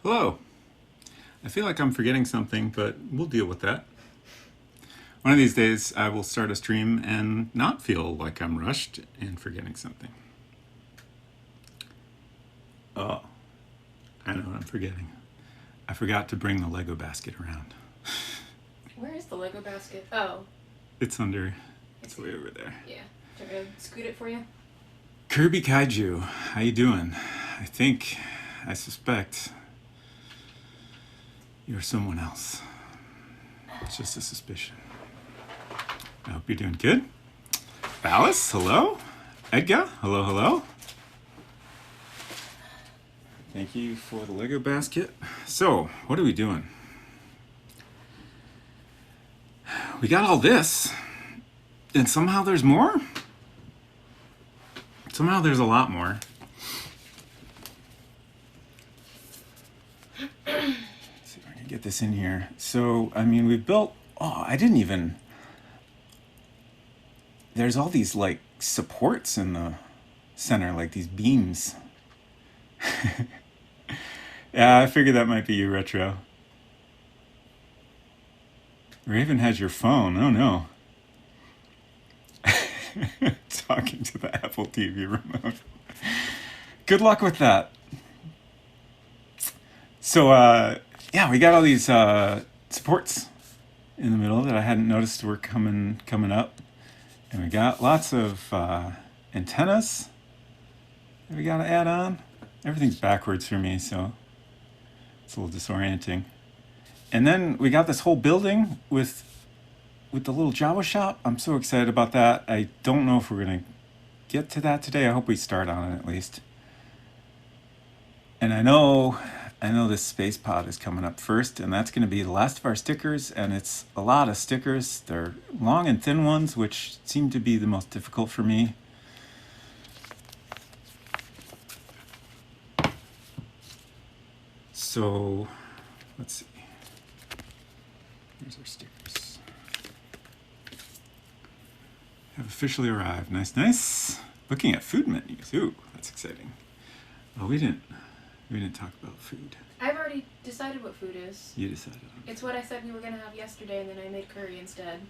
Hello. I feel like I'm forgetting something, but we'll deal with that. One of these days, I will start a stream and not feel like I'm rushed and forgetting something. Oh, I know what I'm forgetting. I forgot to bring the Lego basket around. Where is the Lego basket? Oh. It's under, it's way over there. Yeah. Do you want me to scoot it for you? Kirby Kaiju, how you doing? I suspect you're someone else. It's just a suspicion. I hope you're doing good. Alice, hello. Edgar, hello, hello. Thank you for the Lego basket. So, what are we doing? We got all this, and somehow there's more? Somehow there's a lot more. Let's see if I can get this in here. So, I mean, we built, there's all these, like, supports in the center, like these beams. Yeah, I figured that might be you, Retro. Raven has your phone. Oh, no. Talking to the Apple TV remote. Good luck with that. So, yeah, we got all these supports in the middle that I hadn't noticed were coming up. And we got lots of antennas that we got to add on. Everything's backwards for me, so it's a little disorienting. And then we got this whole building with the little Jawa shop. I'm so excited about that. I don't know if we're going to get to that today. I hope we start on it at least. And I know this space pod is coming up first, and that's going to be the last of our stickers, and it's a lot of stickers. They're long and thin ones, which seem to be the most difficult for me. So, let's see. Here's our stickers. Have officially arrived. Nice, nice. Looking at food menus. Ooh, that's exciting. Oh, we didn't talk about food. I've already decided what food is. You decided on it. It's what I said we were going to have yesterday, and then I made curry instead.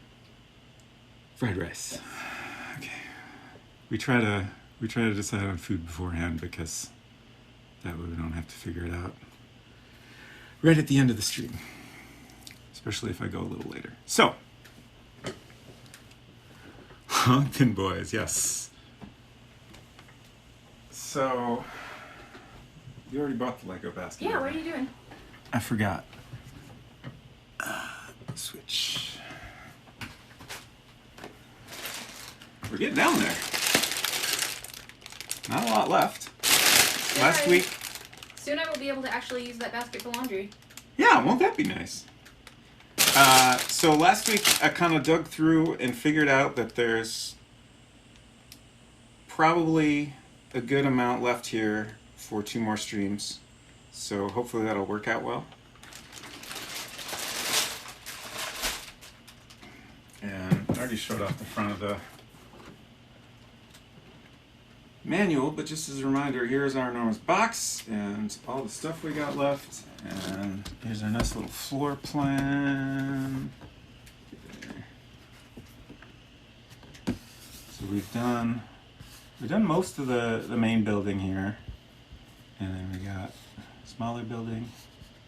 Fried rice. Okay. We try to decide on food beforehand because that way we don't have to figure it out right at the end of the stream. Especially if I go a little later. So, Honkin' Boys, yes. So, you already bought the Lego basket. Yeah, what are you doing? I forgot. Switch. We're getting down there. Not a lot left. Last week. Soon I will be able to actually use that basket for laundry. Yeah, won't that be nice? So last week I kind of dug through and figured out that there's probably a good amount left here for 2 more streams. So hopefully that'll work out well. And I already showed off the front of the manual, but just as a reminder, here's our enormous box and all the stuff we got left. And here's our nice little floor plan. So we've done most of the main building here. And then we got a smaller building,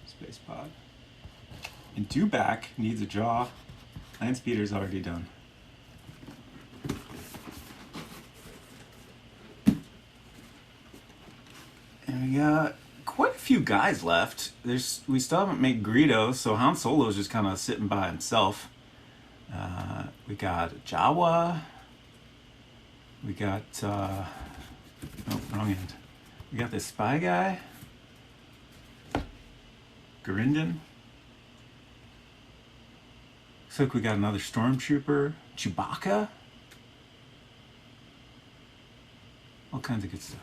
space pod. And Dewback needs a jaw. Land speeder's already done. And we got quite a few guys left. We still haven't made Greedo, so Han Solo's just kind of sitting by himself. We got Jawa. We got wrong end. We got this spy guy. Garinden. Looks like we got another stormtrooper. Chewbacca. All kinds of good stuff.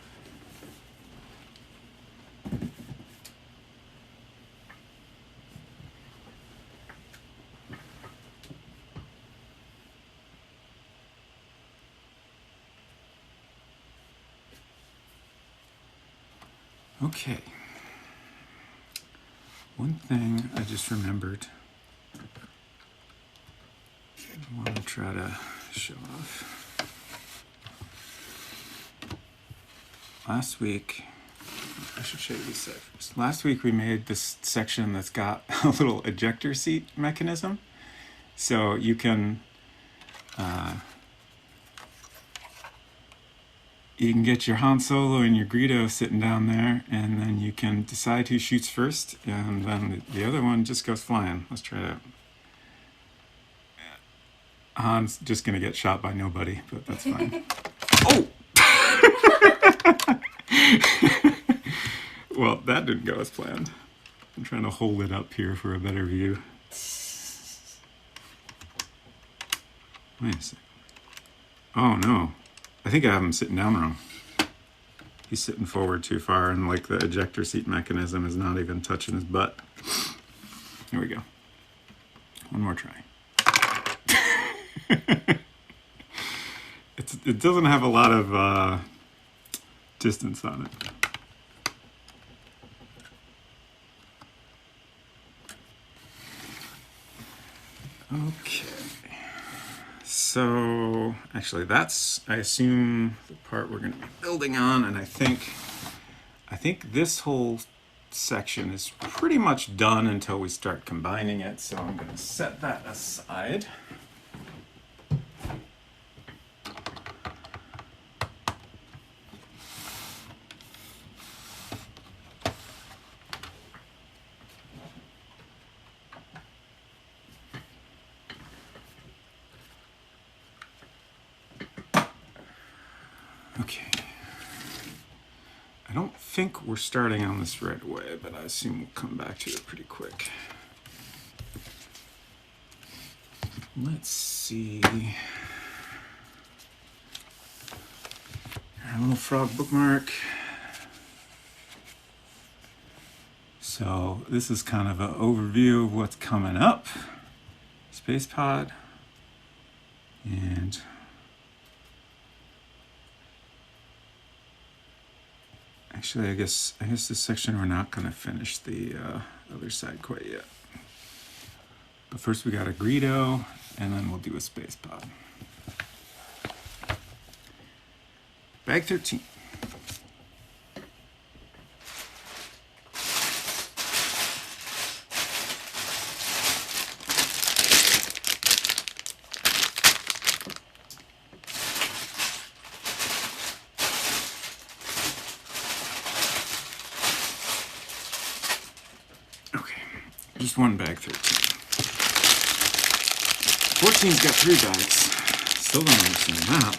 Okay. One thing I just remembered I want to try to show off. Last week, I should show you these ciphers. Last week we made this section that's got a little ejector seat mechanism. So you can get your Han Solo and your Greedo sitting down there, and then you can decide who shoots first, and then the other one just goes flying. Let's try it out. Han's just going to get shot by nobody, but that's fine. Oh! Well, that didn't go as planned. I'm trying to hold it up here for a better view. Wait a second. Oh no. I think I have him sitting down wrong. He's sitting forward too far, and like the ejector seat mechanism is not even touching his butt. Here we go. One more try. It doesn't have a lot of distance on it. Okay. So actually that's, I assume, the part we're going to be building on, and I think this whole section is pretty much done until we start combining it, so I'm going to set that aside. Okay. I don't think we're starting on this right away, but I assume we'll come back to it pretty quick. Let's see. Our little frog bookmark. So this is kind of an overview of what's coming up. Space pod. And actually, I guess this section we're not going to finish the other side quite yet. But first we got a Greedo, and then we'll do a space pod. Bag 13. Just one bag 13. 14's got 3 bags. Still don't understand that.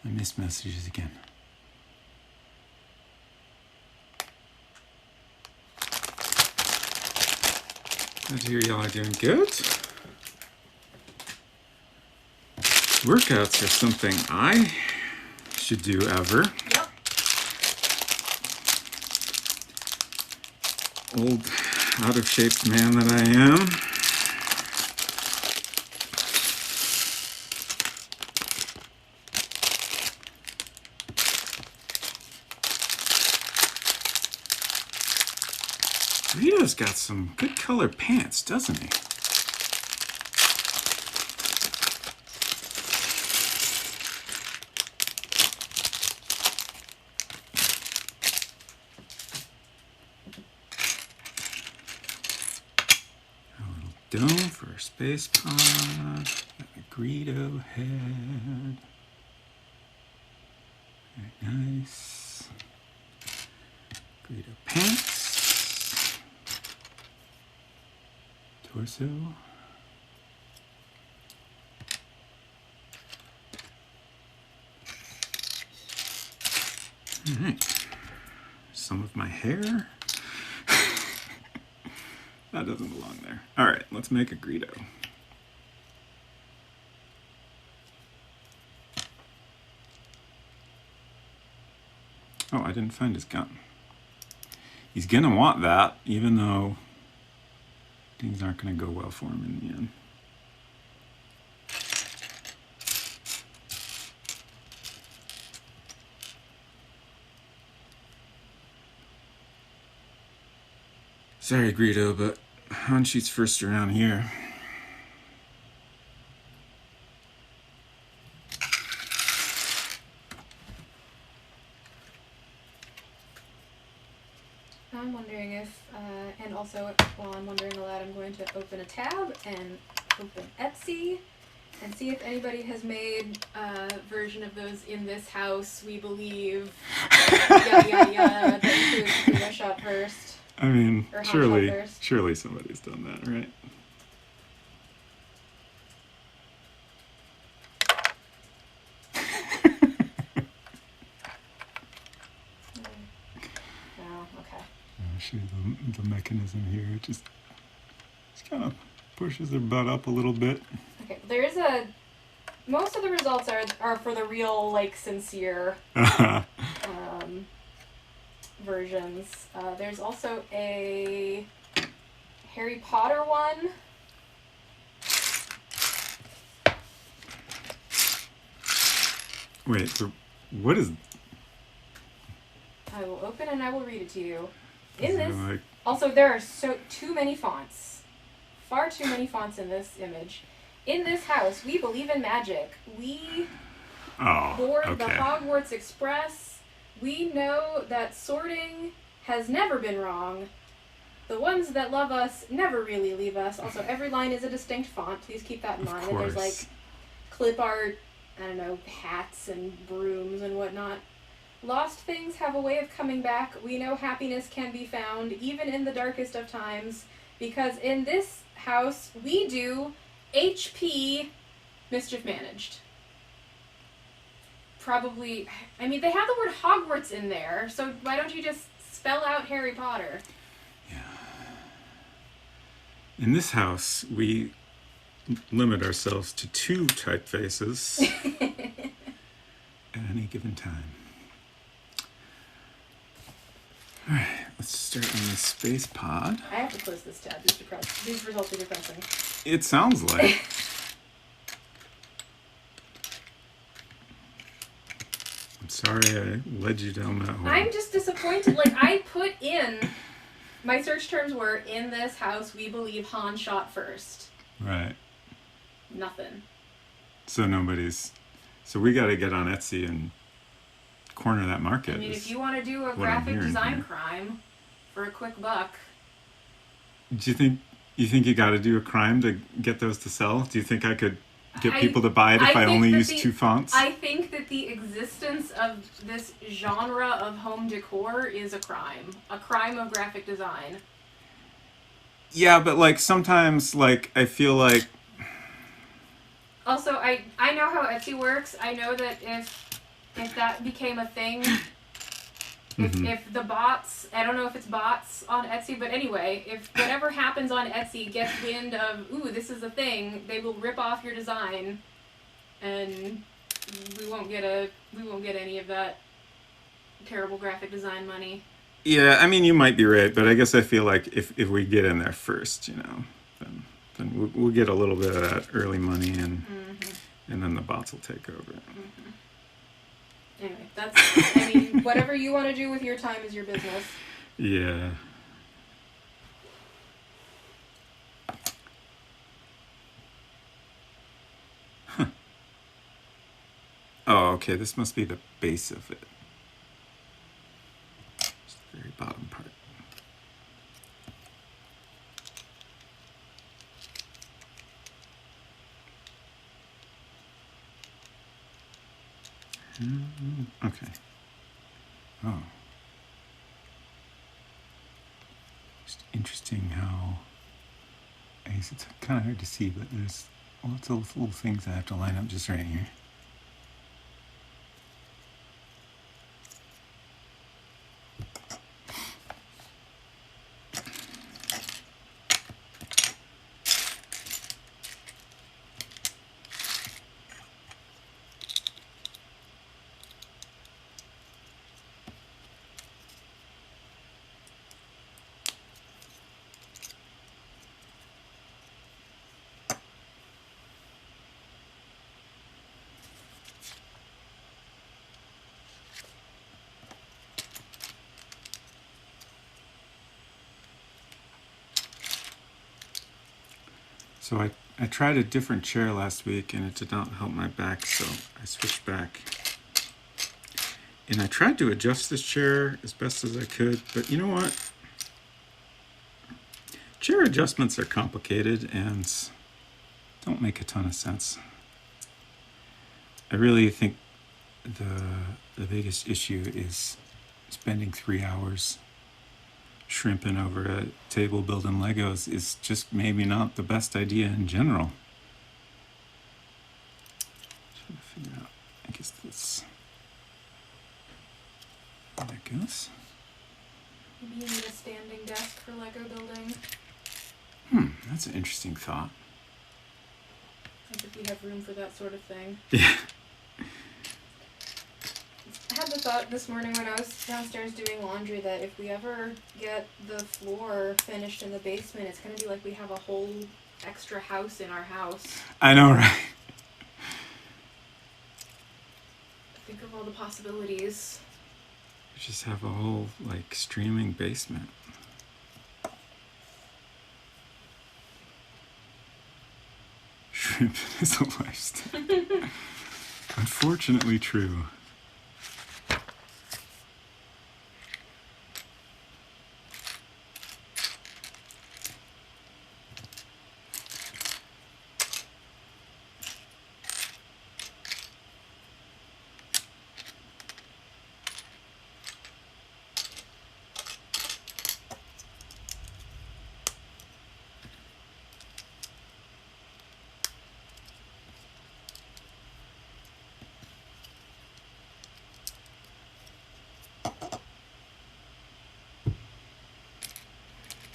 I missed messages again. Glad to hear y'all are doing good. Workouts are something I should do ever. Yep. Old, out of shape man that I am. Greedo's got some good color pants, doesn't he? Dome for a space pod, got a Greedo head, very nice, Greedo pants, torso, alright, some of my hair. That doesn't belong there. All right, let's make a Greedo. Oh, I didn't find his gun. He's gonna want that, even though Things aren't going to go well for him in the end. Sorry, Greedo, but Hanshi's first around here. I'm wondering if, and also while I'm wondering aloud, I'm going to open a tab and open Etsy and see if anybody has made a version of those in this house, we believe, yada yada yada, that includes Greedo shot first. I mean, surely somebody's done that, right? Oh, okay. I'll show you the mechanism here. It just kind of pushes their butt up a little bit. Okay, there is most of the results are for the real, like, sincere versions. There's also a Harry Potter one. Wait, what is... I will open and I will read it to you. Also, there are too many fonts. Far too many fonts in this image. In this house, we believe in magic. We board the Hogwarts Express. We know that sorting has never been wrong. The ones that love us never really leave us. Also, every line is a distinct font. Please keep that in mind. And there's, like, clip art, I don't know, hats and brooms and whatnot. Lost things have a way of coming back. We know happiness can be found, even in the darkest of times. Because in this house, we do HP mischief managed. Probably, I mean, they have the word Hogwarts in there, so why don't you just spell out Harry Potter? Yeah. In this house, we limit ourselves to 2 typefaces at any given time. Alright, let's start on the space pod. I have to close this tab. These results are depressing. It sounds like. I'm sorry I led you down that hole. I'm just disappointed. Like, I put in, my search terms were, in this house, we believe Han shot first. Right. Nothing. So we got to get on Etsy and corner that market. I mean, if you want to do a graphic design crime for a quick buck. Do you think you got to do a crime to get those to sell? Do you think I could get people to buy it if I only use 2 fonts? I think that the existence of this genre of home decor is a crime of graphic design. Yeah, but, like, sometimes, like, I feel like... Also, I know how Etsy works. I know that if that became a thing, if the bots, I don't know if it's bots on Etsy, but anyway, if whatever happens on Etsy gets wind of, ooh, this is a thing, they will rip off your design, and we won't get any of that terrible graphic design money. Yeah, I mean, you might be right, but I guess I feel like if we get in there first, then we'll get a little bit of that early money, and then the bots will take over. Anyway, I mean, whatever you want to do with your time is your business. Yeah. Huh. Oh, okay, this must be the base of it. Just the very bottom part. Okay. Oh. Just interesting how... I guess it's kind of hard to see, but there's lots of little things I have to line up just right here. So I tried a different chair last week and it did not help my back, so I switched back. And I tried to adjust this chair as best as I could, but you know what? Chair adjustments are complicated and don't make a ton of sense. I really think the biggest issue is spending 3 hours shrimping over a table building Legos is just maybe not the best idea in general. Trying to figure out, I guess this, there it goes. Maybe you need a standing desk for Lego building. That's an interesting thought. I think we have room for that sort of thing. Yeah. I had the thought this morning when I was downstairs doing laundry that if we ever get the floor finished in the basement, it's going to be like we have a whole extra house in our house. I know, right? Think of all the possibilities. We just have a whole, like, streaming basement. Shrimp is a lifestyle. Unfortunately true.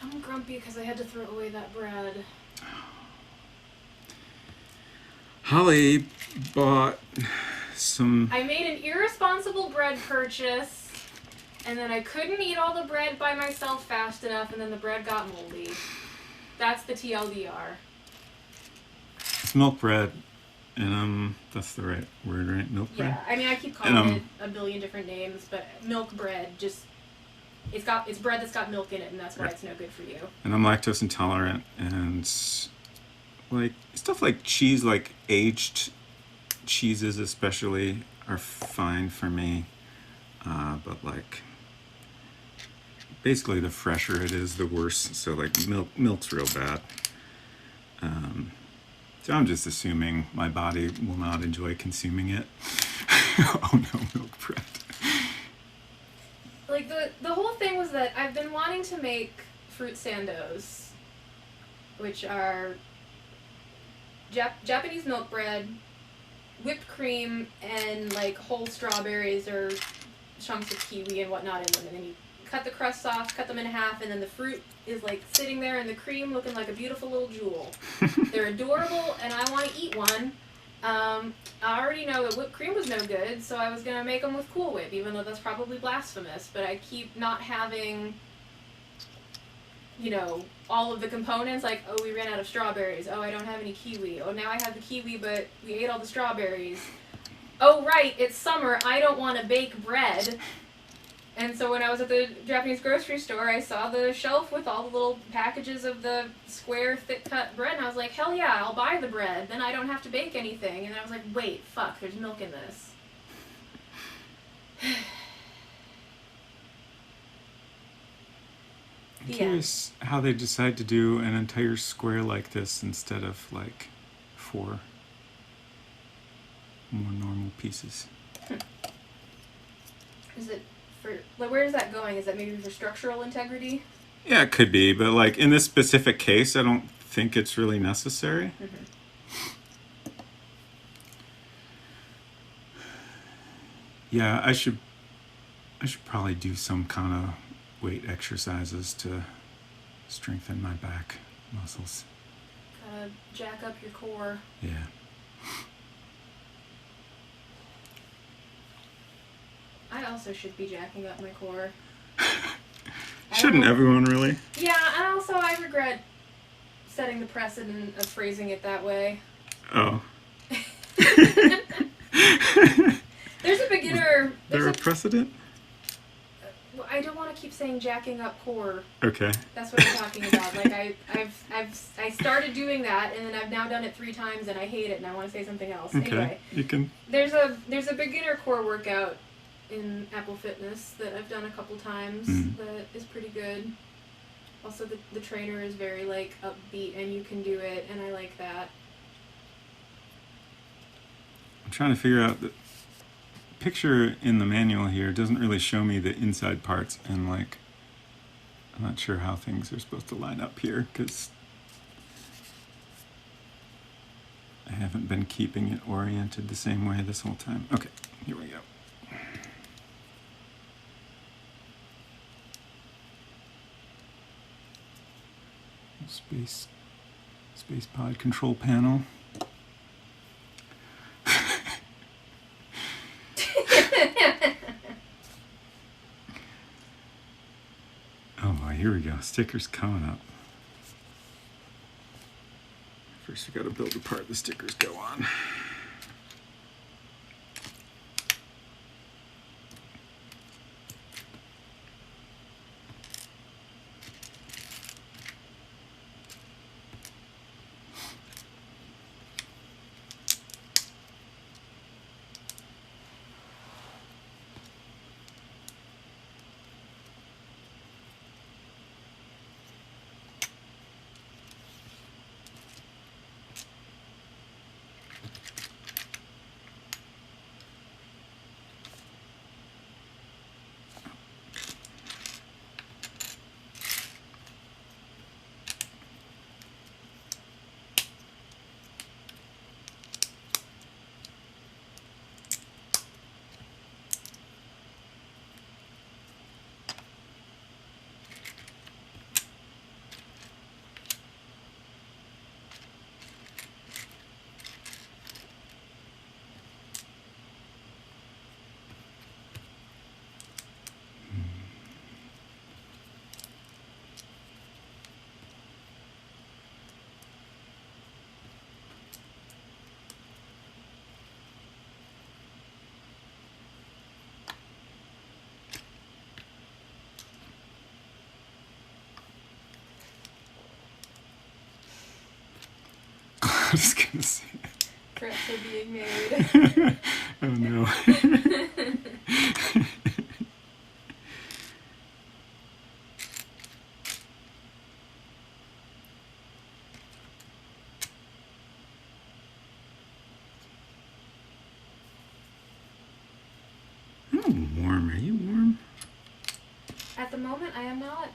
I'm grumpy because I had to throw away that bread. Holly bought some... I made an irresponsible bread purchase, and then I couldn't eat all the bread by myself fast enough, and then the bread got moldy. That's the TLDR. It's milk bread, and that's the right word, right? Milk bread? Yeah, I mean, I keep calling it a billion different names, but milk bread just... It's bread that's got milk in it, and that's why it's no good for you. And I'm lactose intolerant, and like stuff like cheese, like aged cheeses especially, are fine for me. But like basically the fresher it is, the worse. So like milk's real bad. So I'm just assuming my body will not enjoy consuming it. Oh no, milk bread. Like, the whole thing was that I've been wanting to make fruit sandos, which are Japanese milk bread, whipped cream, and, like, whole strawberries or chunks of kiwi and whatnot in them. And then you cut the crusts off, cut them in half, and then the fruit is, like, sitting there in the cream looking like a beautiful little jewel. They're adorable, and I want to eat one. I already know that whipped cream was no good, so I was going to make them with Cool Whip, even though that's probably blasphemous. But I keep not having, you know, all of the components. Like, oh, we ran out of strawberries. Oh, I don't have any kiwi. Oh, now I have the kiwi, but we ate all the strawberries. Oh, right, it's summer. I don't want to bake bread. And so when I was at the Japanese grocery store, I saw the shelf with all the little packages of the square, thick-cut bread, and I was like, hell yeah, I'll buy the bread. Then I don't have to bake anything. And I was like, wait, fuck, there's milk in this. I'm curious how they decide to do an entire square like this instead of like 4 more normal pieces. Is it for, like, where is that going? Is that maybe for structural integrity? Yeah, it could be, but like in this specific case, I don't think it's really necessary. Mm-hmm. Yeah, I should probably do some kind of weight exercises to strengthen my back muscles. Gotta jack up your core. Yeah. I also should be jacking up my core. Shouldn't everyone really? Yeah, and also I regret setting the precedent of phrasing it that way. Oh. There's a beginner... Is there a precedent? I don't want to keep saying jacking up core. Okay. That's what I'm talking about. Like I started doing that, and then I've now done it 3 times, and I hate it, and I want to say something else. Okay. Anyway, You can. There's a beginner core workout in Apple Fitness that I've done a couple times that is pretty good. Also, the trainer is very like upbeat, and you can do it, and I like that. I'm trying to figure out the picture in the manual here doesn't really show me the inside parts, and like I'm not sure how things are supposed to line up here because I haven't been keeping it oriented the same way this whole time. Okay, here we go. Space pod control panel. Oh boy, here we go. Stickers coming up. First we gotta build the part the stickers go on. I was gonna say. Threats are being made. Oh no. I'm warm. Are you warm? At the moment, I am not.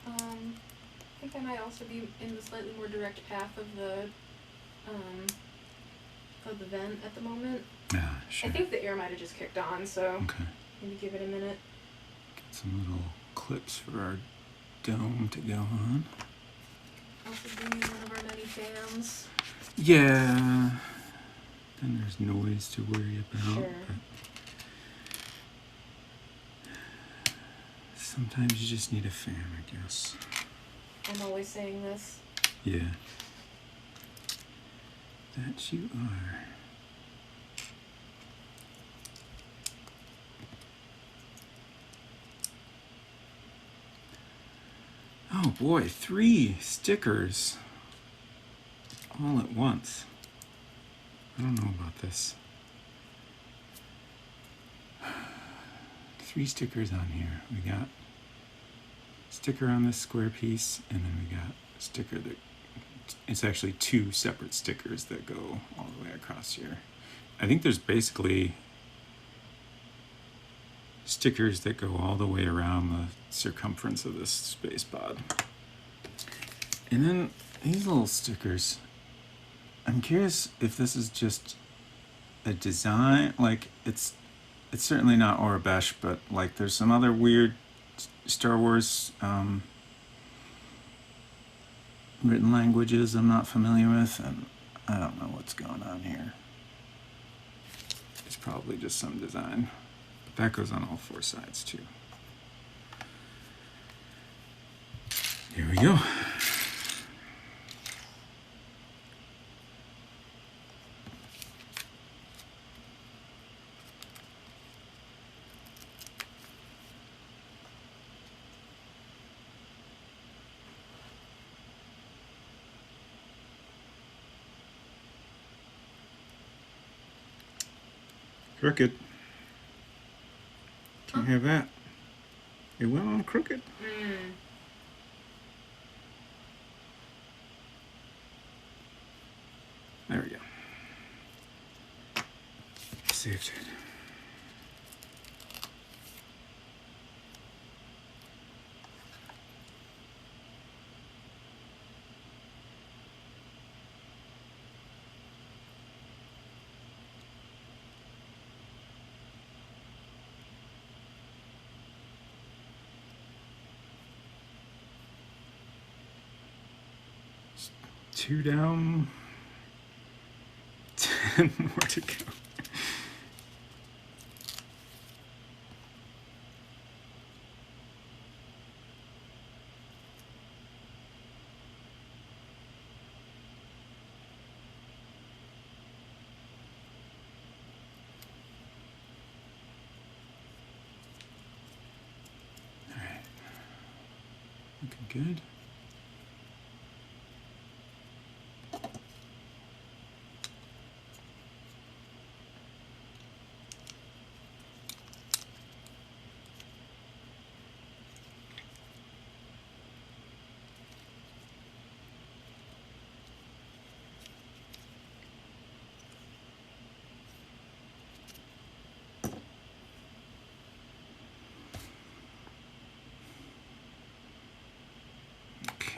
I think I might also be in the slightly more direct path of the vent at the moment. Yeah, sure. I think the air might have just kicked on, so Okay. maybe give it a minute. Get some little clips for our dome to go on. Also bring in one of our many fans. Yeah. Then there's noise to worry about. Sure. But sometimes you just need a fan, I guess. I'm always saying this. Yeah. That you are. Oh boy, 3 stickers all at once. I don't know about this. 3 stickers on here. We got a sticker on this square piece, and then we got a sticker that it's actually 2 separate stickers that go all the way across here. I think there's basically stickers that go all the way around the circumference of this space pod. And then these little stickers, I'm curious if this is just a design, like it's certainly not Orabesh, but like there's some other weird Star Wars written languages I'm not familiar with, and I don't know what's going on here. It's probably just some design. But that goes on all 4 sides too. Here we go. Crooked. Can't have that. It went on crooked. There we go. Saved it. Two down, 10 more to go. All right, looking good.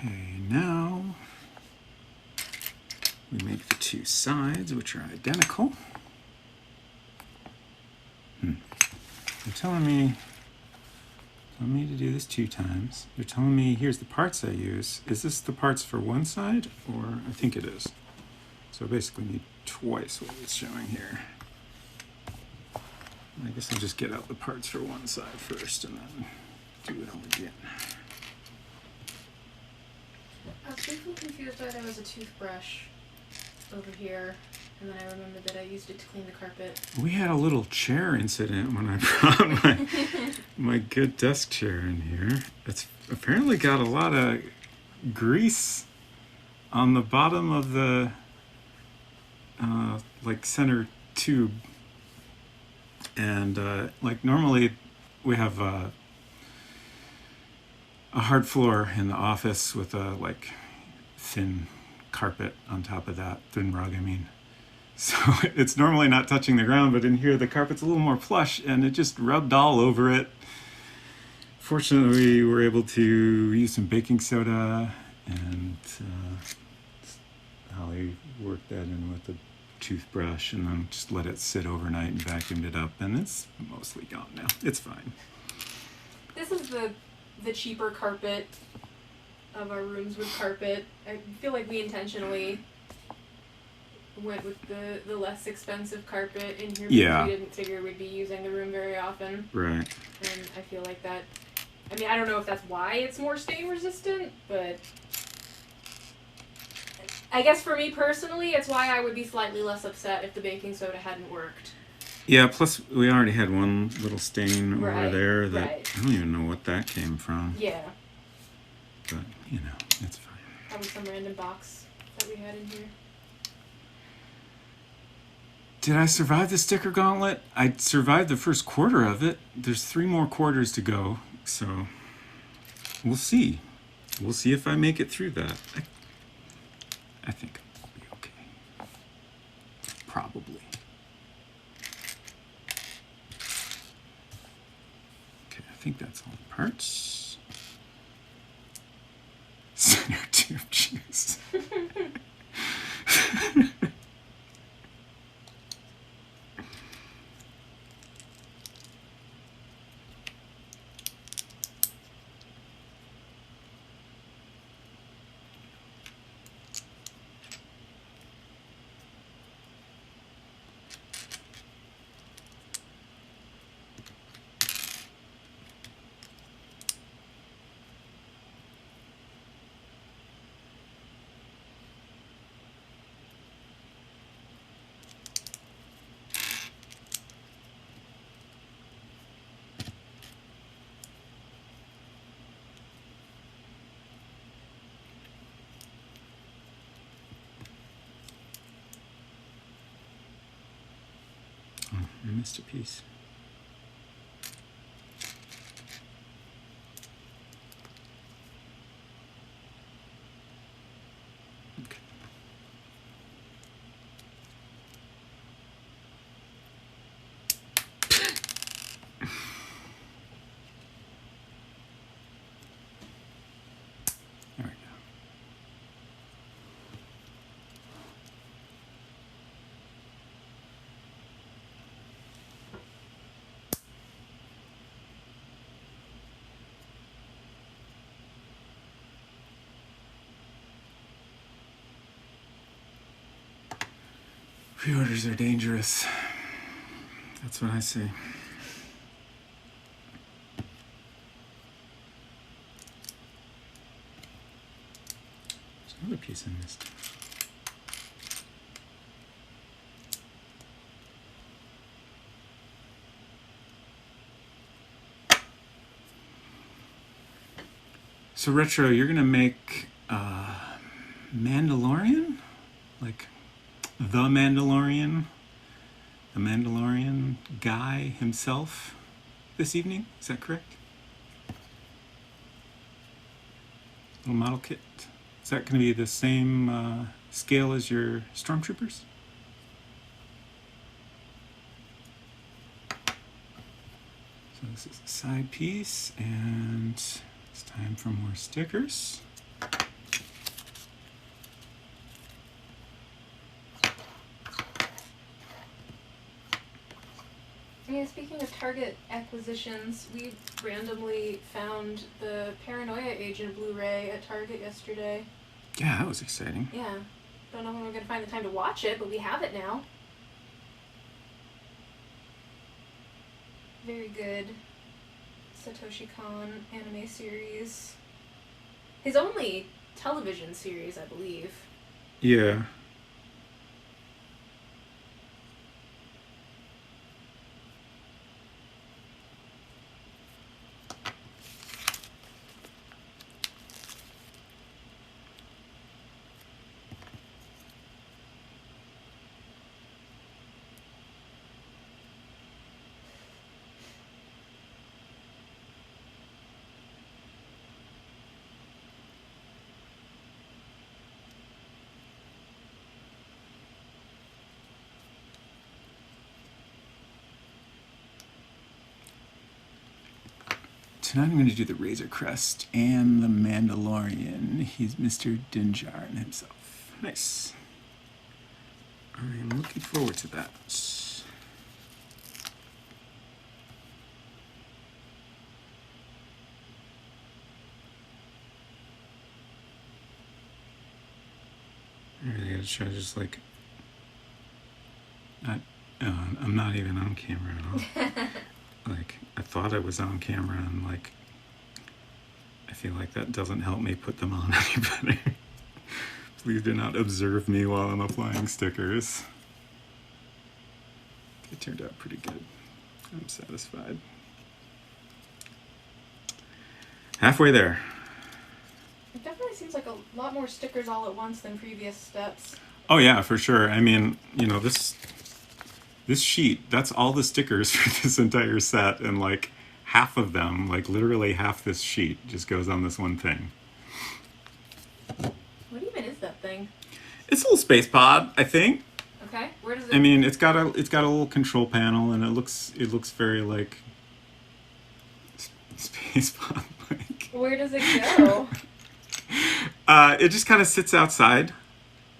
Okay, now we make the two sides, which are identical. They're telling me to do this 2 times. They're telling me here's the parts I use. Is this the parts for one side, or I think it is. So I basically need twice what it's showing here. I guess I'll just get out the parts for one side first and then do it all again. I was briefly confused why there was a toothbrush over here, and then I remembered that I used it to clean the carpet. We had a little chair incident when I brought my good desk chair in here. It's apparently got a lot of grease on the bottom of the like center tube, and like normally we have a hard floor in the office with a like thin carpet on top of that, thin rug I mean. So it's normally not touching the ground, but in here the carpet's a little more plush and it just rubbed all over it. Fortunately we were able to use some baking soda, and Holly worked that in with a toothbrush and then just let it sit overnight and vacuumed it up, and it's mostly gone now. It's fine. This is the cheaper carpet of our rooms with carpet. I feel like we intentionally went with the less expensive carpet in here because we didn't figure we'd be using the room very often. Right. And I feel like that, I mean, I don't know if that's why it's more stain resistant, but I guess for me personally, it's why I would be slightly less upset if the baking soda hadn't worked. Yeah, plus we already had one little stain over there that I don't even know what that came from. Yeah. But, you know, it's fine. Probably some random box that we had in here. Did I survive the sticker gauntlet? I survived the first quarter of it. There's 3 more quarters to go, so we'll see. We'll see if I make it through that. I think I'll be okay. Probably. Okay, I think that's all the parts. Center tube juice. I missed a piece. Okay. There we go. Pre-orders are dangerous. That's what I say. There's another piece I missed. So Retro, you're gonna make Mandalorian? Like the Mandalorian guy himself this evening? Is that correct? Little model kit. Is that going to be the same scale as your stormtroopers? So this is a side piece, and it's time for more stickers. Yeah, speaking of Target acquisitions, we randomly found the Paranoia Agent Blu-ray at Target yesterday. Yeah, that was exciting. Yeah. Don't know when we're going to find the time to watch it, but we have it now. Very good Satoshi Kon anime series. His only television series, I believe. Yeah. Tonight I'm going to do the Razor Crest and the Mandalorian. He's Mr. Dinjarin himself. Nice. I'm looking forward to that. I really gotta try to just like... I'm not even on camera at all. Like, I thought I was on camera, and like, I feel like that doesn't help me put them on any better. Please do not observe me while I'm applying stickers. It turned out pretty good. I'm satisfied. Halfway there. It definitely seems like a lot more stickers all at once than previous steps. Oh yeah, for sure. I mean, you know, this sheet, that's all the stickers for this entire set, and like half of them, like literally half this sheet, just goes on this one thing. What even is that thing? It's a little space pod, I think. Okay, where does it? I mean, it's got a little control panel, and it looks very like space pod like. Where does it go? It just kind of sits outside.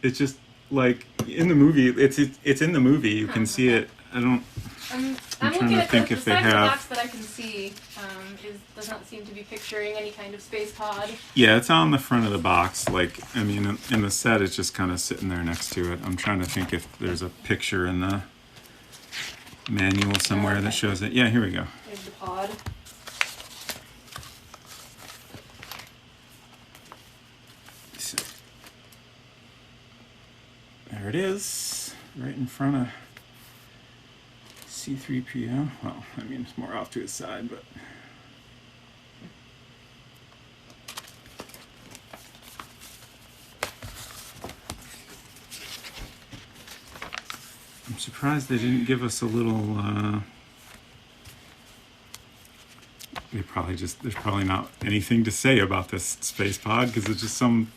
It's just like in the movie. It's in the movie. You can see it. I'm trying to think if they have. The box that I can see does not seem to be picturing any kind of space pod. Yeah, it's on the front of the box. Like, I mean, in the set, it's just kind of sitting there next to it. I'm trying to think if there's a picture in the manual somewhere that shows it. Yeah, here we go. There's the pod. So, there it is, right in front of C-3PO. Well, I mean, it's more off to his side, but... I'm surprised they didn't give us a little. There's probably not anything to say about this space pod because it's just some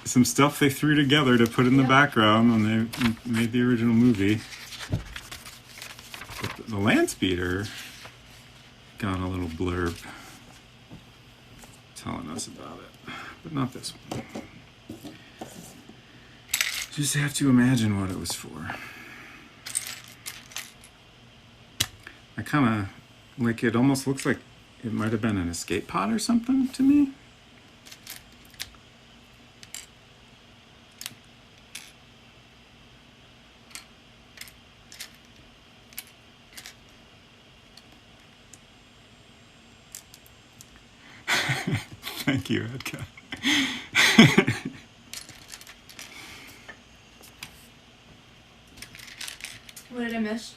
stuff they threw together to put in the background when they made the original movie. But the land speeder got a little blurb telling us about it, but not this one. Just have to imagine what it was for. I kind of like it. Almost looks like it might have been an escape pod or something to me. Thank you, Edka. What did I miss?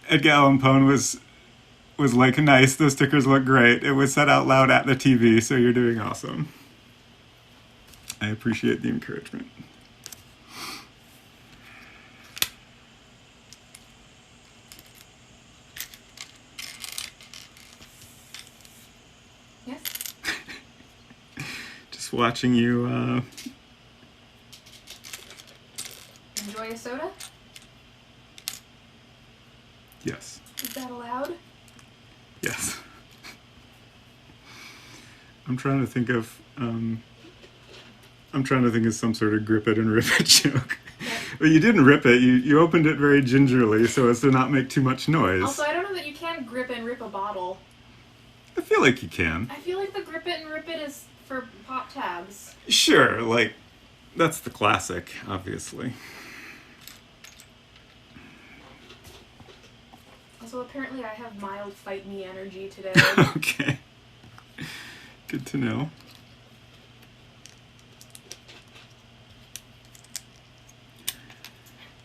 Edgar Allan Poe was like, nice, those stickers look great. It was said out loud at the TV, so you're doing awesome. I appreciate the encouragement. Yes? Just watching you Enjoy a soda? Yes. Is that allowed? Yes. I'm trying to think of some sort of grip it and rip it joke. Yep. But you didn't rip it. You opened it very gingerly so as to not make too much noise. Also, I don't know that you can grip and rip a bottle. I feel like you can. I feel like the grip it and rip it is for pop tabs. Sure, like, that's the classic, obviously. Also, apparently I have mild fight me energy today. Okay. Good to know.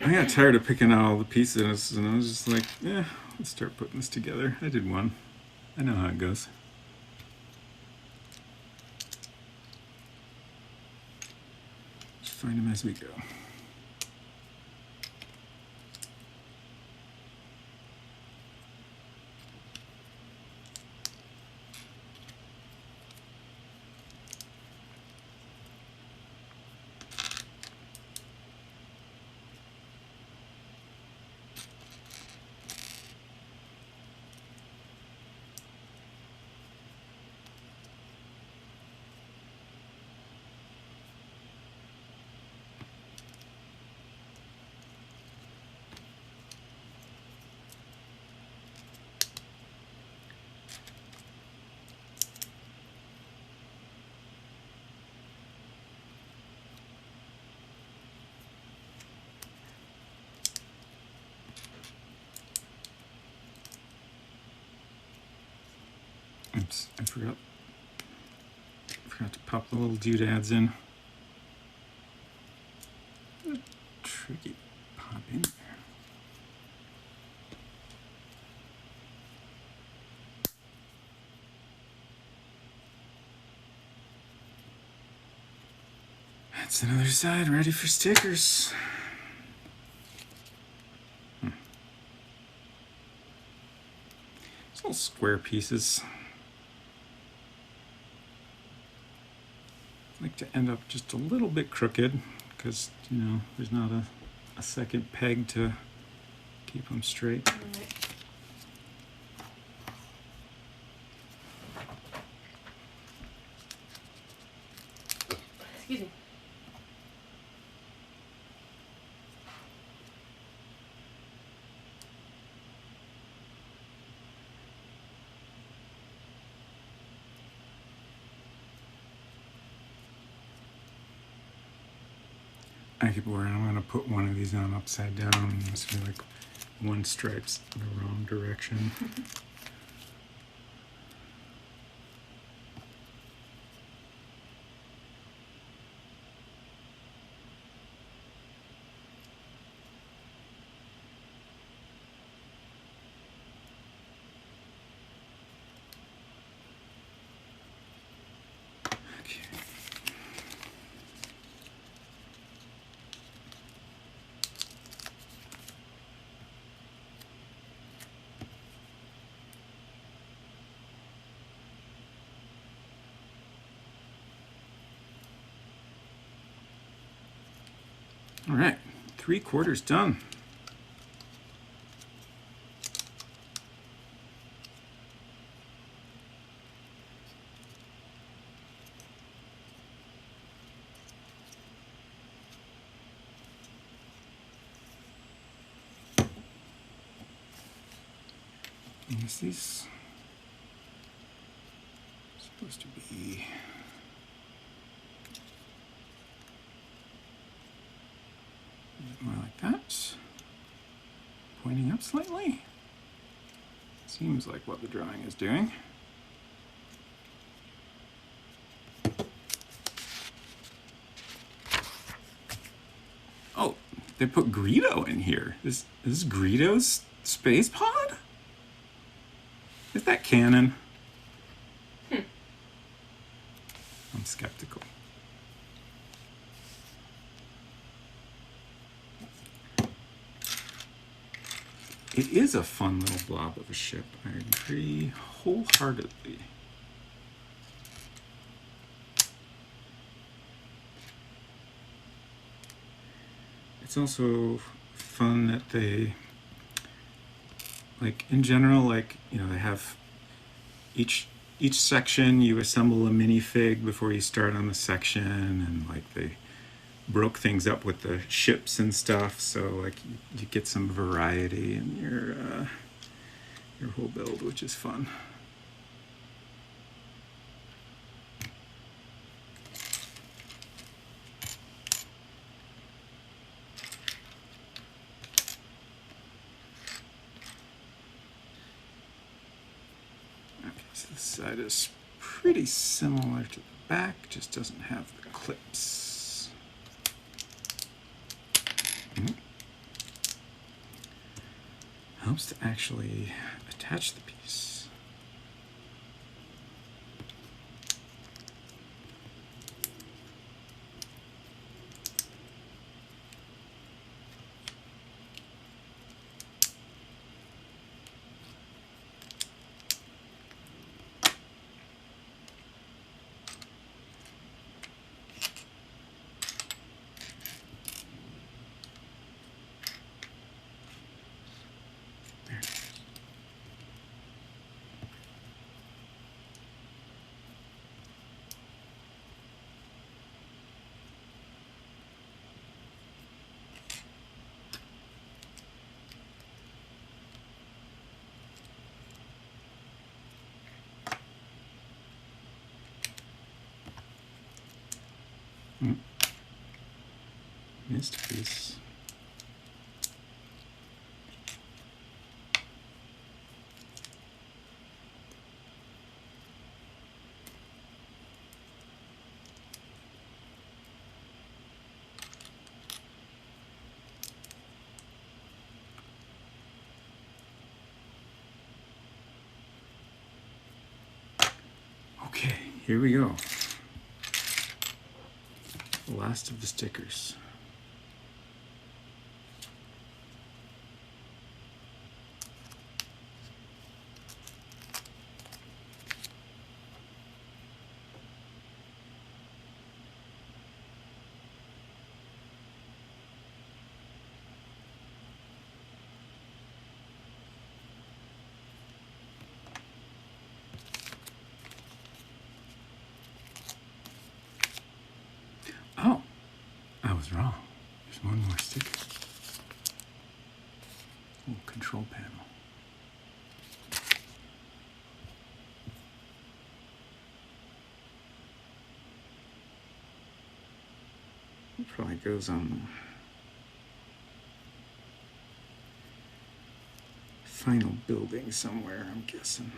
I got tired of picking out all the pieces, and I was just like, yeah, let's start putting this together. I did one. I know how it goes. Just find them as we go. Oops, I forgot to pop the little doodads in. Tricky pop in there. That's another side ready for stickers. It's little square pieces. I like to end up just a little bit crooked because, you know, there's not a second peg to keep them straight. Right. Excuse me. I keep worrying I'm going to put one of these on upside down and it's going to be like one stripe's the wrong direction. Okay. All right, 3/4 done. Is these supposed to be more like that? Pointing up slightly? Seems like what the drawing is doing. Oh, they put Greedo in here. Is Greedo's space pod? Is that canon? I'm skeptical. It is a fun little blob of a ship. I agree wholeheartedly. It's also fun that they, like, in general, like, you know, they have each section you assemble a minifig before you start on the section, and like they broke things up with the ships and stuff, so like you get some variety in your whole build, which is fun. This side is pretty similar to the back, just doesn't have the clips. Helps to actually attach the piece. Missed a piece. Okay, here we go. The last of the stickers. Oh, I was wrong. There's one more sticker. Little control panel. It probably goes on the final building somewhere, I'm guessing.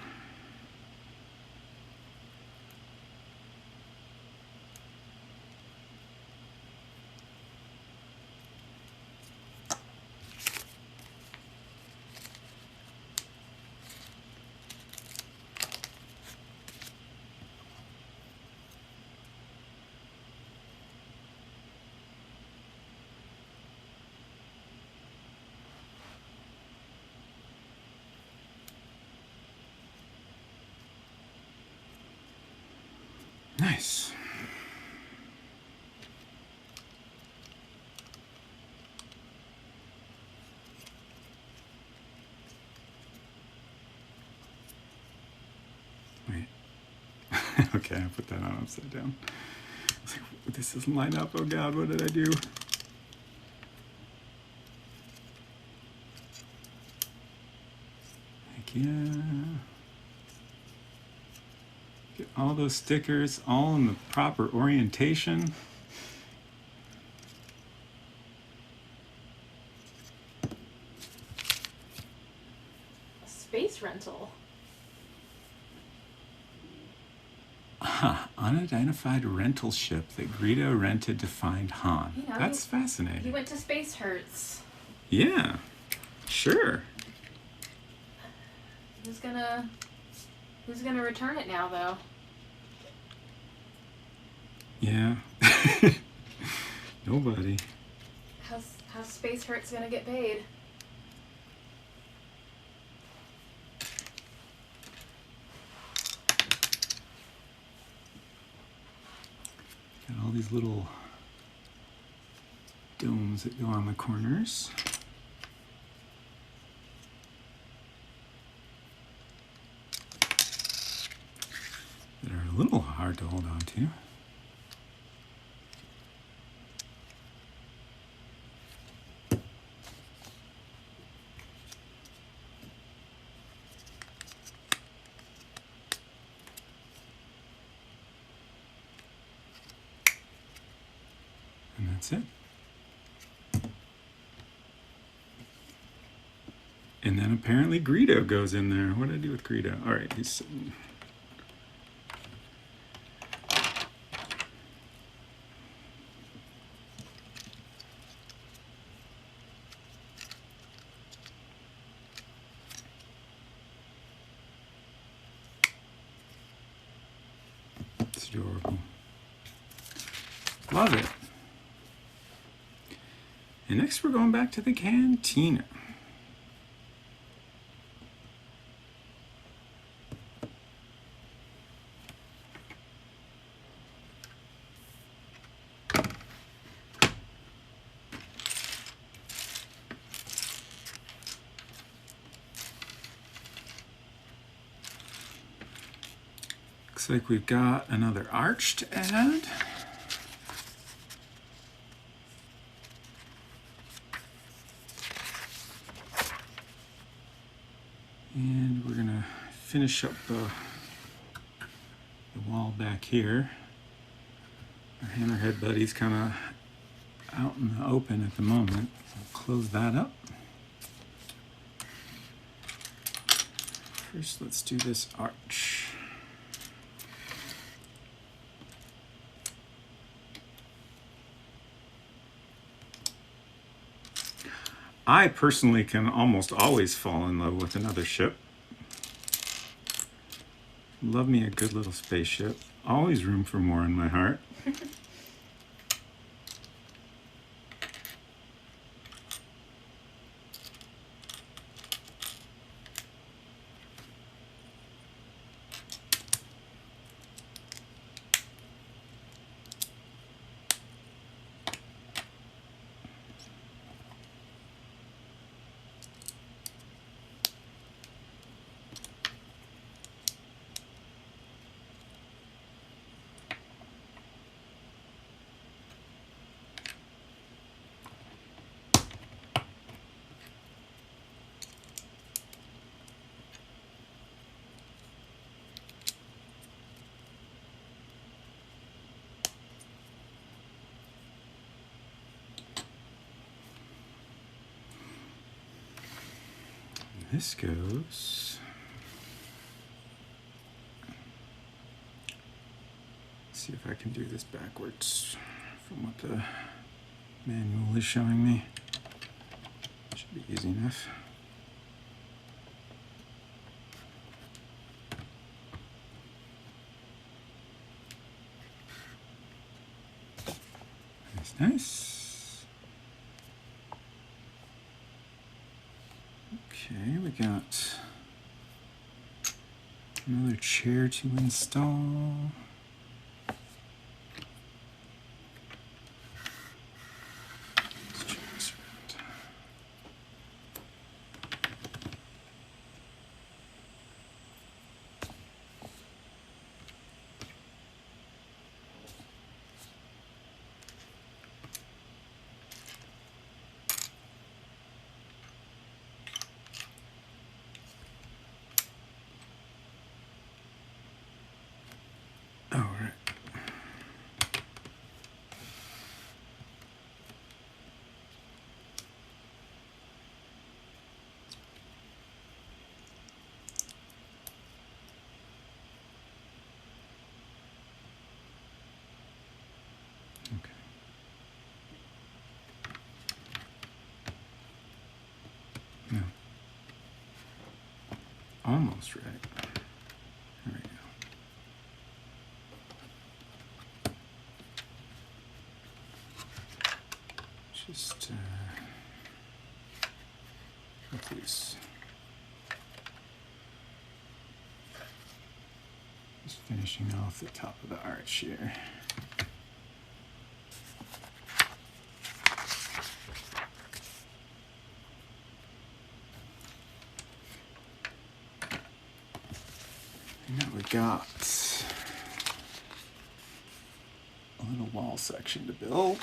Nice. Okay, I put that on upside down. I was like, this doesn't line up. Oh God, what did I do? Heck yeah. Get all those stickers all in the proper orientation. A space rental. Unidentified rental ship that Greedo rented to find Han. You know, That's fascinating. He went to Space Hurts. Yeah, sure. Who's gonna return it now, though? Yeah. Nobody. How's Space Hurts gonna get paid? Got all these little domes that go on the corners. That are a little hard to hold on to. And that's it. And then apparently Greedo goes in there. What did I do with Greedo? All right, he's sitting. It's adorable. Love it. And next we're going back to the Cantina. Looks like we've got another arch to add. And we're gonna finish up the wall back here. Our hammerhead buddy's kind of out in the open at the moment. I'll close that up. First, let's do this arch. I personally can almost always fall in love with another ship. Love me a good little spaceship. Always room for more in my heart. This goes. Let's see if I can do this backwards from what the manual is showing me. Should be easy enough. Nice, nice. Okay, we got another chair to install. Let's check this around. Oh, right. Okay. No. Almost right. There we go. Just cut loose. Just finishing off the top of the arch here. And now we got a little wall section to build.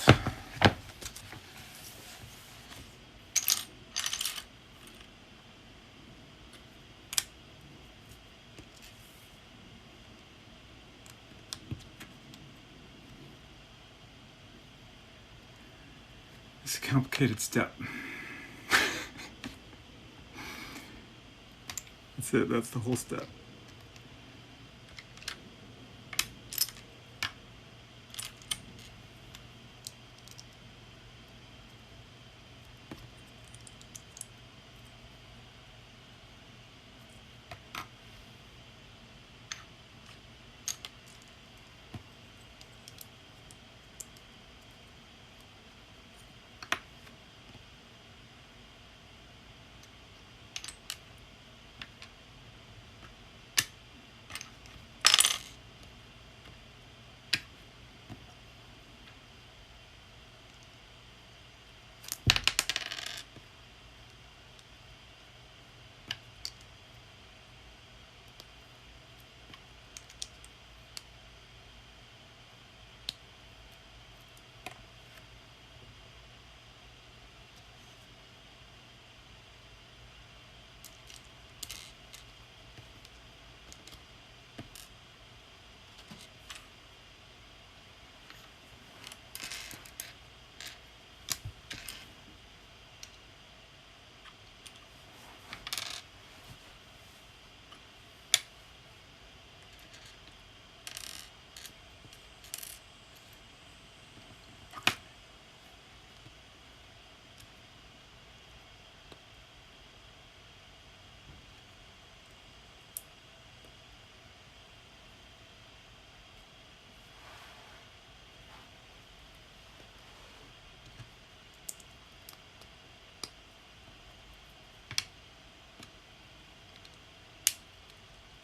It's a complicated step. That's it, that's the whole step.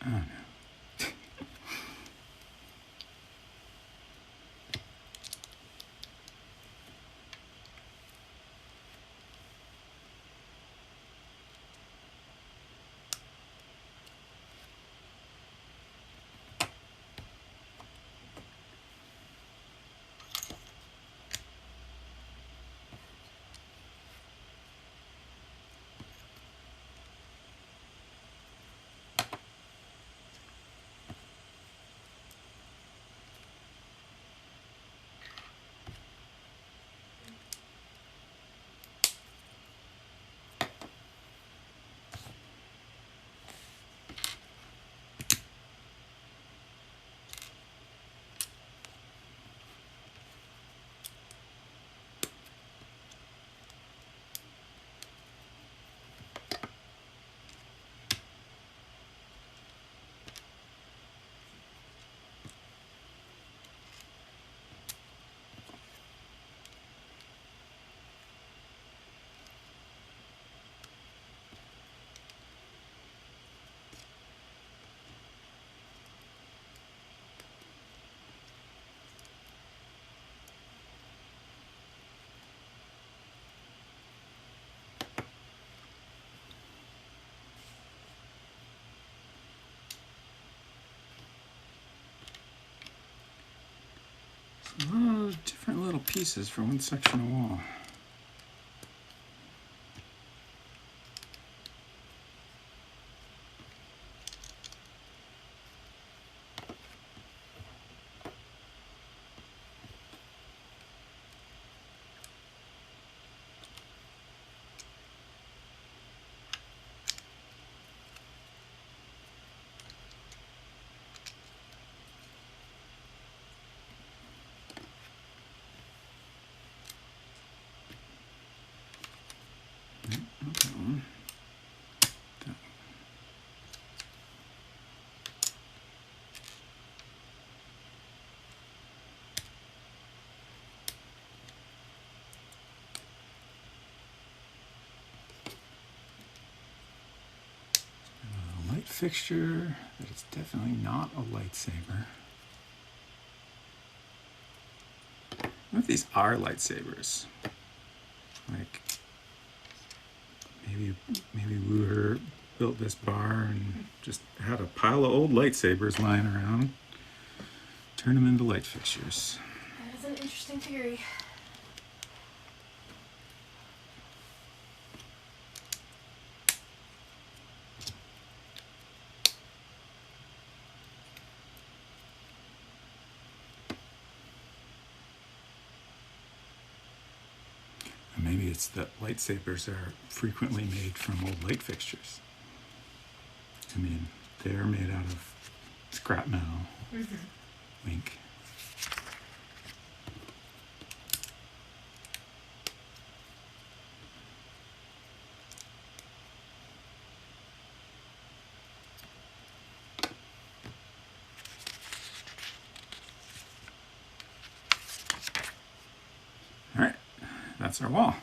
Oh no. Different little pieces for one section of wall. fixture that it's definitely not a lightsaber. What if these are lightsabers? Like, maybe Wooher built this bar and just had a pile of old lightsabers lying around. Turn them into light fixtures. That is an interesting theory. Maybe it's that lightsabers are frequently made from old light fixtures. I mean, they're made out of scrap metal. Mm-hmm. Wink. All right, that's our wall.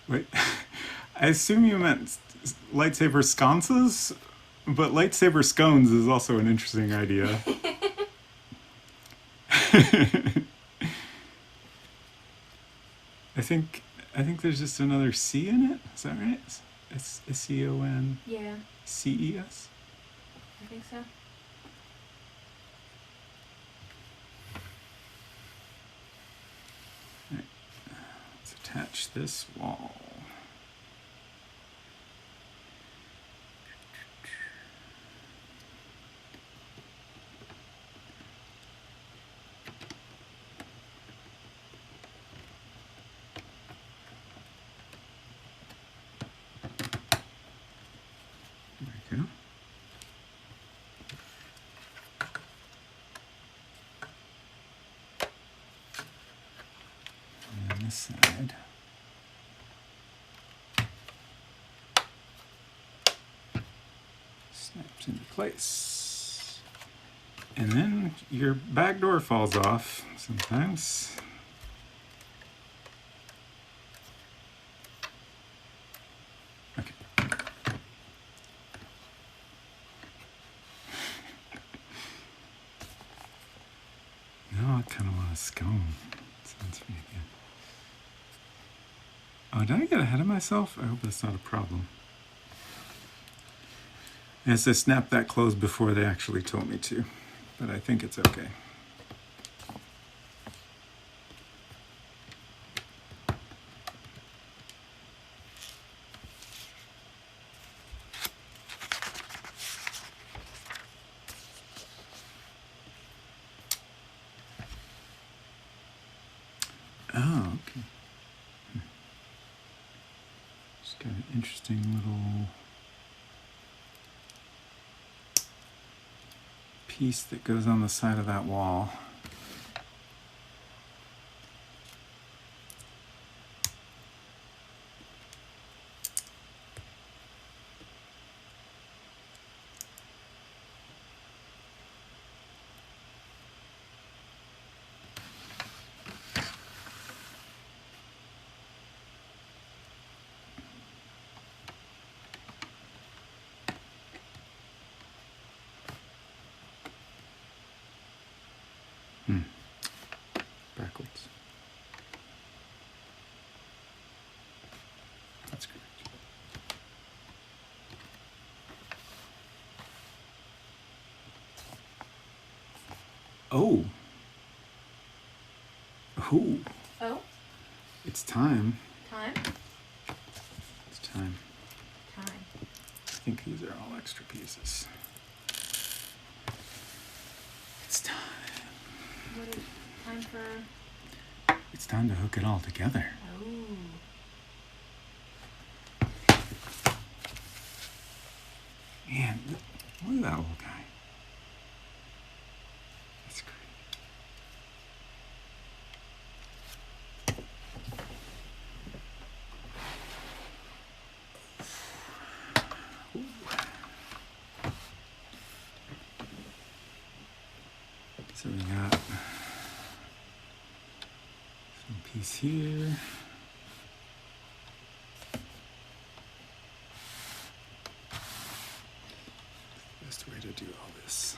Wait, I assume you meant lightsaber sconces, but lightsaber scones is also an interesting idea. I think there's just another C in it. Is that right? It's S-C-O-N. Yeah. C-E-S? I think so. Right. Let's attach this wall. There we go. And on this side. Snaps into place. And then your back door falls off sometimes. Okay. Now I kind of want a scone. Sounds pretty good. Oh, did I get ahead of myself? I hope that's not a problem. Yes, I snapped that closed before they actually told me to, but I think it's okay. Oh, okay. Just got an interesting little piece that goes on the side of that wall. Backwards. That's correct. Oh. Ooh. Oh? It's time. Time? It's time. Time. I think these are all extra pieces. It's time. What is time for? It's time to hook it all together. Oh. Man, look at that old guy. That's great. Ooh. So we got some piece here. Best way to do all this.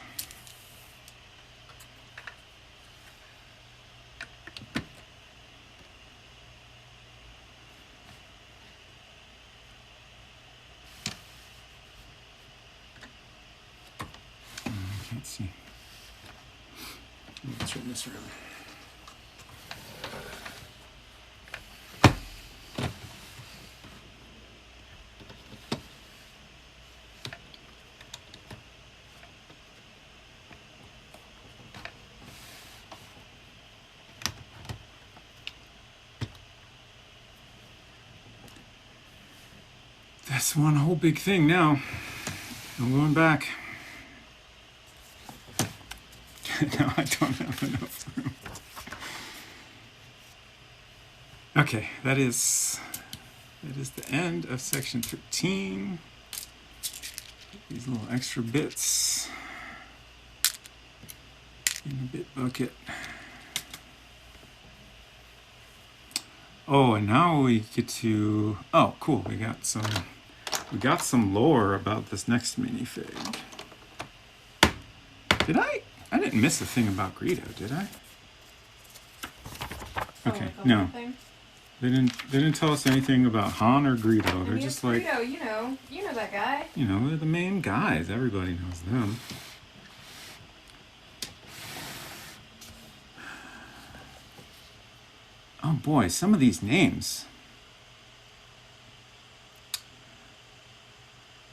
I can't see. Let's turn this around. That's one whole big thing now. I'm going back. No, I don't have enough room. Okay, that is the end of section 13. These little extra bits in a bit bucket. Oh, and now we get to, oh cool, we got some lore about this next minifig. Did I didn't miss a thing about Greedo, did I? Okay, no. They didn't tell us anything about Han or Greedo. They're just like Greedo, you know that guy. You know, they're the main guys. Everybody knows them. Oh boy, some of these names.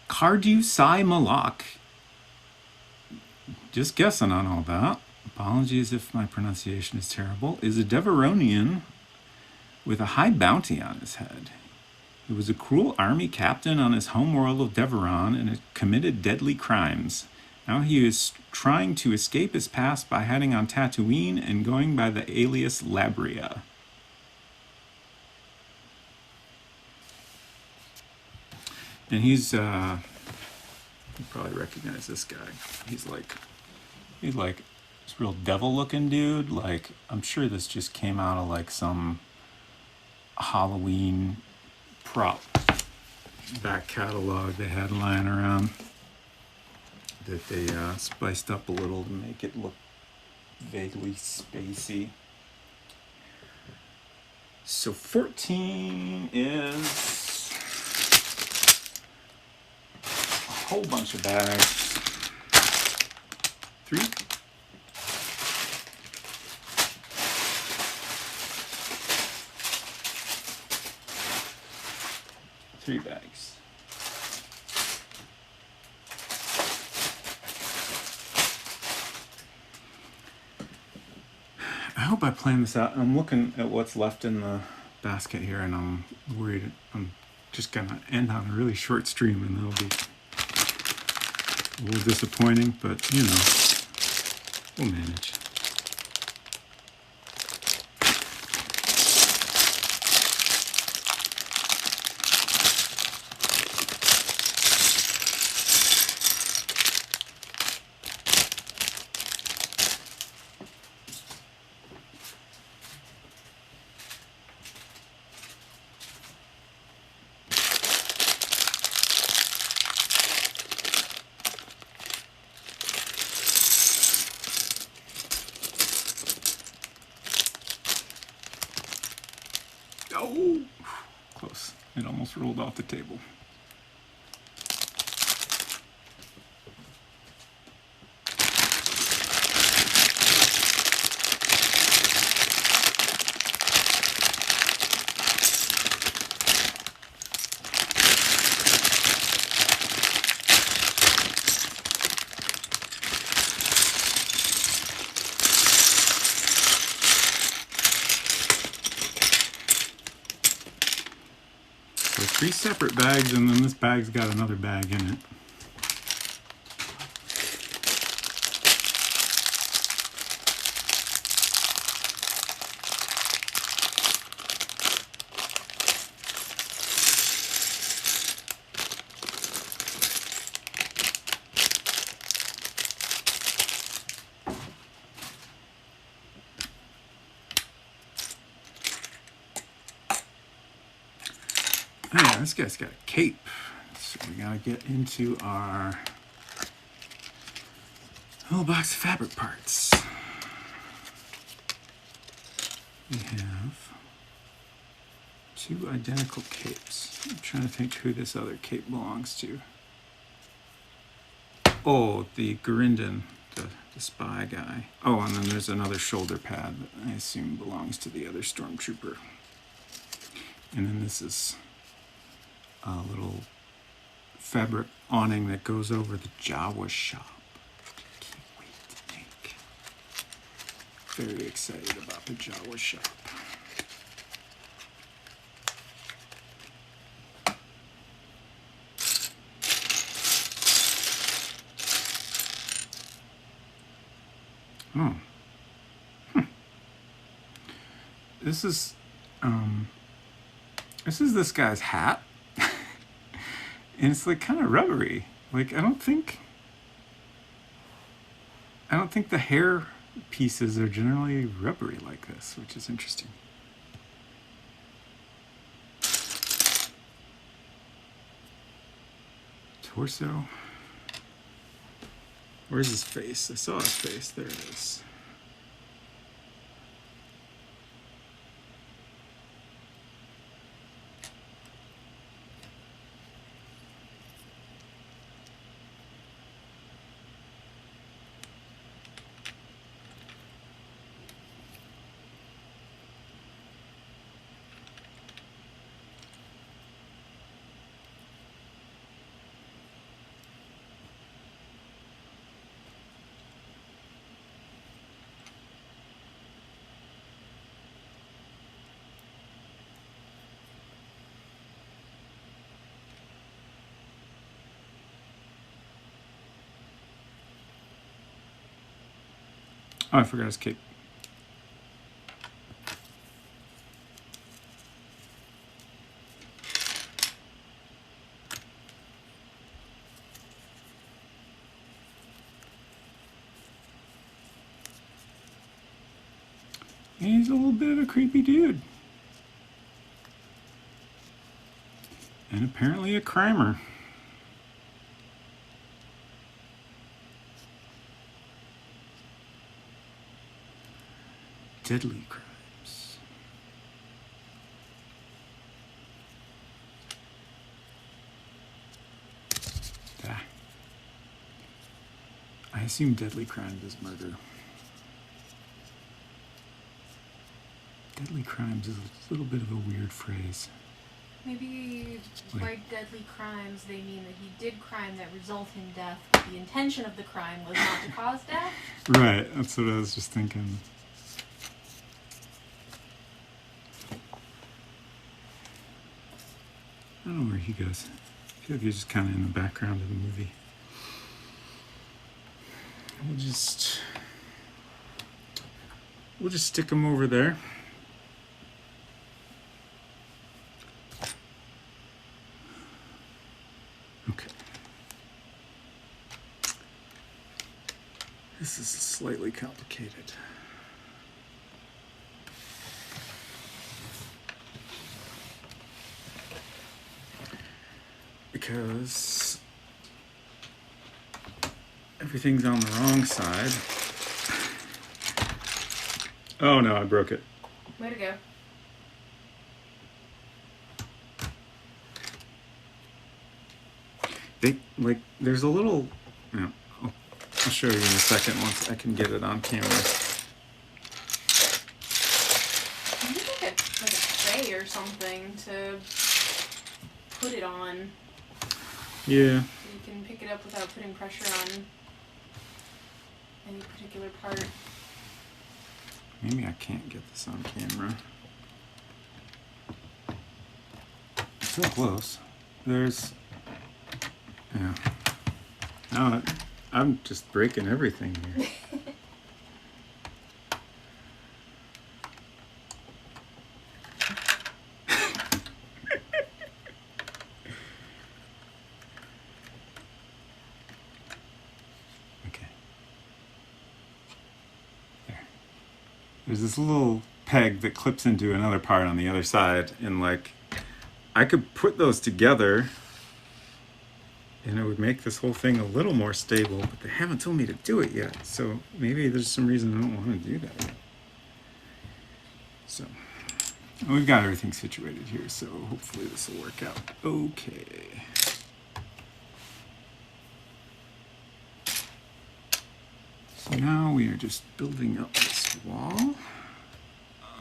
Cardew Sai Malak. Just guessing on all that. Apologies if my pronunciation is terrible. Is a Deveronian with a high bounty on his head. He was a cruel army captain on his homeworld of Deveron and had committed deadly crimes. Now he is trying to escape his past by heading on Tatooine and going by the alias Labria. And he's, you probably recognize this guy. He's like this real devil-looking dude. Like, I'm sure this just came out of like some Halloween prop back catalog they had lying around that they spiced up a little to make it look vaguely spacey. So 14 is a whole bunch of bags. 3. 3 bags. I hope I planned this out. I'm looking at what's left in the basket here, and I'm worried I'm just gonna end on a really short stream, and that'll be a little disappointing, but you know, we'll manage. Oh, close. It almost rolled off the table. So 3 separate bags, and then this bag's got another bag in it. Oh yeah, this guy's got a cape. So we gotta get into our little box of fabric parts. We have 2 identical capes. I'm trying to think who this other cape belongs to. Oh, the Grindan, the spy guy. Oh, and then there's another shoulder pad that I assume belongs to the other stormtrooper. And then this is a little fabric awning that goes over the Jawa shop. Can't wait to make. Very excited about the Jawa shop. Oh. This is this guy's hat. And it's like kind of rubbery. Like I don't think the hair pieces are generally rubbery like this, which is interesting. Torso. Where's his face? I saw his face. There it is. Oh, I forgot his cape. He's a little bit of a creepy dude. And apparently a crimer. Deadly crimes. Ah. I assume deadly crimes is murder. Deadly crimes is a little bit of a weird phrase. Maybe by deadly crimes they mean that he did crime that resulted in death, but the intention of the crime was not to cause death? Right, that's what I was just thinking. I don't know where he goes. I feel like he's just kind of in the background of the movie. We'll just stick him over there. Okay. This is slightly complicated. Because everything's on the wrong side. Oh no, I broke it. Way to go. There's a little, I'll show you in a second once I can get it on camera. You need like a tray or something to put it on. Yeah. So you can pick it up without putting pressure on any particular part. Maybe I can't get this on camera. So close. Yeah. No, I'm just breaking everything here. Okay. There. There's this little peg that clips into another part on the other side, and I could put those together and it would make this whole thing a little more stable, but they haven't told me to do it yet. So maybe there's some reason I don't want to do that yet. So we've got everything situated here, so hopefully this will work out okay. So now we are just building up this wall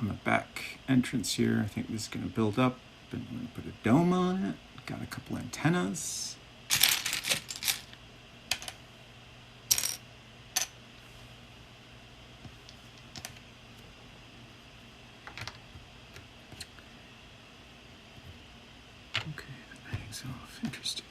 on the back entrance here. I think this is going to build up, and I'm going to put a dome on it. Got a couple antennas. Okay, that hangs off. Interesting.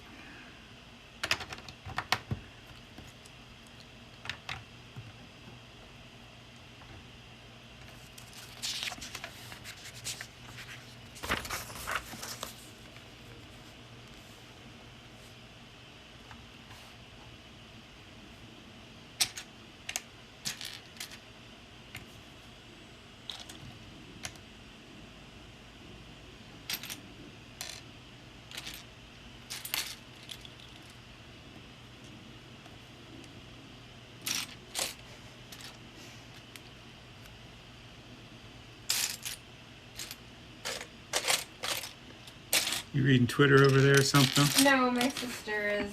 You reading Twitter over there or something? No, my sister is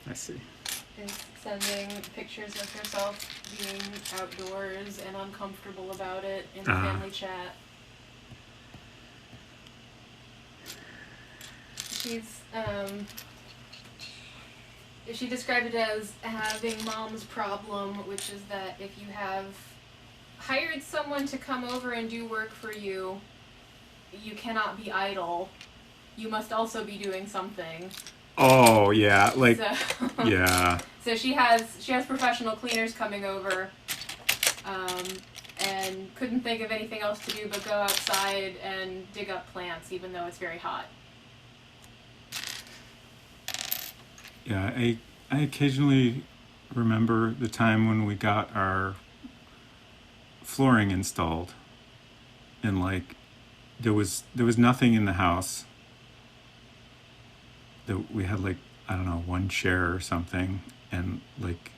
I see. is sending pictures of herself being outdoors and uncomfortable about it in the family chat. She described it as having mom's problem, which is that if you have hired someone to come over and do work for you, you cannot be idle. You must also be doing something. Oh yeah, like So, yeah. So she has professional cleaners coming over, and couldn't think of anything else to do but go outside and dig up plants, even though it's very hot. Yeah, I occasionally remember the time when we got our flooring installed, and like there was nothing in the house. That we had like, I don't know, one chair or something, and like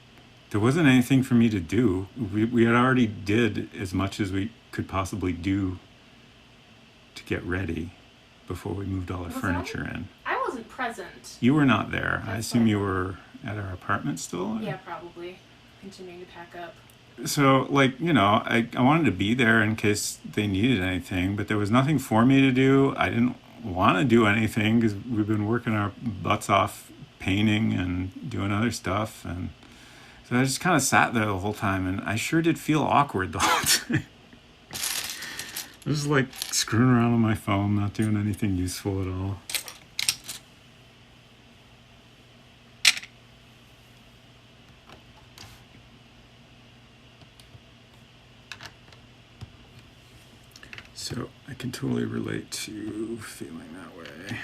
there wasn't anything for me to do. We had already did as much as we could possibly do to get ready before we moved all the furniture in. I wasn't present. You were not there. I That's assume fine. you were at our apartment still? Or? Yeah, probably. Continuing to pack up. So, like, you know, I wanted to be there in case they needed anything, but there was nothing for me to do. I didn't want to do anything because we've been working our butts off painting and doing other stuff. And so I just kind of sat there the whole time, and I sure did feel awkward the whole time. I was like screwing around on my phone, not doing anything useful at all. So I can totally relate to feeling that way.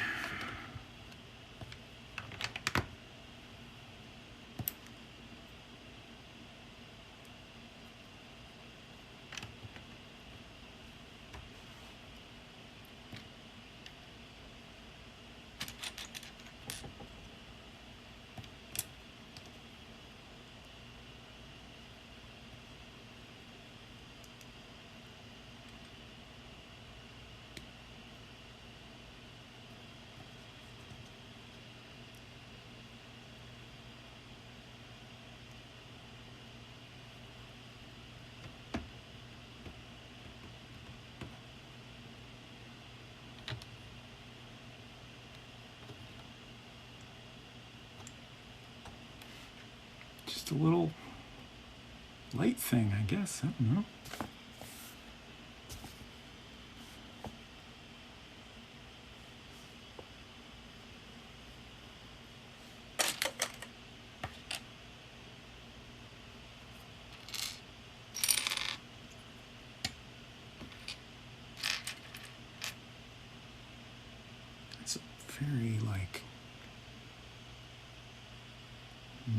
Just a little light thing, I guess. I don't know. It's a very, like,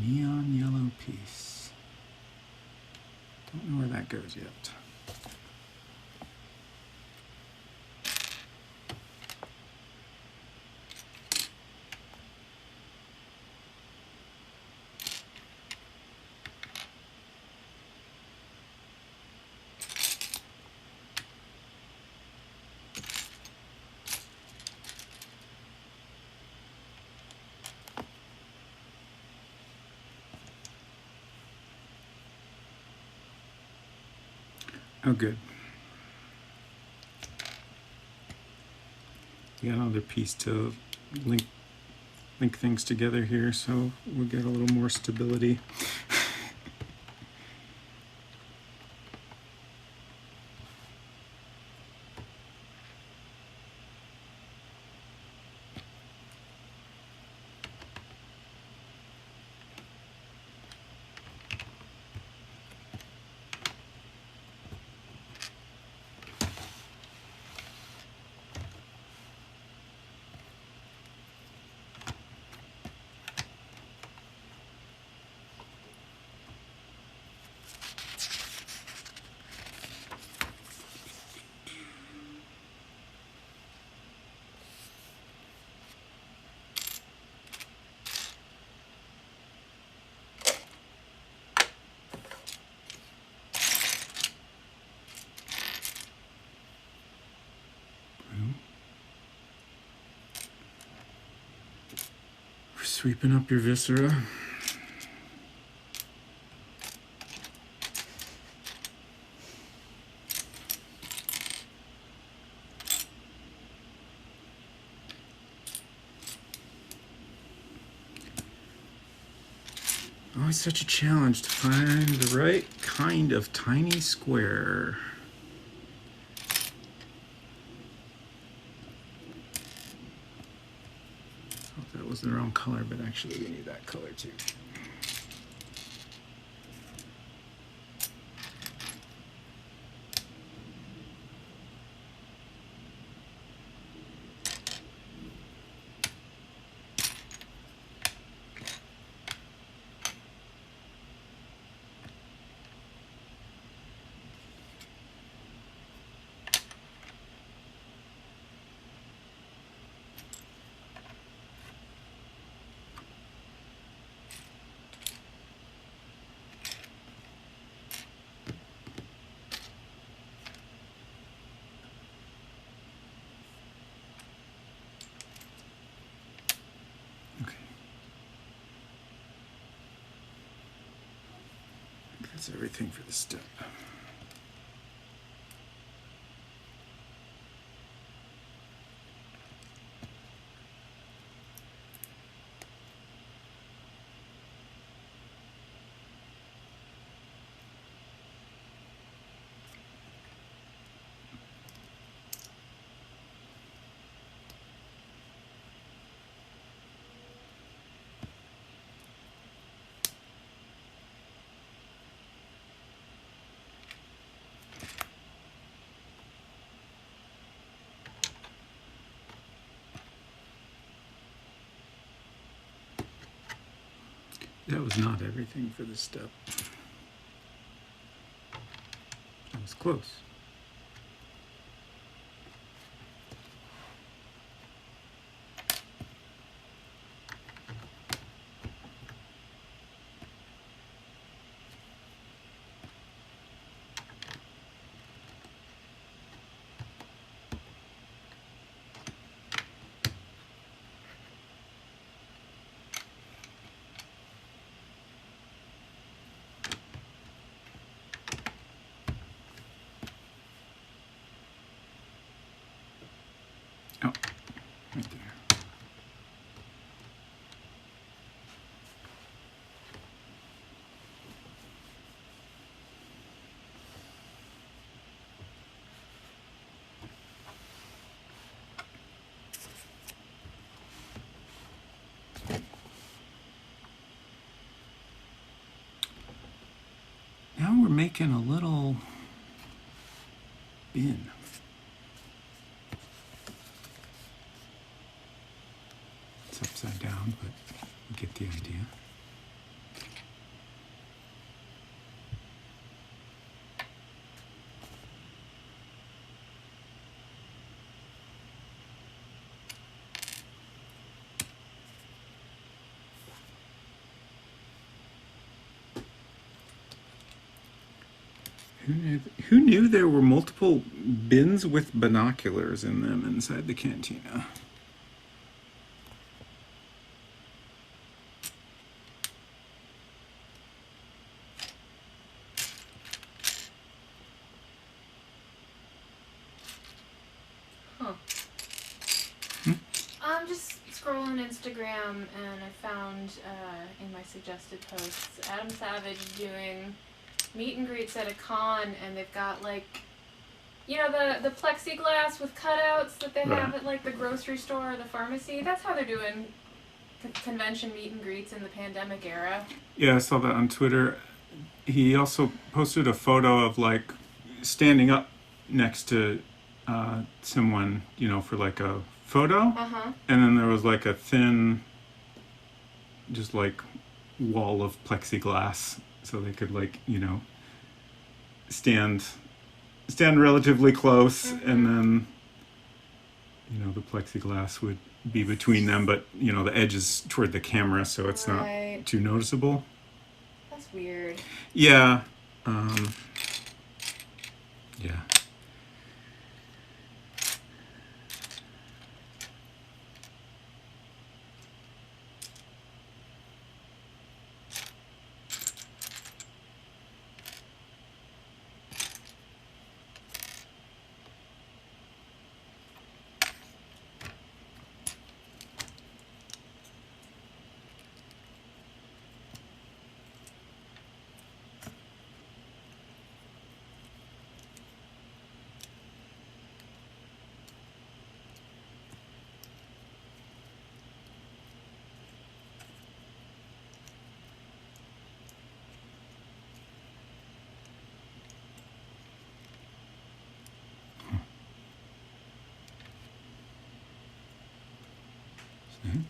neon yellow piece. Don't know where that goes yet. Oh, good. Got another piece to link things together here, so we'll get a little more stability. We're sweeping up your viscera. Always such a challenge to find the right kind of tiny square. Thought that was the wrong color, but actually we need that color too. That's everything for this step. That was not everything for this step. That was close. Oh, right there. Now we're making a little bin. It's upside down, but you get the idea. Who knew there were multiple bins with binoculars in them inside the cantina? I'm just scrolling Instagram and I found in my suggested posts Adam Savage doing meet and greets at a con, and they've got like, you know, the plexiglass with cutouts that they have at like the grocery store or the pharmacy. That's how they're doing convention meet and greets in the pandemic era. Yeah, I saw that on Twitter. He also posted a photo of like standing up next to someone, you know, for like a photo. And then there was like a thin, just like wall of plexiglass, so they could like, you know, stand relatively close, and then, you know, the plexiglass would be between them, but, you know, the edge is toward the camera, so it's not too noticeable. That's weird. Yeah. Yeah.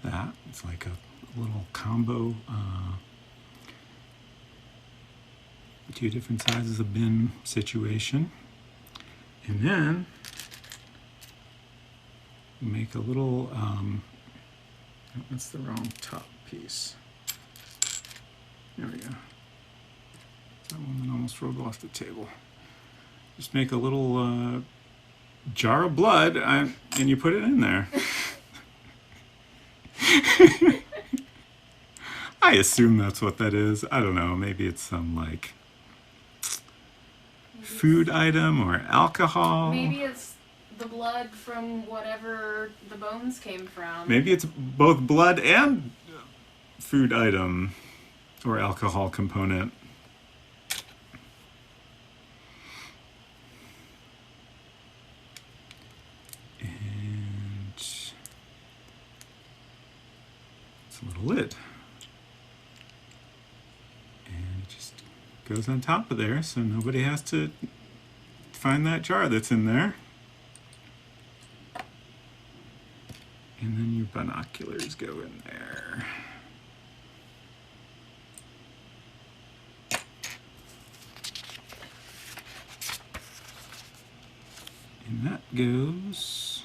That it's like a little combo, 2 different sizes of bin situation, and then make a little that's the wrong top piece. There we go. That one almost rolled off the table. Just make a little jar of blood, and you put it in there. I assume that's what that is. I don't know. Maybe it's some like food item or alcohol. Maybe it's the blood from whatever the bones came from. Maybe it's both blood and food item or alcohol component. And it's a little lid. Goes on top of there, so nobody has to find that jar that's in there. And then your binoculars go in there. And that goes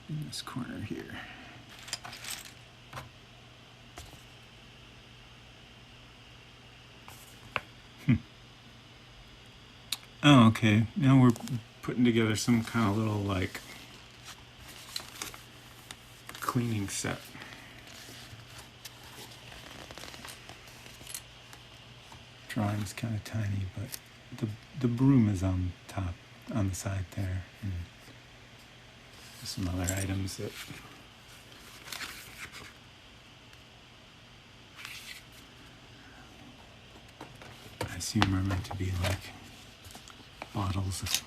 in this corner here. Oh, okay. Now we're putting together some kind of little like cleaning set. Drawing's kind of tiny, but the broom is on top, on the side there. And some other items that I assume are meant to be like bottles of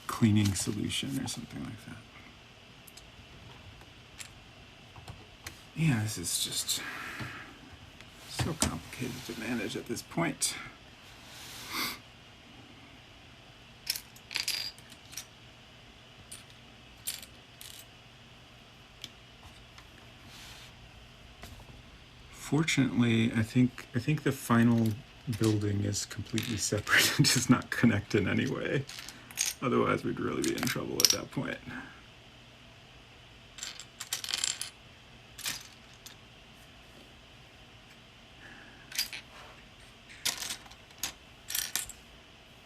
cleaning solution or something like that. Yeah, this is just so complicated to manage at this point. Fortunately, I think the final building is completely separate and does not connect in any way. Otherwise, we'd really be in trouble at that point.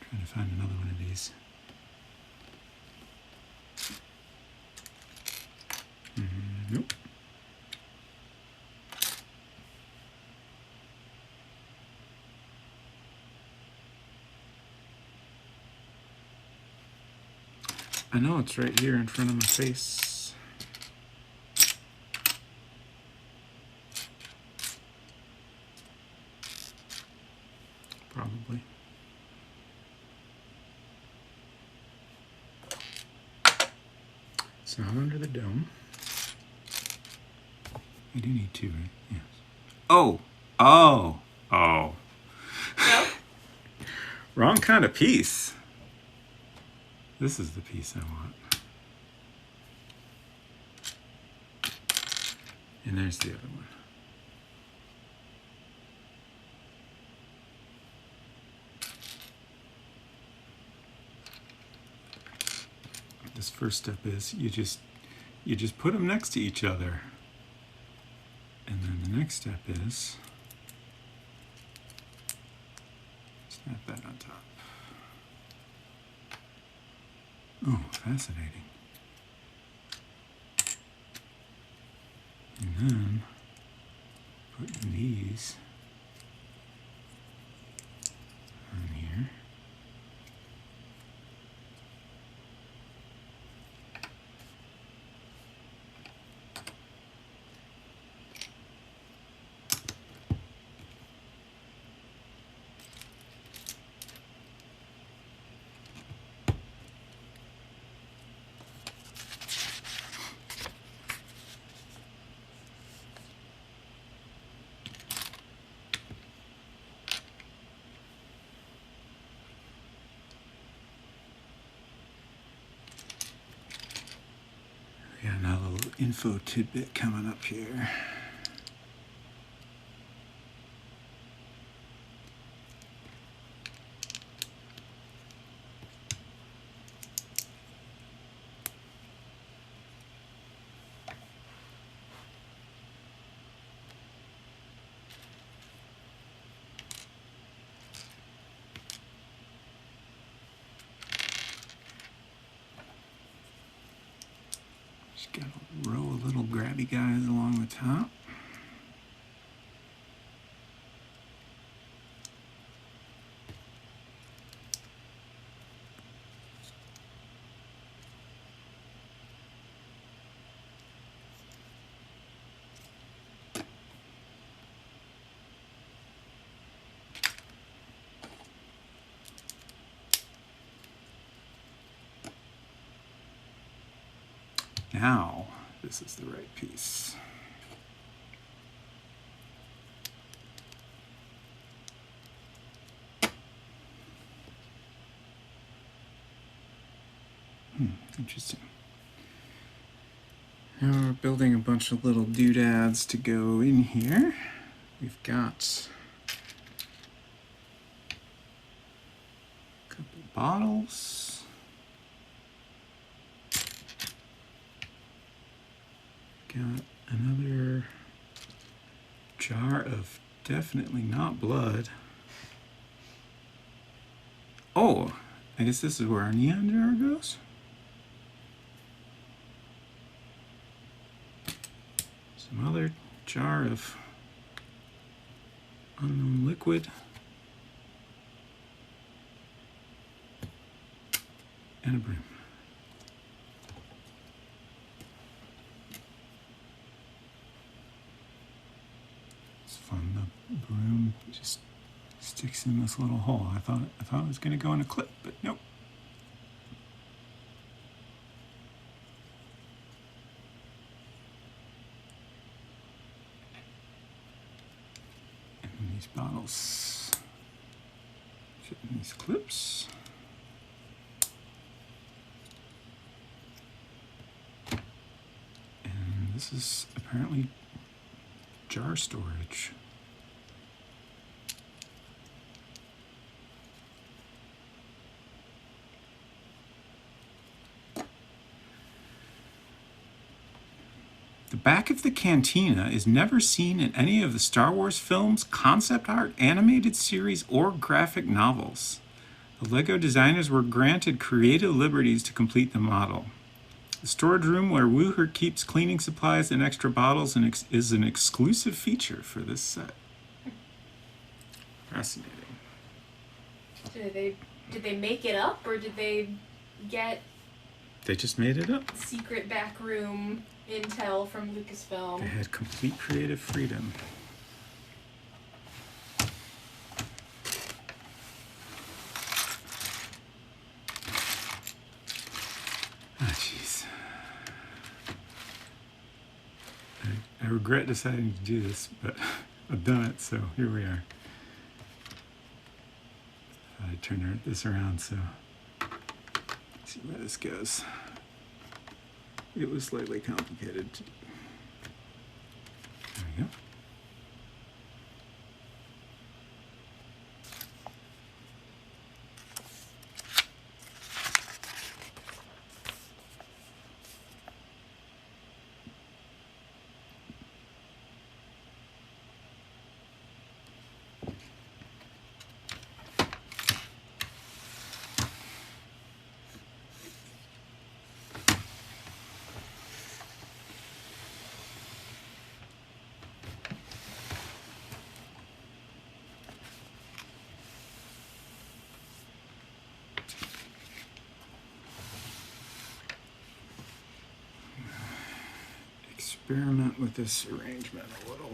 Trying to find another one of these. Nope. I know it's right here in front of my face. Probably. It's not under the dome. I do need two, right? Yes. Oh! Oh! Oh. No? Wrong kind of piece. This is the piece I want. And there's the other one. This first step is you just put them next to each other. And then the next step is snap that on top. Oh, fascinating. And then putting these on here. We got another little info tidbit coming up here. Just got a row of little grabby guys along the top. Now, this is the right piece. Interesting. Now we're building a bunch of little doodads to go in here. We've got a couple bottles. Got another jar of definitely not blood. Oh, I guess this is where our neon jar goes. Some other jar of unknown liquid. And a broom. Fun. The broom just sticks in this little hole. I thought it was going to go in a clip, but nope. And these bottles fit in these clips. And this is apparently jar storage. The back of the Cantina is never seen in any of the Star Wars films, concept art, animated series, or graphic novels. The LEGO designers were granted creative liberties to complete the model. The storage room where Wooher keeps cleaning supplies and extra bottles is an exclusive feature for this set. Fascinating. Did they make it up, or did they get They just made it up. Secret backroom intel from Lucasfilm. They had complete creative freedom. Ah, jeez. I regret deciding to do this, but I've done it, so here we are. I turn this around, so let's see where this goes. It was slightly complicated to do. There we go. Experiment with this arrangement a little.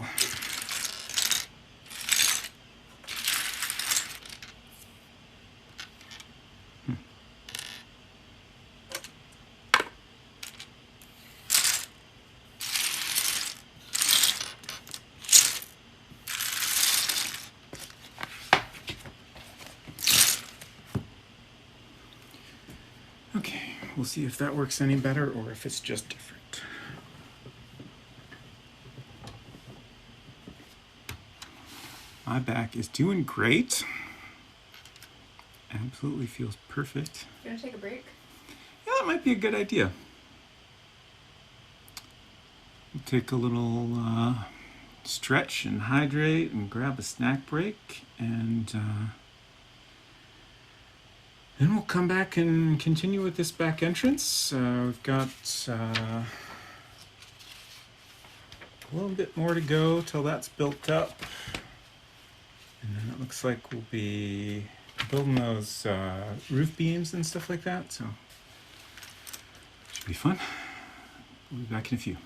Okay, we'll see if that works any better or if it's just different. My back is doing great. Absolutely feels perfect. You want to take a break? Yeah, that might be a good idea. We'll take a little stretch and hydrate and grab a snack break, and then we'll come back and continue with this back entrance. We've got a little bit more to go till that's built up. And then it looks like we'll be building those roof beams and stuff like that, so should be fun. We'll be back in a few.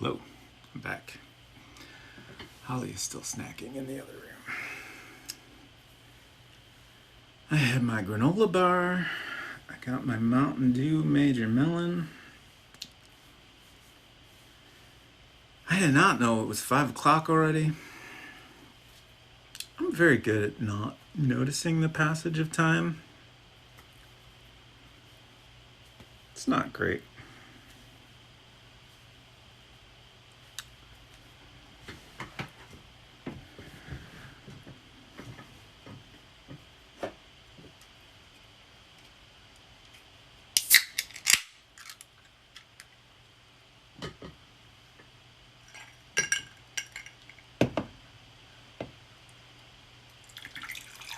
Hello, I'm back. Holly is still snacking in the other room. I had my granola bar. I got my Mountain Dew Major Melon. I did not know it was 5 o'clock already. I'm very good at not noticing the passage of time. It's not great.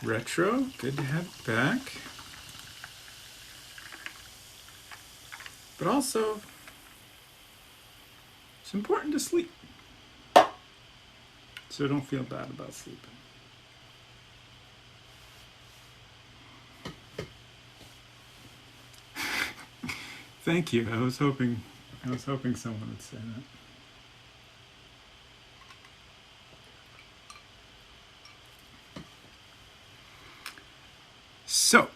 Retro, good to have it back. But also, it's important to sleep. So don't feel bad about sleeping. Thank you. I was hoping someone would say that. So,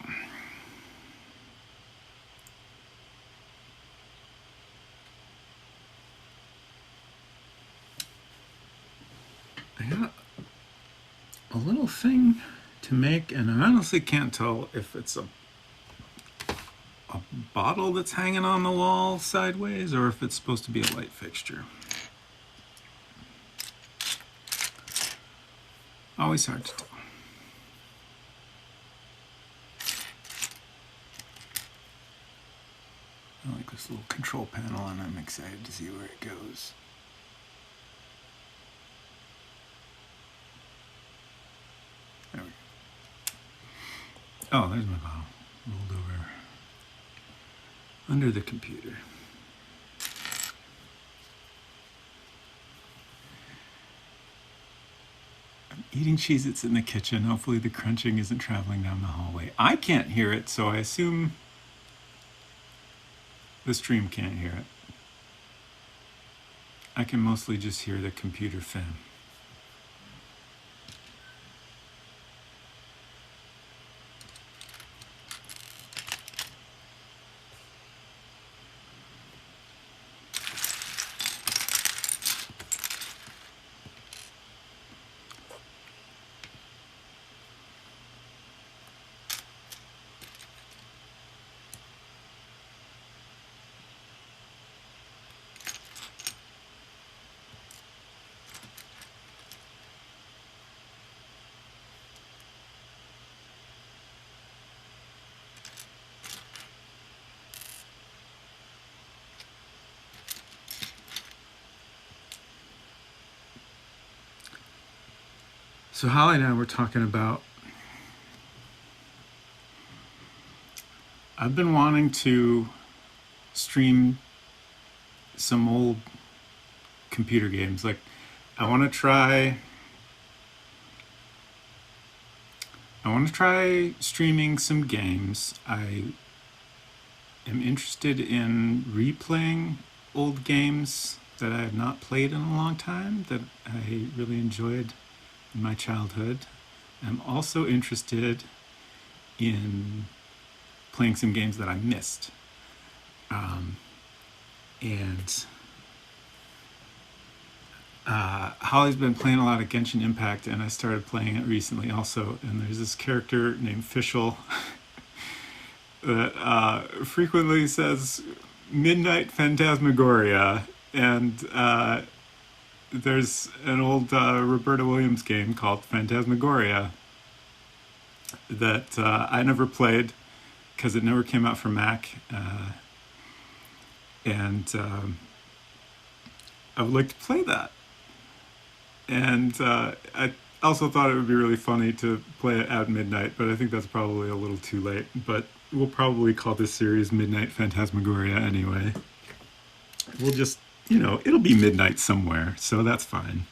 I got a little thing to make, and I honestly can't tell if it's a bottle that's hanging on the wall sideways or if it's supposed to be a light fixture. Always hard to tell. I like this little control panel, and I'm excited to see where it goes. There we go. Oh, there's my bottle. Rolled over under the computer. I'm eating Cheez-Its in the kitchen. Hopefully the crunching isn't traveling down the hallway. I can't hear it, so I assume the stream can't hear it. I can mostly just hear the computer fan. So Holly and I were talking about, I've been wanting to stream some old computer games. Like, I want to try streaming some games. I am interested in replaying old games that I have not played in a long time, that I really enjoyed in my childhood. I'm also interested in playing some games that I missed. Holly's been playing a lot of Genshin Impact, and I started playing it recently also. And there's this character named Fischl that frequently says Midnight Phantasmagoria, and there's an old Roberta Williams game called Phantasmagoria that I never played because it never came out for Mac, and I would like to play that. And I also thought it would be really funny to play it at midnight, but I think that's probably a little too late. But we'll probably call this series Midnight Phantasmagoria anyway. We'll just, it'll be midnight somewhere, so that's fine.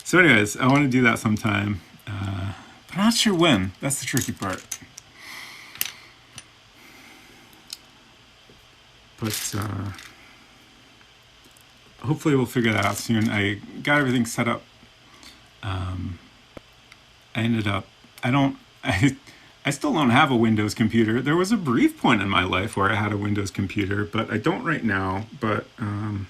So anyways, I want to do that sometime, but I'm not sure when. That's the tricky part. But hopefully we'll figure that out soon. I got everything set up. I ended up, I don't, I still don't have a Windows computer. There was a brief point in my life where I had a Windows computer, but I don't right now. But an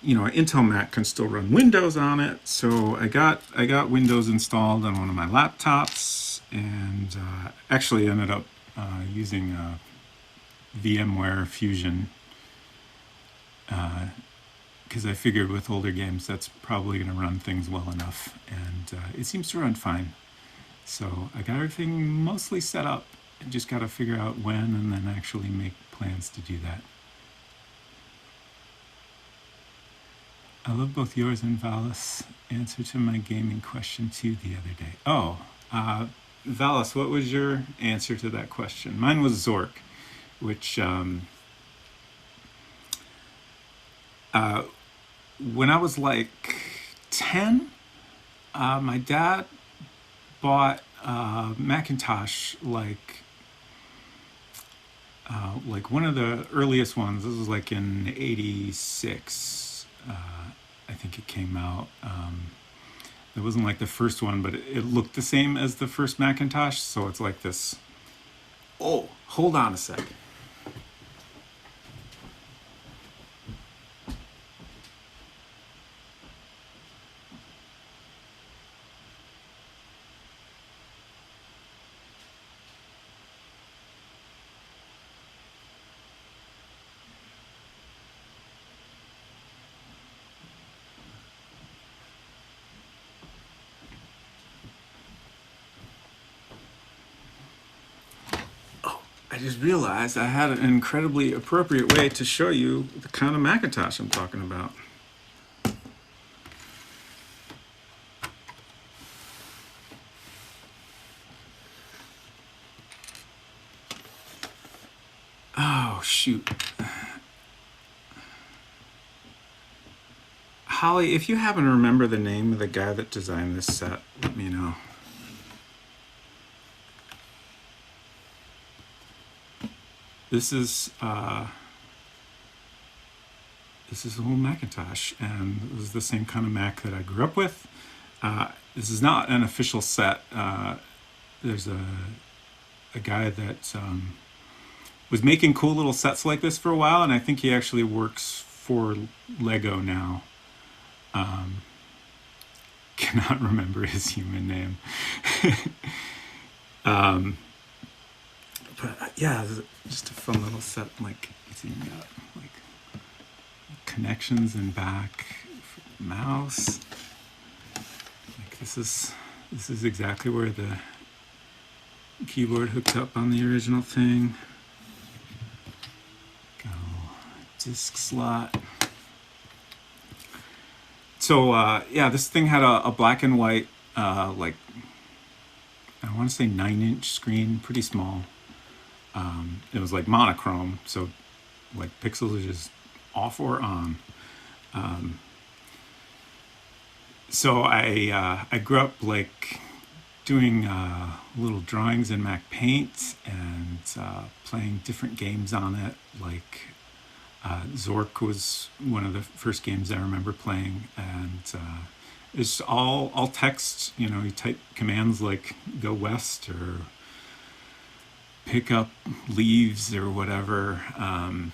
Intel Mac can still run Windows on it. So I got Windows installed on one of my laptops, and actually ended up using VMware Fusion, because I figured with older games that's probably going to run things well enough, and it seems to run fine. So I got everything mostly set up. I just got to figure out when, and then actually make plans to do that. I love both yours and Valis' answer to my gaming question too the other day. Oh, Valis, what was your answer to that question? Mine was Zork, which when I was like 10, my dad bought Macintosh, like one of the earliest ones. This was like in '86, I think it came out. It wasn't like the first one, but it looked the same as the first Macintosh. So it's like this. Oh, hold on a sec. I just realized I had an incredibly appropriate way to show you the kind of Macintosh I'm talking about. Oh, shoot. Holly, if you happen to remember the name of the guy that designed this set, let me know. This is the whole Macintosh, and this is the same kind of Mac that I grew up with. This is not an official set. There's a guy that was making cool little sets like this for a while, and I think he actually works for Lego now. Cannot remember his human name. But yeah, just a fun little set. Like, it's even got like connections in back for the mouse. Like this is exactly where the keyboard hooked up on the original thing. Go disk slot. So yeah, this thing had a black and white, like I want to say 9-inch screen, pretty small. It was like monochrome, so like pixels are just off or on. So I grew up like doing little drawings in Mac Paint and playing different games on it. Like Zork was one of the first games I remember playing, and it's all text. You know, you type commands like go west or pick up leaves or whatever, and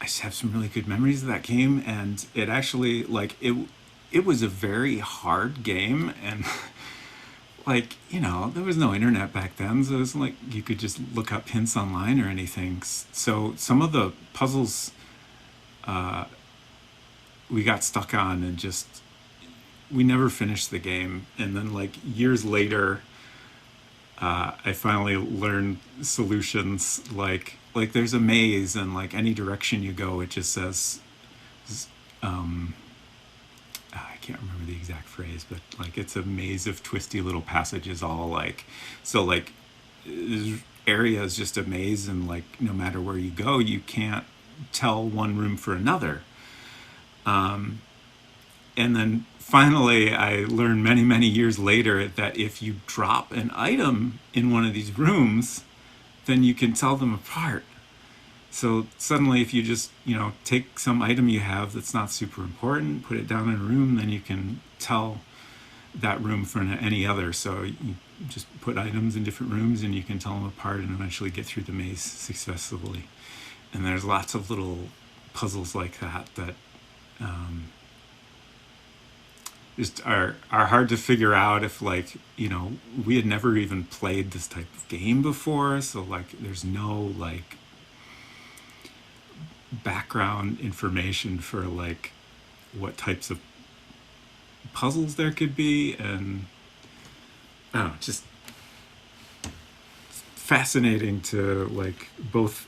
I just have some really good memories of that game. And it actually, like, it was a very hard game, and like, you know, there was no internet back then, so it wasn't like you could just look up hints online or anything. So some of the puzzles we got stuck on, and just we never finished the game. And then like years later, I finally learned solutions. Like there's a maze, and like any direction you go, it just says, I can't remember the exact phrase, but like it's a maze of twisty little passages, all like, so like this area is just a maze, and like no matter where you go, you can't tell one room for another. And then finally, I learned many, many years later that if you drop an item in one of these rooms, then you can tell them apart. So suddenly, if you just, take some item you have that's not super important, put it down in a room, then you can tell that room from any other. So you just put items in different rooms and you can tell them apart and eventually get through the maze successfully. And there's lots of little puzzles like that just are hard to figure out if, like, we had never even played this type of game before. So, like, there's no, like, background information for, like, what types of puzzles there could be. And I don't know, just fascinating to, like, both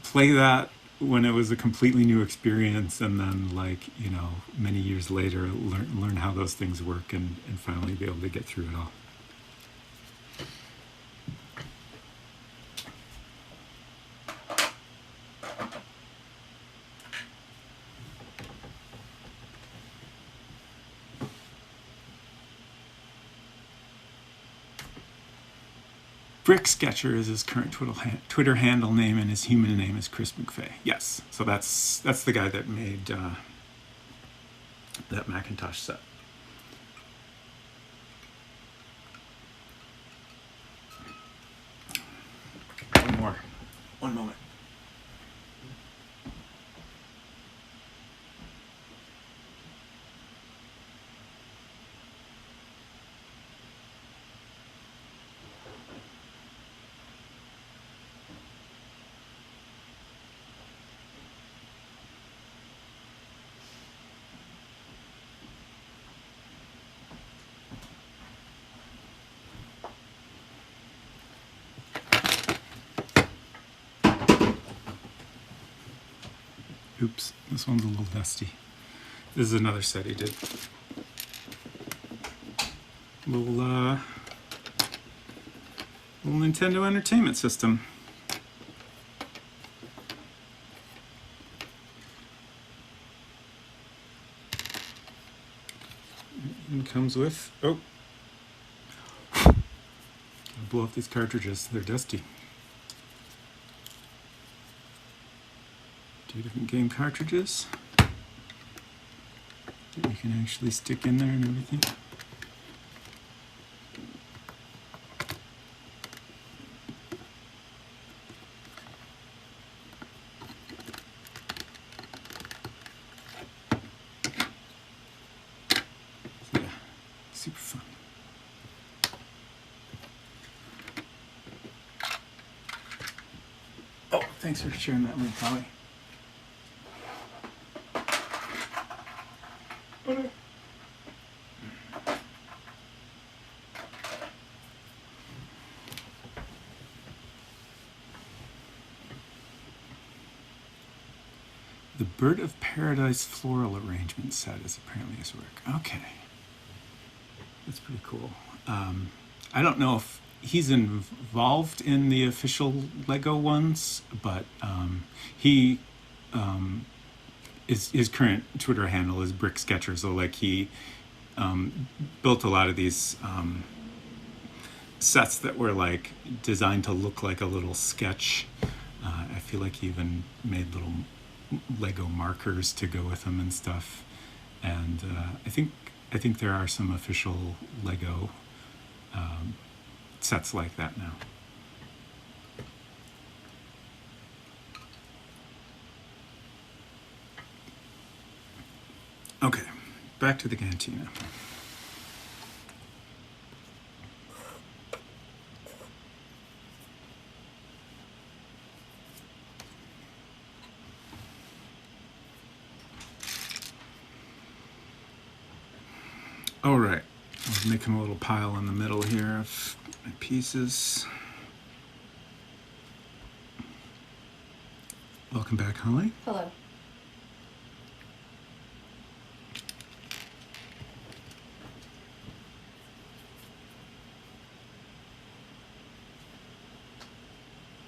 play that when it was a completely new experience and then, like, many years later learn how those things work and finally be able to get through it all. Brick Sketcher is his current Twitter handle name, and his human name is Chris McVeigh. Yes, so that's the guy that made that Macintosh set. One more. One moment. Oops, this one's a little dusty. This is another set he did. Little Nintendo Entertainment System. It comes with, gotta blow up these cartridges, they're dusty. 2 different game cartridges that you can actually stick in there and everything. So yeah, super fun. Oh, thanks for sharing that link, Holly. The Bird of Paradise floral arrangement set is apparently his work. Okay. That's pretty cool. I don't know if he's involved in the official Lego ones, but he his current Twitter handle is Brick Sketcher. So, like, he built a lot of these sets that were, like, designed to look like a little sketch. I feel like he even made little Lego markers to go with them and stuff. And I think there are some official Lego sets like that now. Okay, back to the Cantina. All right, I'm making a little pile in the middle here of my pieces. Welcome back, Holly. Hello.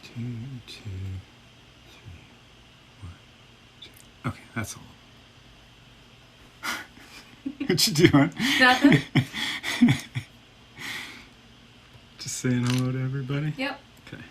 Two, 3, 1, 2. Okay, that's all. What you doing? Nothing. Just saying hello to everybody? Yep. Okay.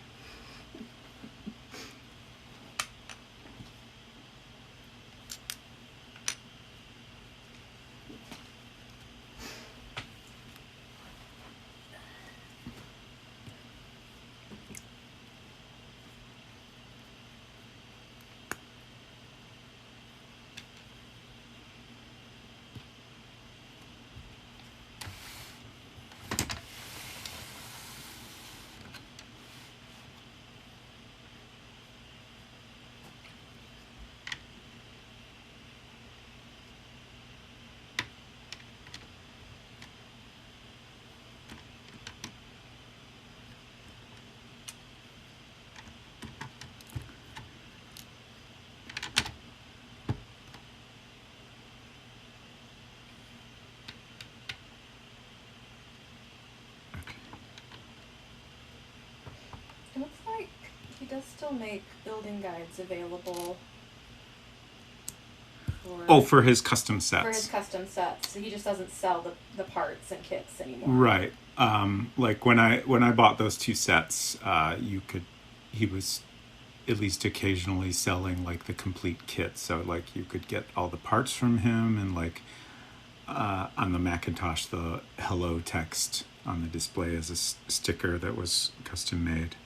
It looks like he does still make building guides available For his custom sets. For his custom sets. So he just doesn't sell the parts and kits anymore. Right. Like when I bought those 2 sets, he was at least occasionally selling like the complete kit. So like you could get all the parts from him, and like on the Macintosh, the hello text on the display as a sticker that was custom made.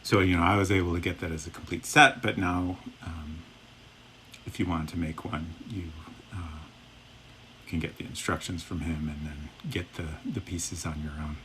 So, I was able to get that as a complete set, but now if you wanted to make one, you can get the instructions from him and then get the pieces on your own.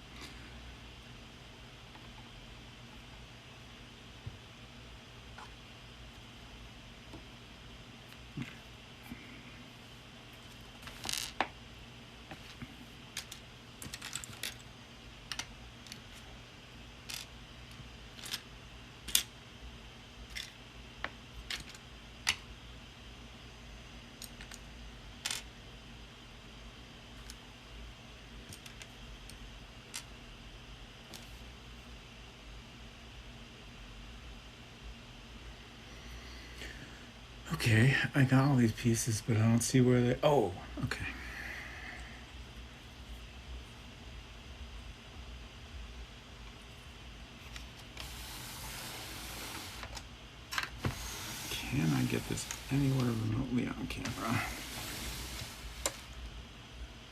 Okay, I got all these pieces, but I don't see where they... Oh, okay. Can I get this anywhere remotely on camera?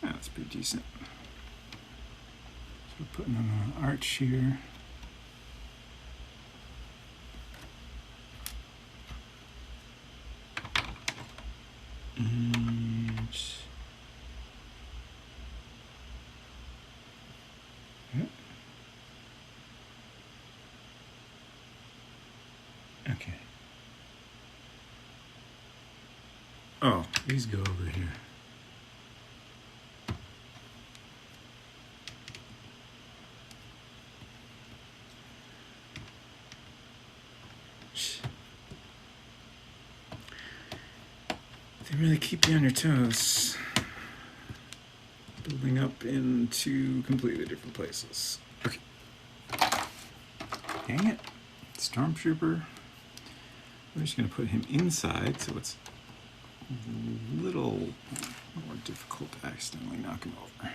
That's pretty decent. So we're putting on an arch here. Okay. Oh, these go over here. They really keep you on your toes. Building up into completely different places. Okay. Dang it. Stormtrooper. We're just going to put him inside so it's a little more difficult to accidentally knock him over.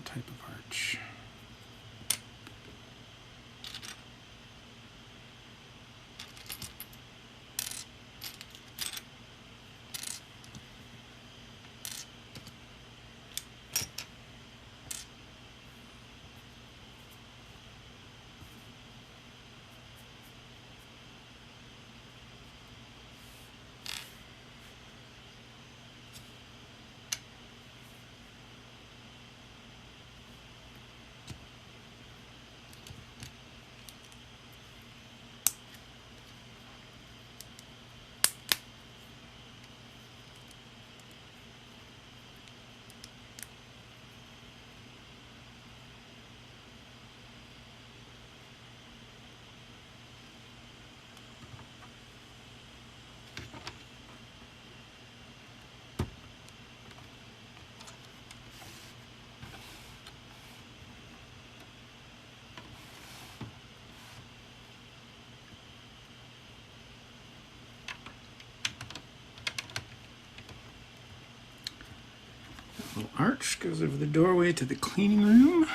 Type of arch. arch goes over the doorway to the cleaning room.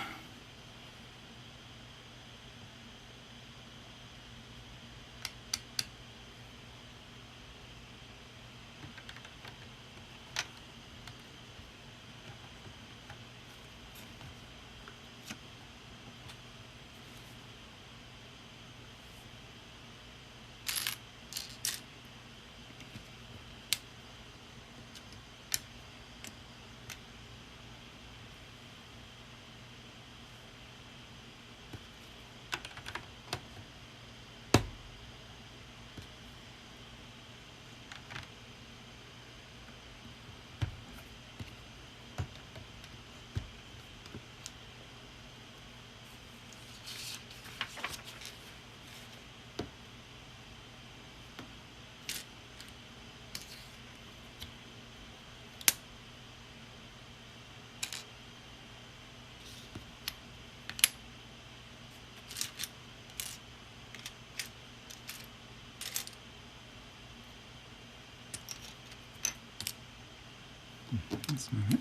Let's move it.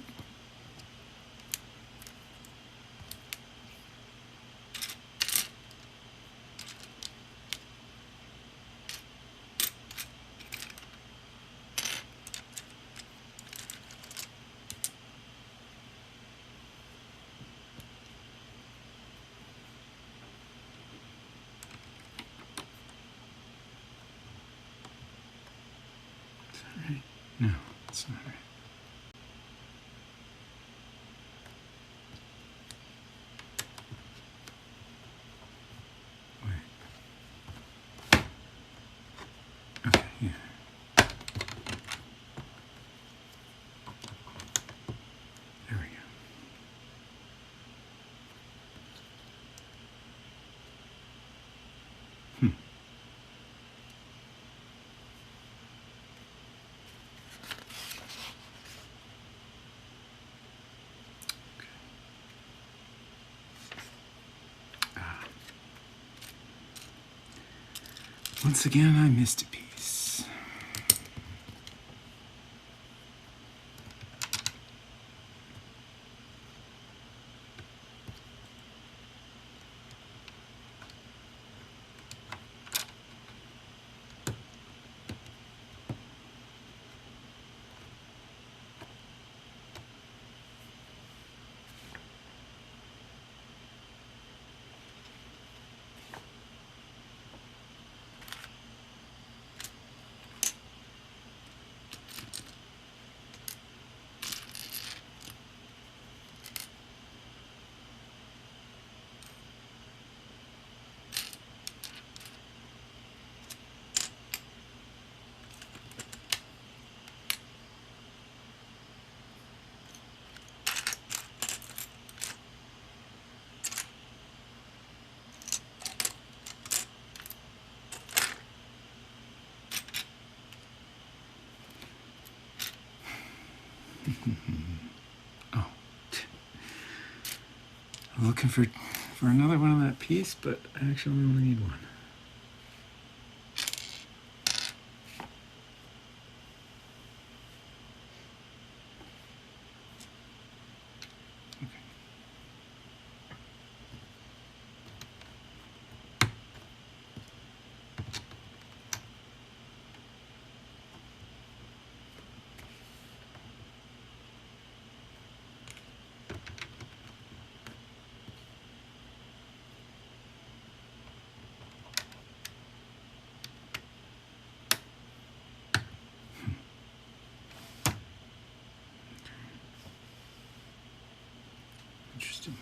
Is that right? No, it's not right. Okay, yeah. There we go. Once again, I missed a piece. Oh, I'm looking for another one of that piece, but I actually only need one. Interesting.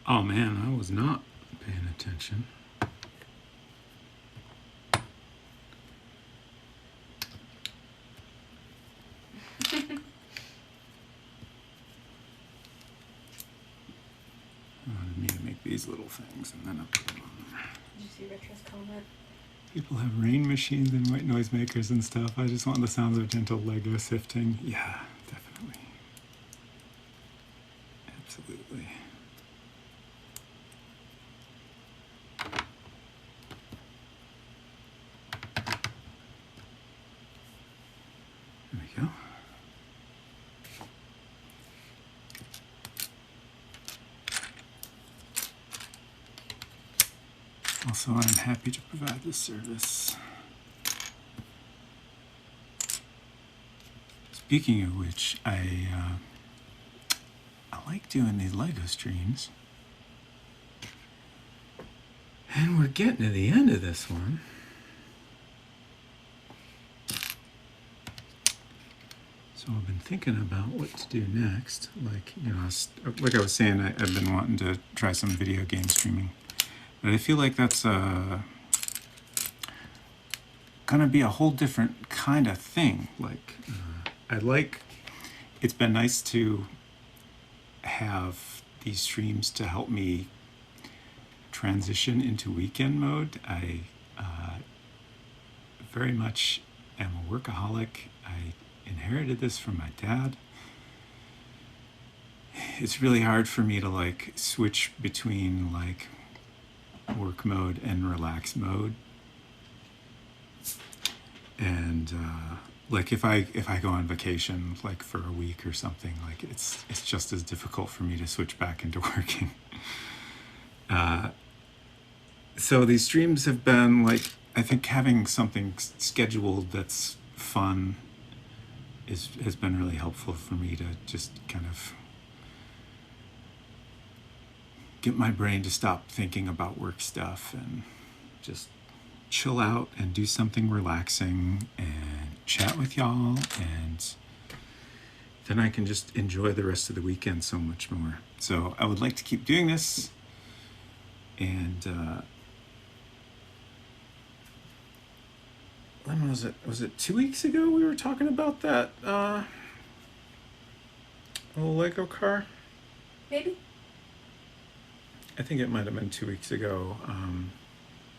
Oh man, I was not paying attention. I wanted me to make these little things and then I put them on there. Did you see Richard's comment? People have rain machines and white noise makers and stuff. I just want the sounds of gentle Lego sifting. Yeah, definitely. Absolutely. There we go. Also, I'm happy to provide this service. Speaking of which, I like doing these Lego streams. And we're getting to the end of this one. So I've been thinking about what to do next. Like, you know, like I was saying, I've been wanting to try some video game streaming. But I feel like that's gonna be a whole different kind of thing. Like, it's been nice to have these streams to help me transition into weekend mode. I very much am a workaholic. I inherited this from my dad. It's really hard for me to like switch between like work mode and relax mode. And like if I go on vacation like for a week or something, like it's just as difficult for me to switch back into working. So these streams have been like, I think having something scheduled that's fun has been really helpful for me to just kind of get my brain to stop thinking about work stuff and just chill out and do something relaxing and chat with y'all, and then I can just enjoy the rest of the weekend so much more. So I would like to keep doing this, and when was it? Was it 2 weeks ago we were talking about that little Lego car? Maybe. I think it might have been 2 weeks ago.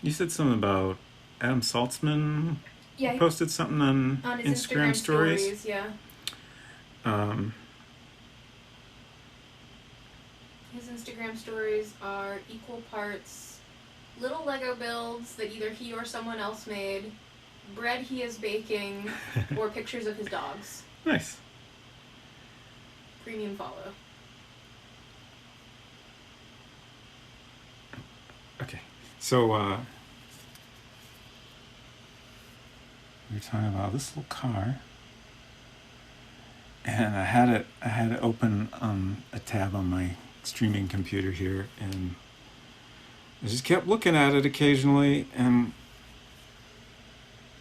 You said something about Adam Saltzman. Yeah, he posted something on his Instagram stories. Yeah. His Instagram stories are equal parts little Lego builds that either he or someone else made, bread he is baking, or pictures of his dogs. Nice. Premium follow. Okay, so we were talking about this little car, and I had it open on a tab on my streaming computer here, and I just kept looking at it occasionally, and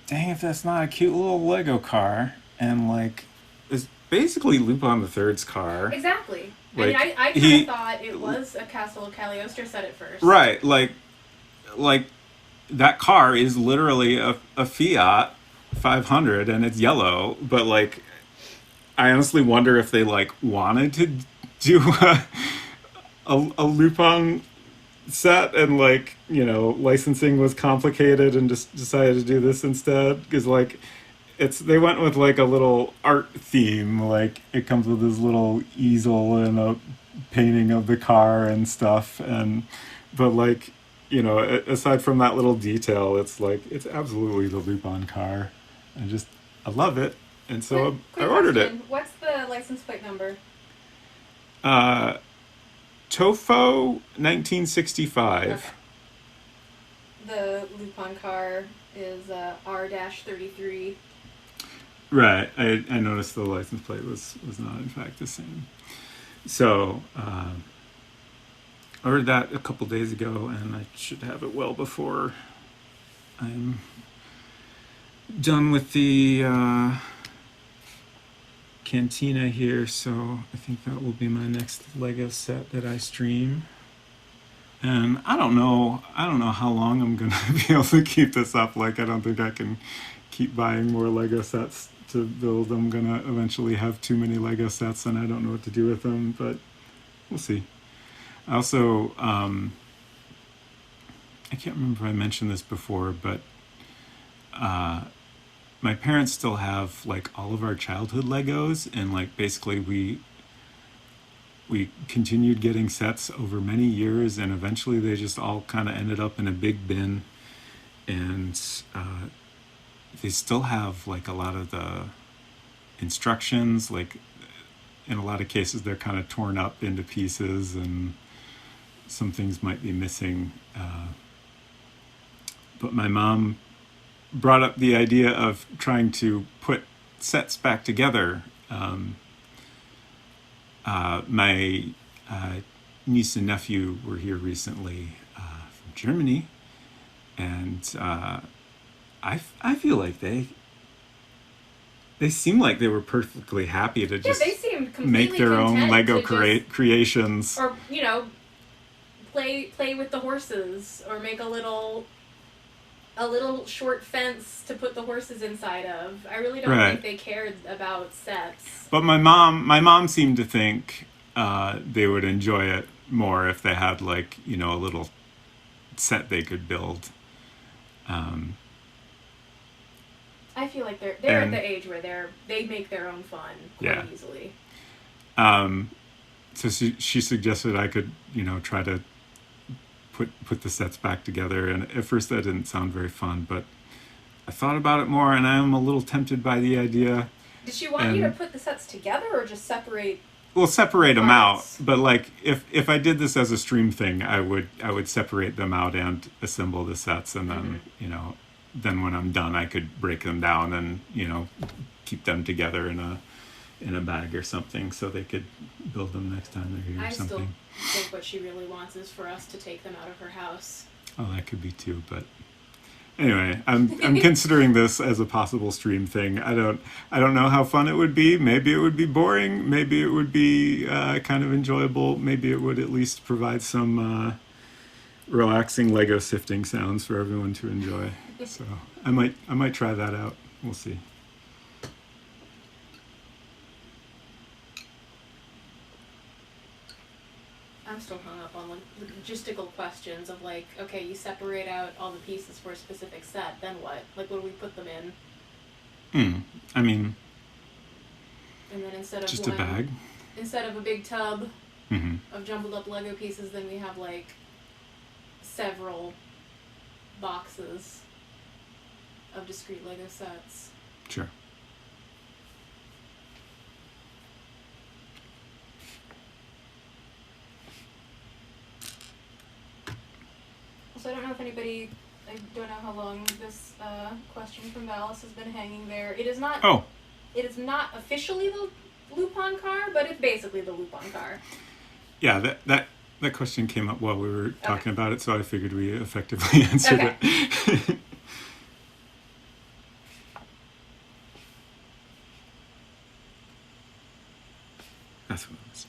dang if that's not a cute little Lego car, and like it's basically Lupin the Third's car. Exactly. Like, I mean, I kind of thought it was a Castle Cagliostro set at first. Right, like that car is literally a Fiat 500 and it's yellow, but like I honestly wonder if they like wanted to do a Lupin set and like, you know, licensing was complicated and just decided to do this instead, because like they went with like a little art theme, like it comes with this little easel and a painting of the car and stuff, and but like, you know, aside from that little detail, it's like it's absolutely the Lupin car. I love it, and so I ordered it. What's the license plate number? Tofo 1965. Okay. The Lupin car is R-33. Right. I noticed the license plate was not in fact the same. So I ordered that a couple days ago, and I should have it well before I'm done with the Cantina here. So I think that will be my next Lego set that I stream. And I don't know how long I'm gonna be able to keep this up. Like, I don't think I can keep buying more Lego sets to build. I'm gonna eventually have too many Lego sets, and I don't know what to do with them. But we'll see. I also, I can't remember if I mentioned this before, but my parents still have like all of our childhood Legos, and like basically we continued getting sets over many years, and eventually they just all kind of ended up in a big bin. And they still have like a lot of the instructions. Like in a lot of cases, they're kind of torn up into pieces, and some things might be missing. But my mom brought up the idea of trying to put sets back together. My niece and nephew were here recently from Germany, and I feel like they seem like they were perfectly happy to just they seemed completely make their own content Lego to just, creations. or play with the horses, or make a little short fence to put the horses inside of. I really don't think they cared about sets. But my mom seemed to think they would enjoy it more if they had like a little set they could build. I feel like they're at the age where they make their own fun quite easily. So she suggested I could try to put the sets back together, and at first that didn't sound very fun, but I thought about it more, and I am a little tempted by the idea. Did she want you to put the sets together, or just separate? Well, separate them out, but like if I did this as a stream thing, I would separate them out and assemble the sets, and then then when I'm done, I could break them down and keep them together in a bag or something, so they could build them next time they're here or something. I still think what she really wants is for us to take them out of her house. Oh, that could be too, but anyway, I'm considering this as a possible stream thing. I don't know how fun it would be. Maybe it would be boring. Maybe it would be kind of enjoyable. Maybe it would at least provide some relaxing Lego sifting sounds for everyone to enjoy. So I might try that out. We'll see. I'm still hung up on logistical questions of like, okay, you separate out all the pieces for a specific set, then what? Like, what do we put them in? I mean, and then instead of just a bag, instead of a big tub of jumbled up Lego pieces, then we have like several boxes of discrete Lego sets. Sure. So I don't know if anybody, I don't know how long this question from Valis has been hanging there. It is not. Oh. It is not officially the Lupin car, but it's basically the Lupin car. Yeah, that question came up while we were talking about it, so I figured we effectively answered it. That's what it was.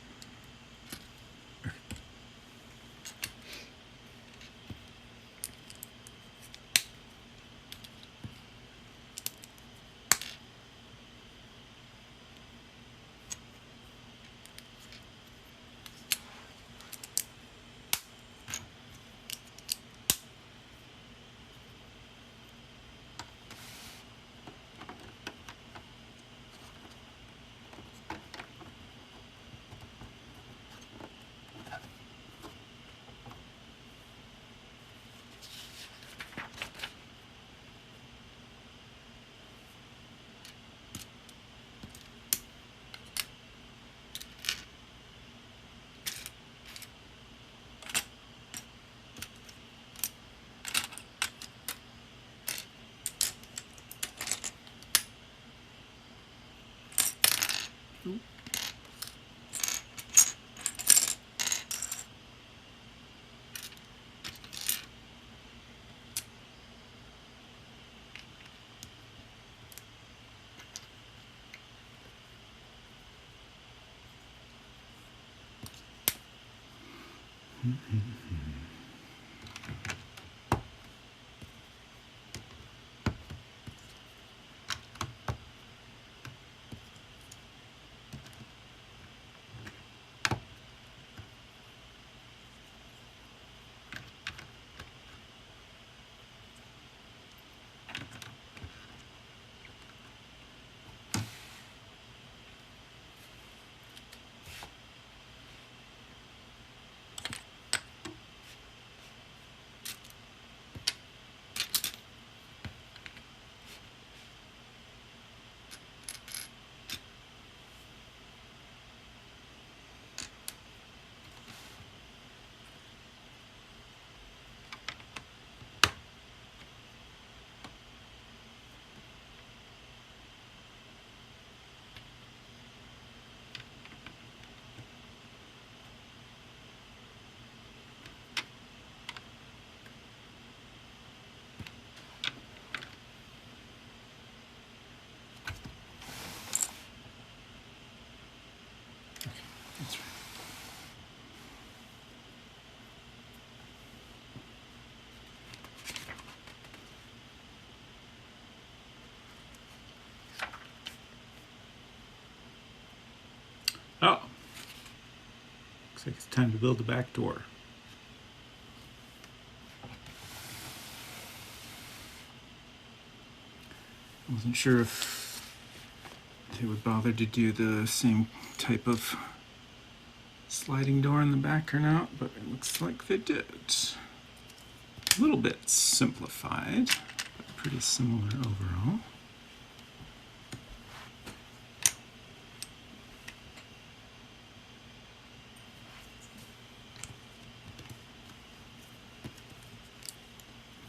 Looks like it's time to build the back door. I wasn't sure if they would bother to do the same type of sliding door in the back or not, but it looks like they did. A little bit simplified, but pretty similar overall.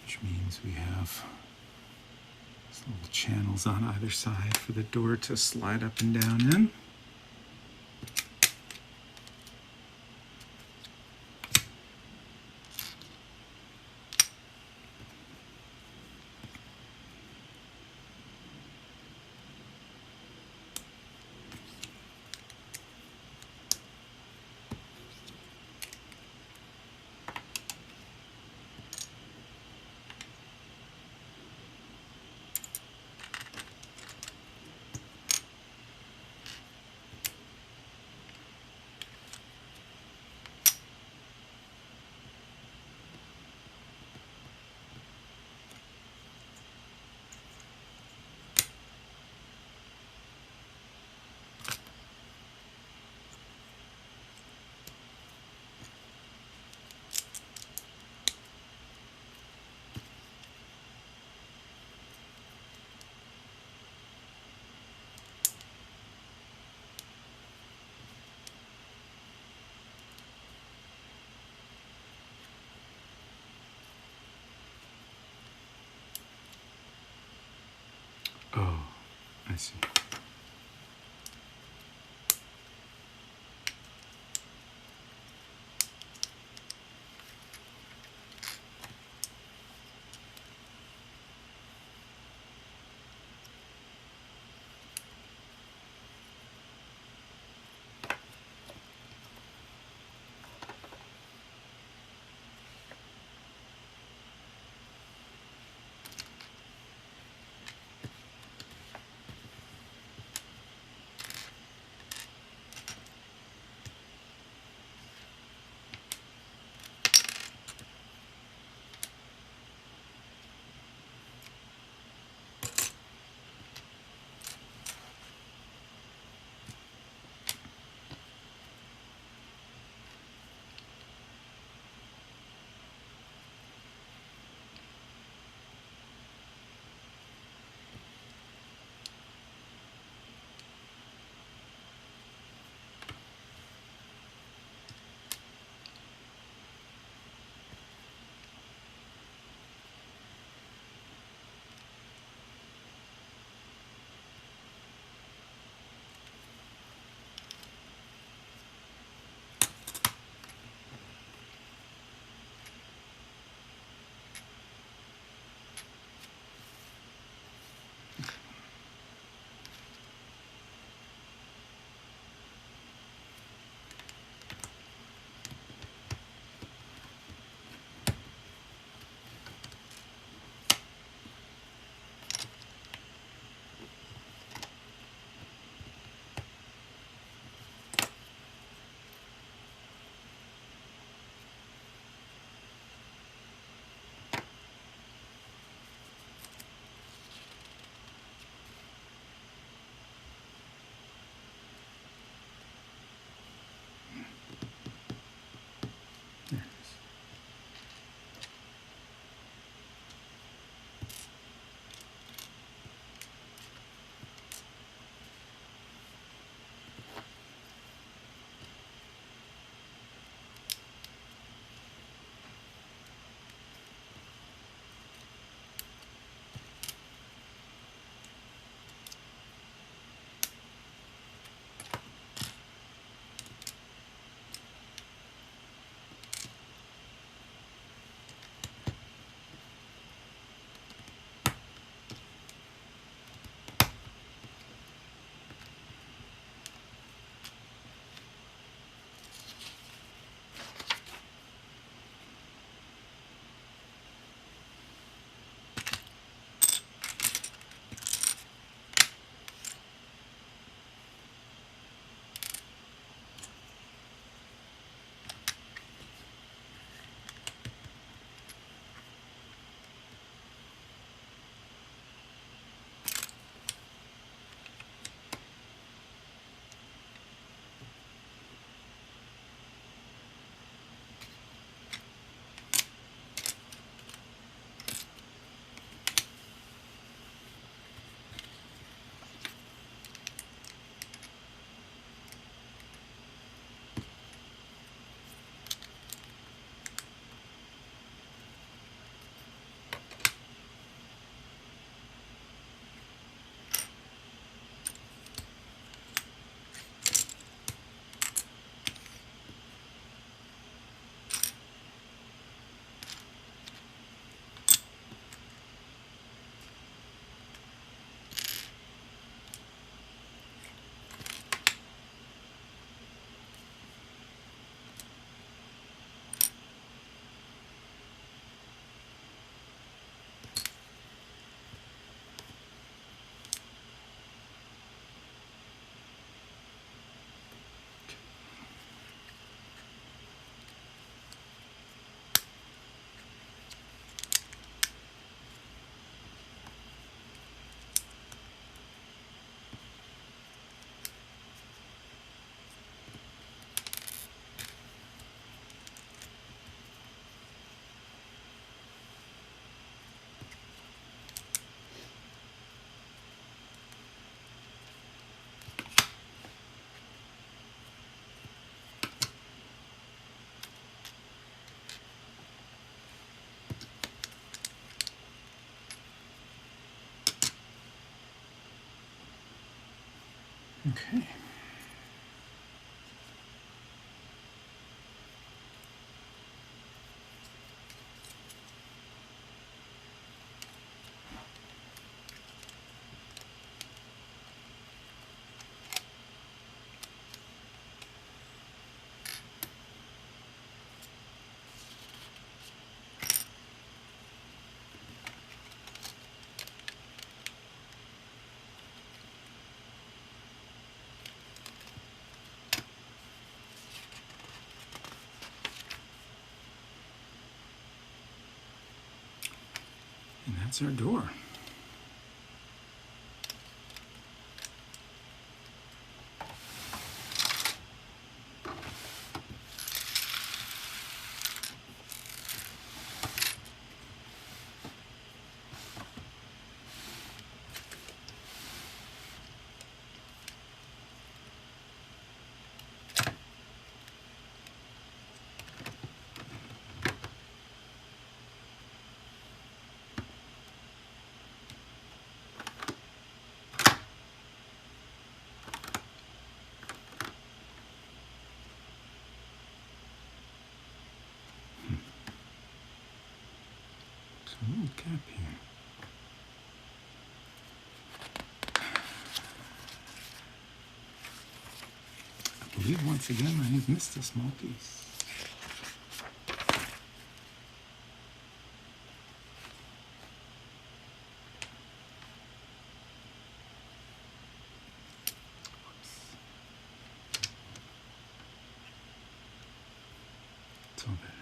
Which means we have little channels on either side for the door to slide up and down in. Oh, I see. Okay. And that's our door. A little cap here. I believe once again I have missed a small piece. Whoops. It's all better.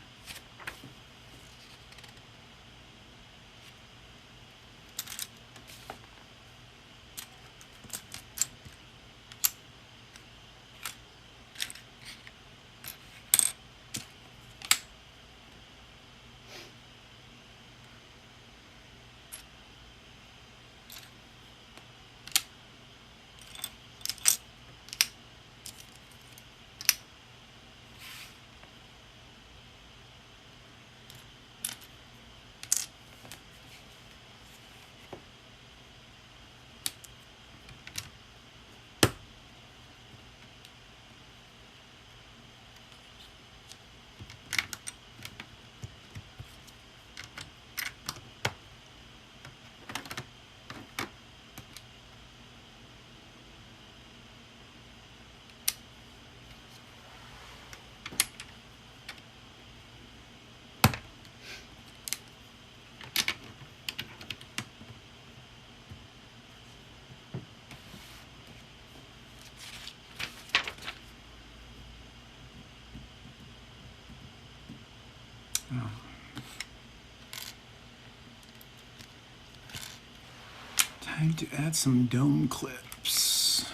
Oh. Time to add some dome clips.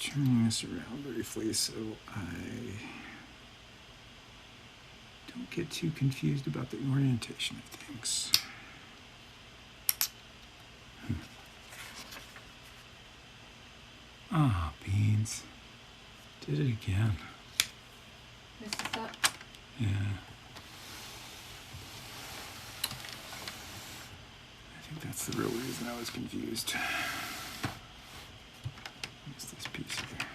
Turning this around briefly so I don't get too confused about the orientation of things. Ah, oh, beans. Did it again. This is up. Yeah. I think that's the real reason I was confused. What's this piece here?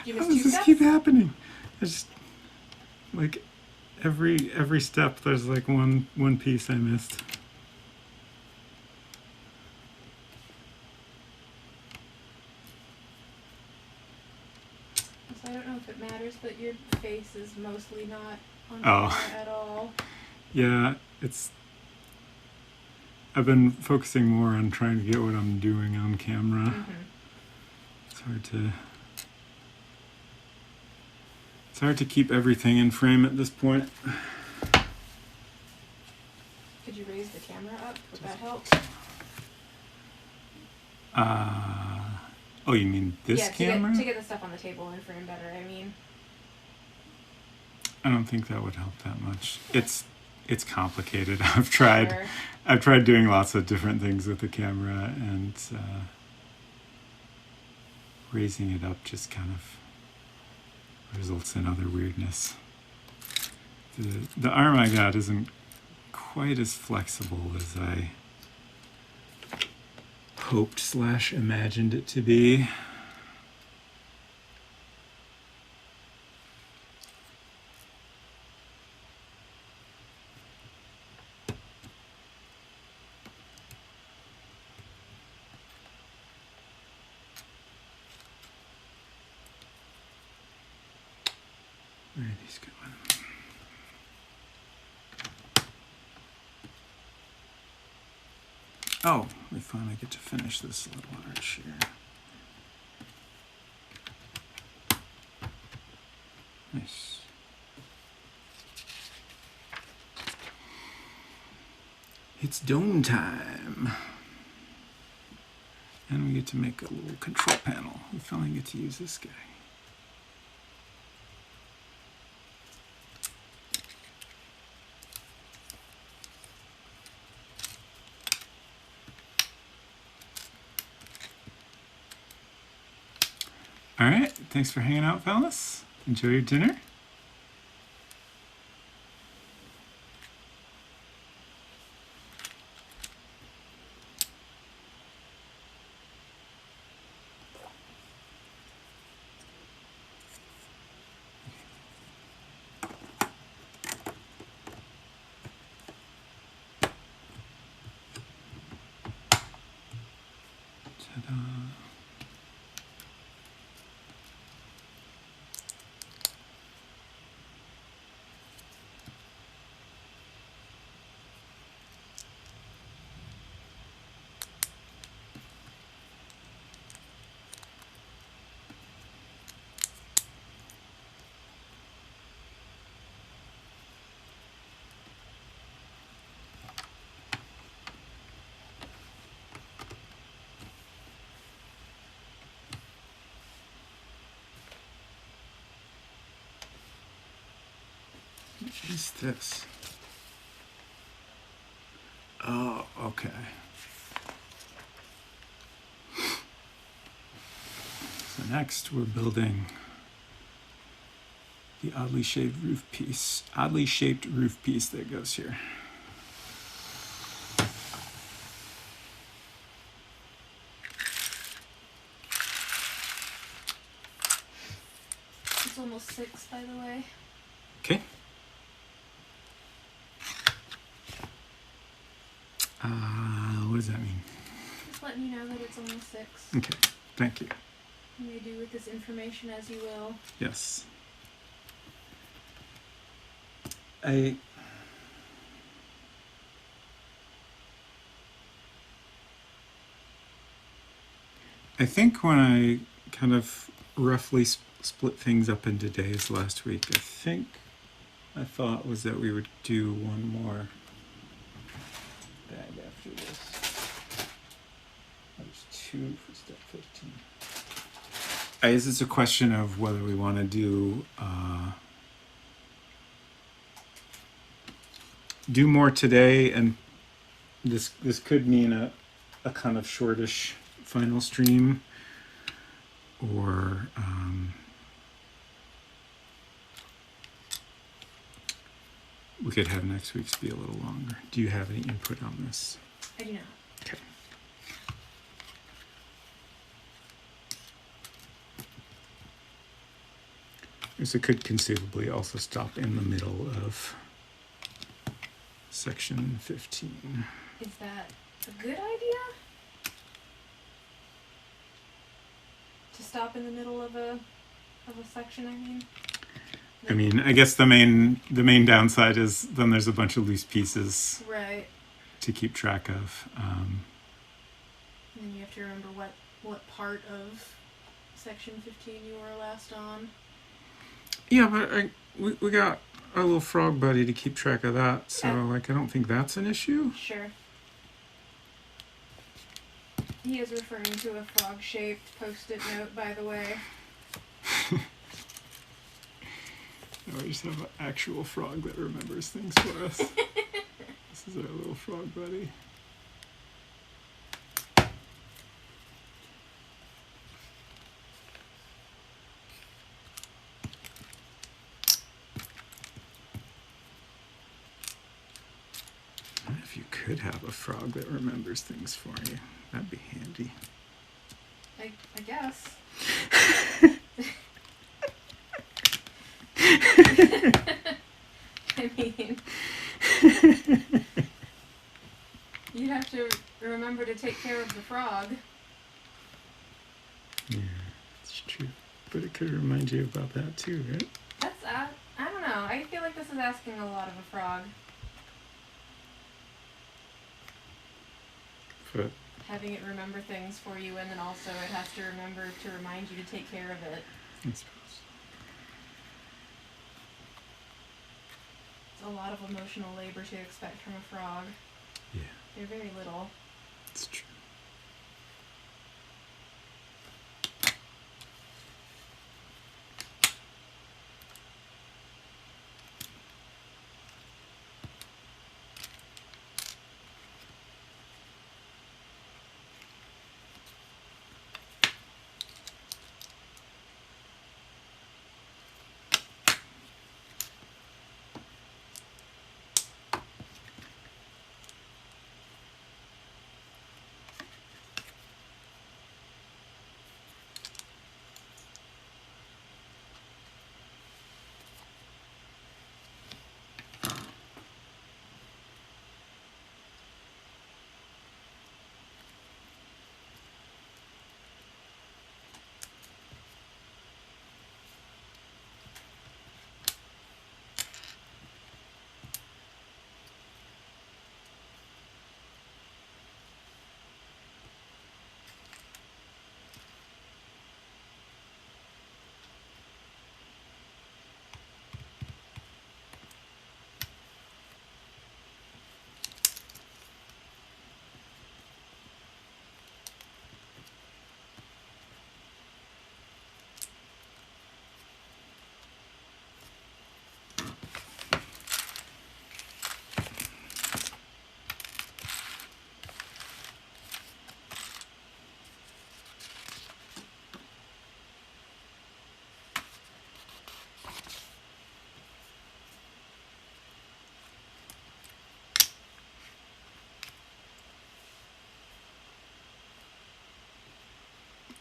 You missed How does 2 this steps? keep happening? I just like every step there's like one piece I missed. So I don't know if it matters, but your face is mostly not on Oh. camera at all. Yeah, I've been focusing more on trying to get what I'm doing on camera. It's hard to keep everything in frame at this point. Could you raise the camera up? Would that help? Oh, you mean this camera? To get the stuff on the table in frame better, I mean. I don't think that would help that much. It's complicated. I've tried Sure. doing lots of different things with the camera, and raising it up just kind of results in other weirdness. The arm I got isn't quite as flexible as I hoped / imagined it to be. Where are these going? Oh, we finally get to finish this little arch here. Nice. It's dome time. And we get to make a little control panel. We finally get to use this guy. All right, thanks for hanging out, fellas. Enjoy your dinner. Ta-da. What is this? Oh, okay. So next we're building the oddly shaped roof piece that goes here. It's almost 6, by the way. Okay. What does that mean? Just letting you know that it's almost 6. Okay, thank you. You may do with this information as you will. Yes. I think when I kind of roughly split things up into days last week, I think my thought was that we would do one more bag after this. There's 2 for step 15. I guess it's a question of whether we want to do more today, and this could mean a kind of shortish final stream, or we could have next week's be a little longer. Do you have any input on this? I do not. Okay. So it could conceivably also stop in the middle of section 15. Is that a good idea? To stop in the middle of a section, I mean? I mean, I guess the main downside is then there's a bunch of loose pieces right. to keep track of. And then you have to remember what part of section 15 you were last on. Yeah, but we got our little frog buddy to keep track of that, so I don't think that's an issue. Sure. He is referring to a frog-shaped post-it note, by the way. Now we just have an actual frog that remembers things for us. This is our little frog buddy. If you could have a frog that remembers things for you, that'd be handy. I guess. I mean, you have to remember to take care of the frog. Yeah, it's true. But it could remind you about that too, right? That's, I don't know. I feel like this is asking a lot of a frog. But having it remember things for you, and then also it has to remember to remind you to take care of it. I suppose. It's a lot of emotional labor to expect from a frog. Yeah. They're very little. It's true.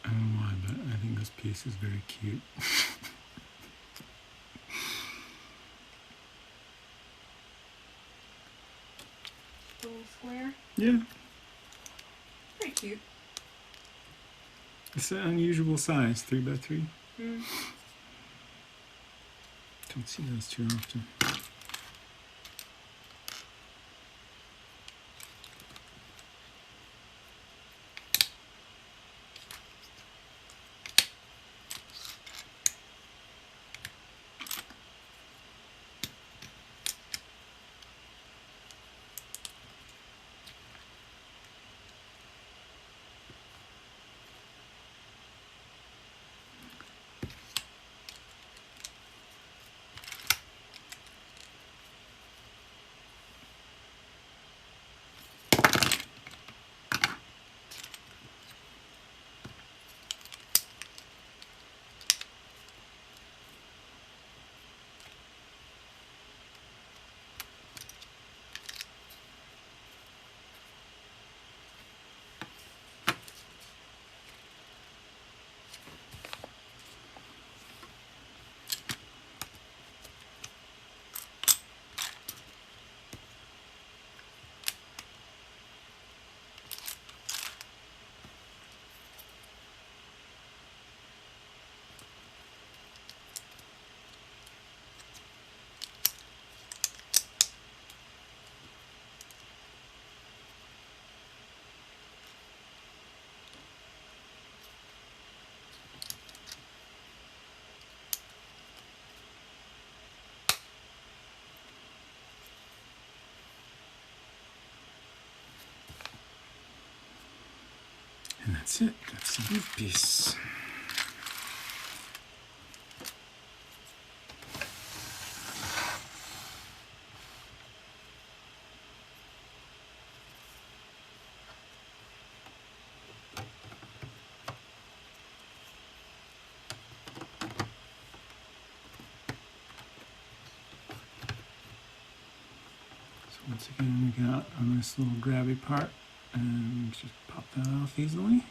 I don't know why, but I think this piece is very cute. The little square? Yeah. Pretty cute. It's an unusual size, 3x3. Mm. Don't see those too often. That's it. That's the roof piece. Once again, we got a nice little grabby part, and just pop that off easily.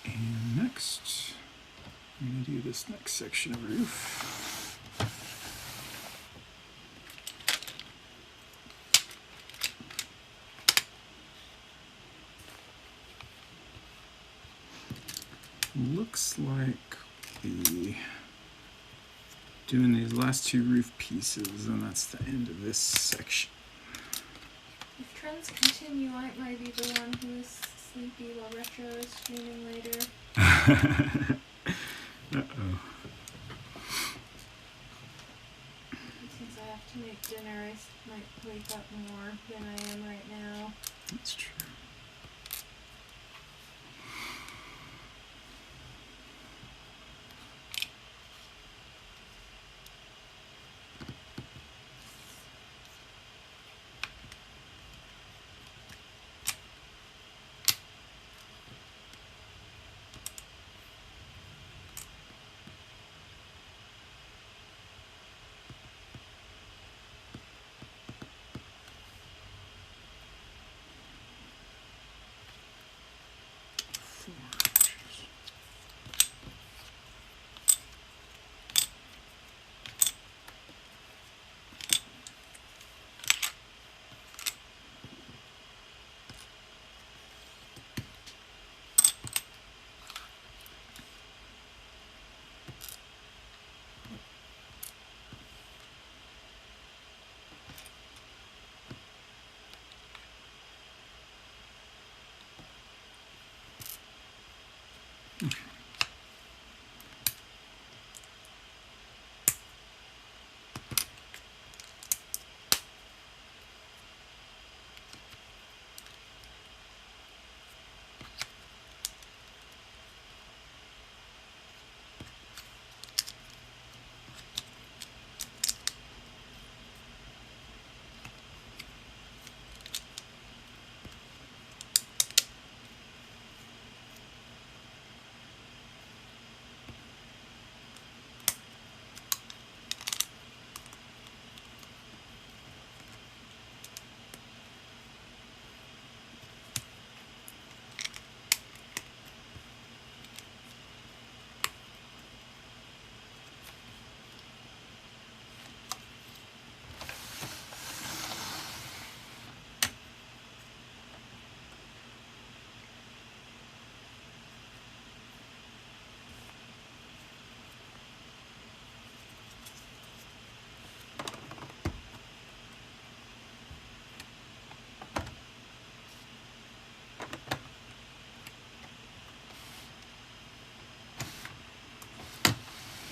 And next, I'm going to do this next section of roof. Looks like we'll be doing these last two roof pieces, and that's the end of this section. If trends continue, I might be the one who is sleepy while Retro is streaming later. Uh-oh. Since I have to make dinner, I might wake up more than I am right now. That's true.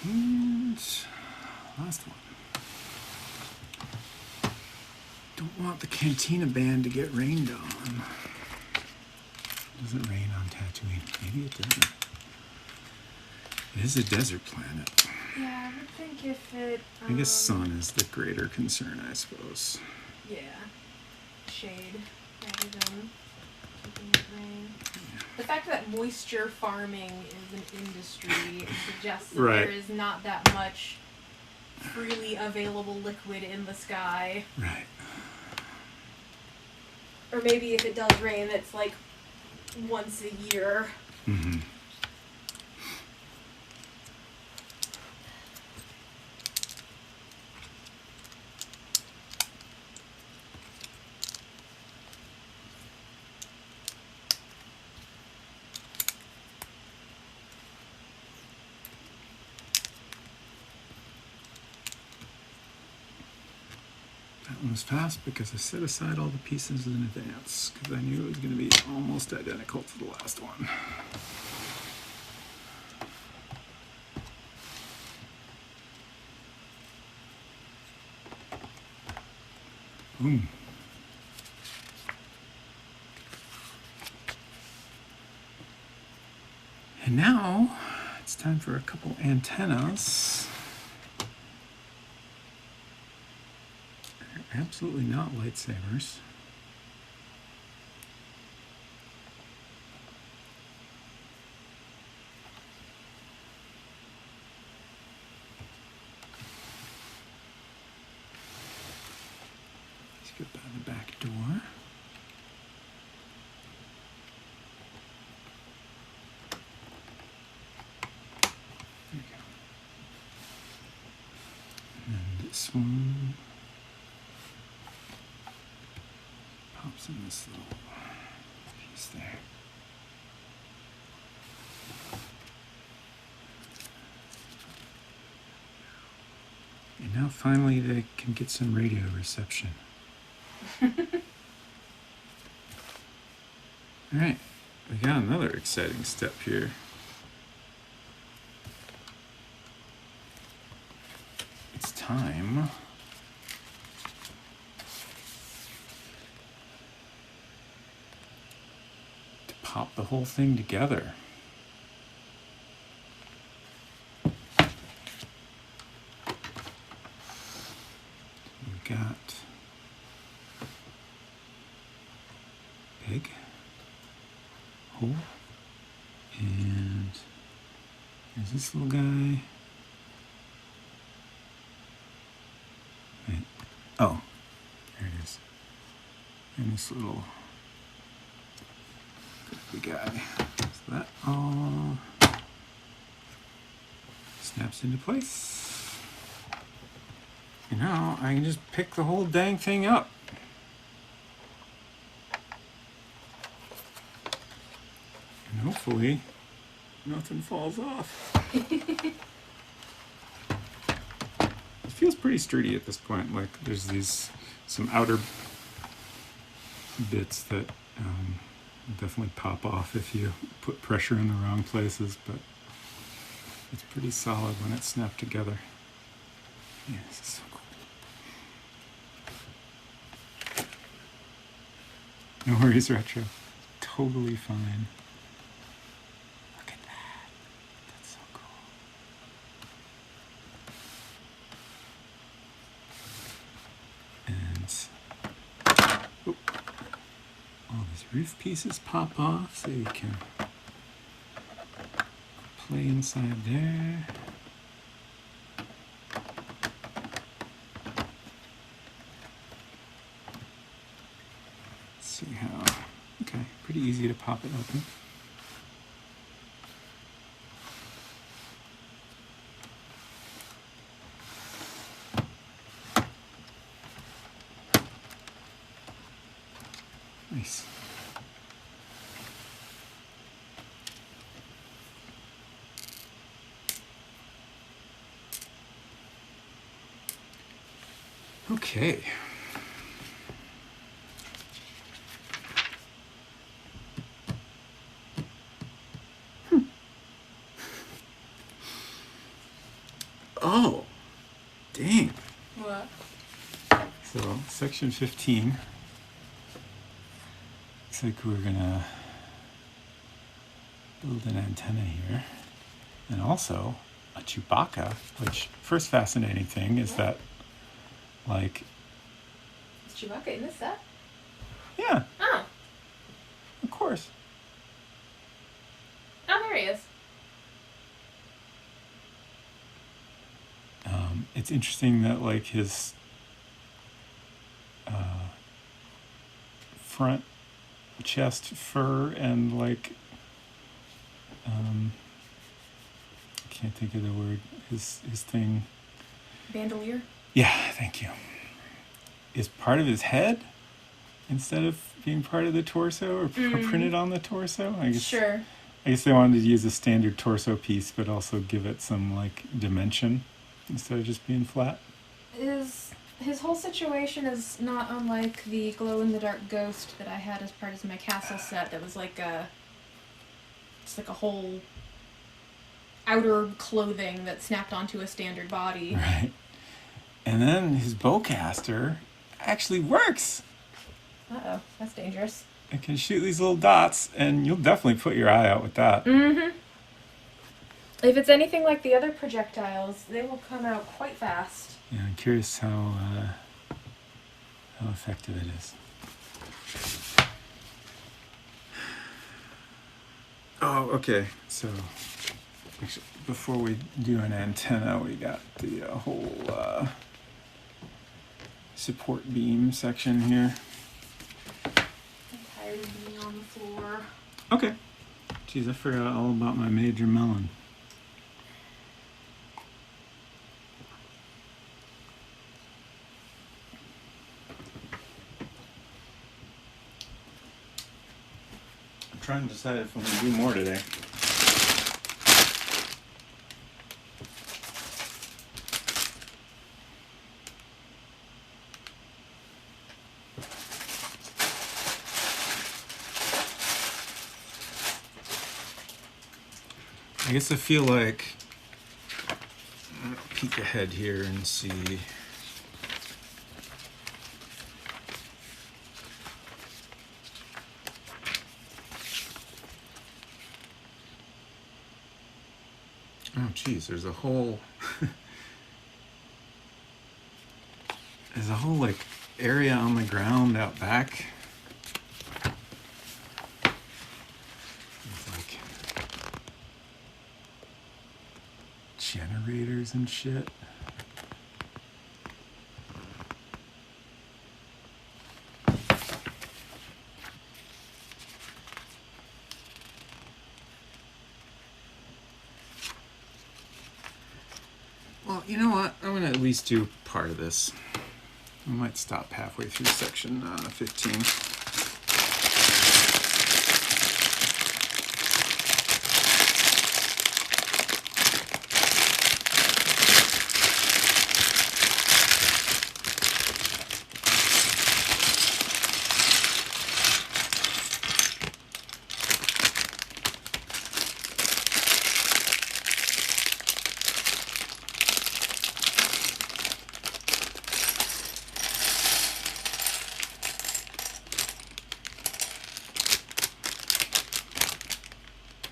And last one. Don't want the Cantina band to get rained on. Doesn't rain on Tatooine. Maybe it doesn't. It is a desert planet. Yeah, I would think if it... I guess sun is the greater concern, I suppose. Yeah. Shade rather than keeping it rain. Yeah. The fact that moisture farming is an industry suggests that there is not that much freely available liquid in the sky. Right. Or maybe if it does rain, it's like once a year. Mm-hmm. one was fast because I set aside all the pieces in advance because I knew it was going to be almost identical to the last one. Boom. And now it's time for a couple antennas. They're absolutely not lightsabers. Let's get by the back door. There you go. And this one pops in this little piece there. And now finally they can get some radio reception. Alright, we got another exciting step here. It's time to pop the whole thing together. We got big hole, and there's this little guy. Wait. Oh, there it is. And this little guy. So that all snaps into place. And now I can just pick the whole dang thing up. And hopefully nothing falls off. It feels pretty sturdy at this point. Like there's some outer bits that definitely pop off if you put pressure in the wrong places, but it's pretty solid when it's snapped together. Yeah, this is so cool. No worries, Retro. Totally fine. Look at that. That's so cool. And all these roof pieces pop off so you can play inside there. Let's see how, okay, pretty easy to pop it open. Nice. Okay. Oh, dang. What? So, section 15. Looks like we're gonna build an antenna here. And also a Chewbacca, which first fascinating thing is that, like... Is Chewbacca in this set? Yeah. Oh. Of course. Oh, there he is. It's interesting that, like, his front chest fur and, like, I can't think of the word, his thing. Bandolier? Yeah, thank you. Is part of his head instead of being part of the torso or printed on the torso. I guess, sure. I guess they wanted to use a standard torso piece, but also give it some like dimension instead of just being flat. Is his whole situation is not unlike the glow-in-the-dark ghost that I had as part of my castle set. That was like it's like a whole outer clothing that snapped onto a standard body. Right. And then his bowcaster actually works. Uh-oh, that's dangerous. It can shoot these little dots, and you'll definitely put your eye out with that. Mm-hmm. If it's anything like the other projectiles, they will come out quite fast. Yeah, I'm curious how effective it is. Oh, okay. So, actually, before we do an antenna, we got the whole support beam section here. I'm tired of being on the floor. Okay. Geez, I forgot all about my major melon. I'm trying to decide if I'm going to do more today. I guess I feel like I'll peek ahead here and see. Oh, geez, there's a whole like area on the ground out back. Generators and shit. Well, you know what? I'm gonna at least do part of this. I might stop halfway through section 15.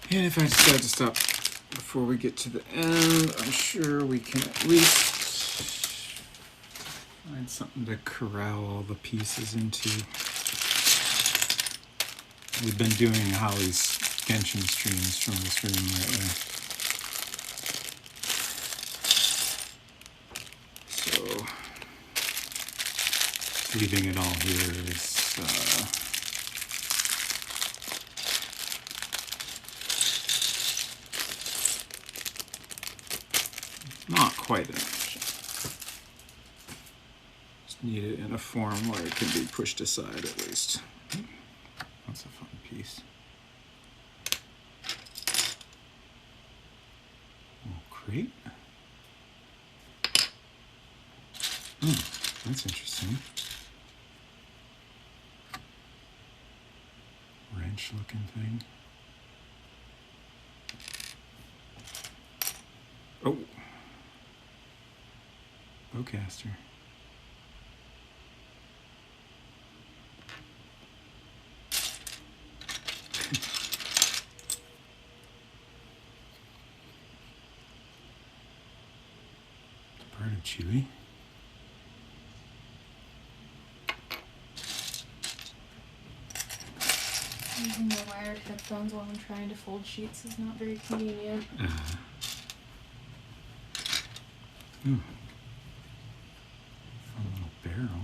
And if I decide to stop before we get to the end, I'm sure we can at least find something to corral all the pieces into. We've been doing Holly's Genshin streams from this room lately. So, leaving it all here is not quite an option. Just need it in a form where it can be pushed aside at least. That's a fun piece. Oh, crate. Oh, that's interesting. Wrench looking thing. Oh. Bowcaster. Part of Chewy. Using the wired headphones while I'm trying to fold sheets is not very convenient. Fun little barrel.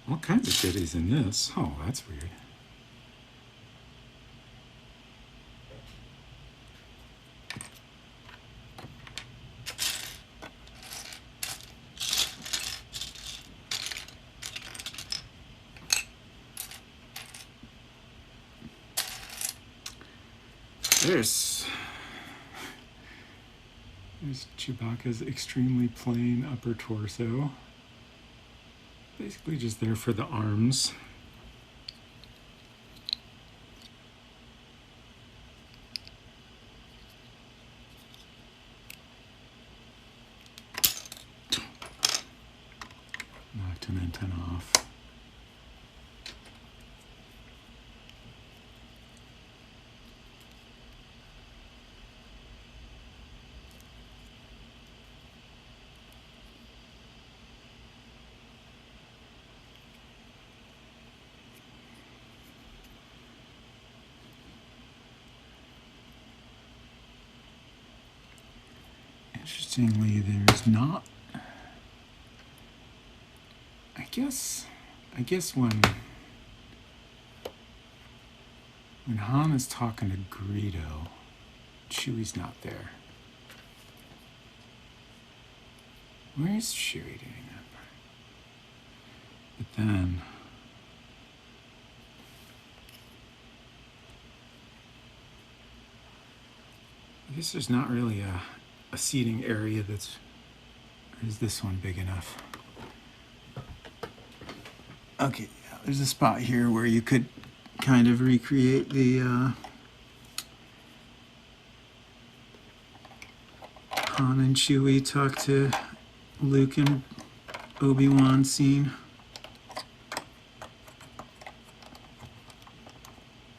All kinds of goodies in this. Oh, that's weird. There's Chewbacca's extremely plain upper torso. Basically just there for the arms. Knocked an antenna off. Interestingly, there's not. I guess when Han is talking to Greedo, Chewie's not there. Where is Chewie doing that? But then I guess there's not really a seating area that's. Or is this one big enough? Okay, yeah, there's a spot here where you could kind of recreate the Han and Chewie talk to Luke and Obi-Wan scene.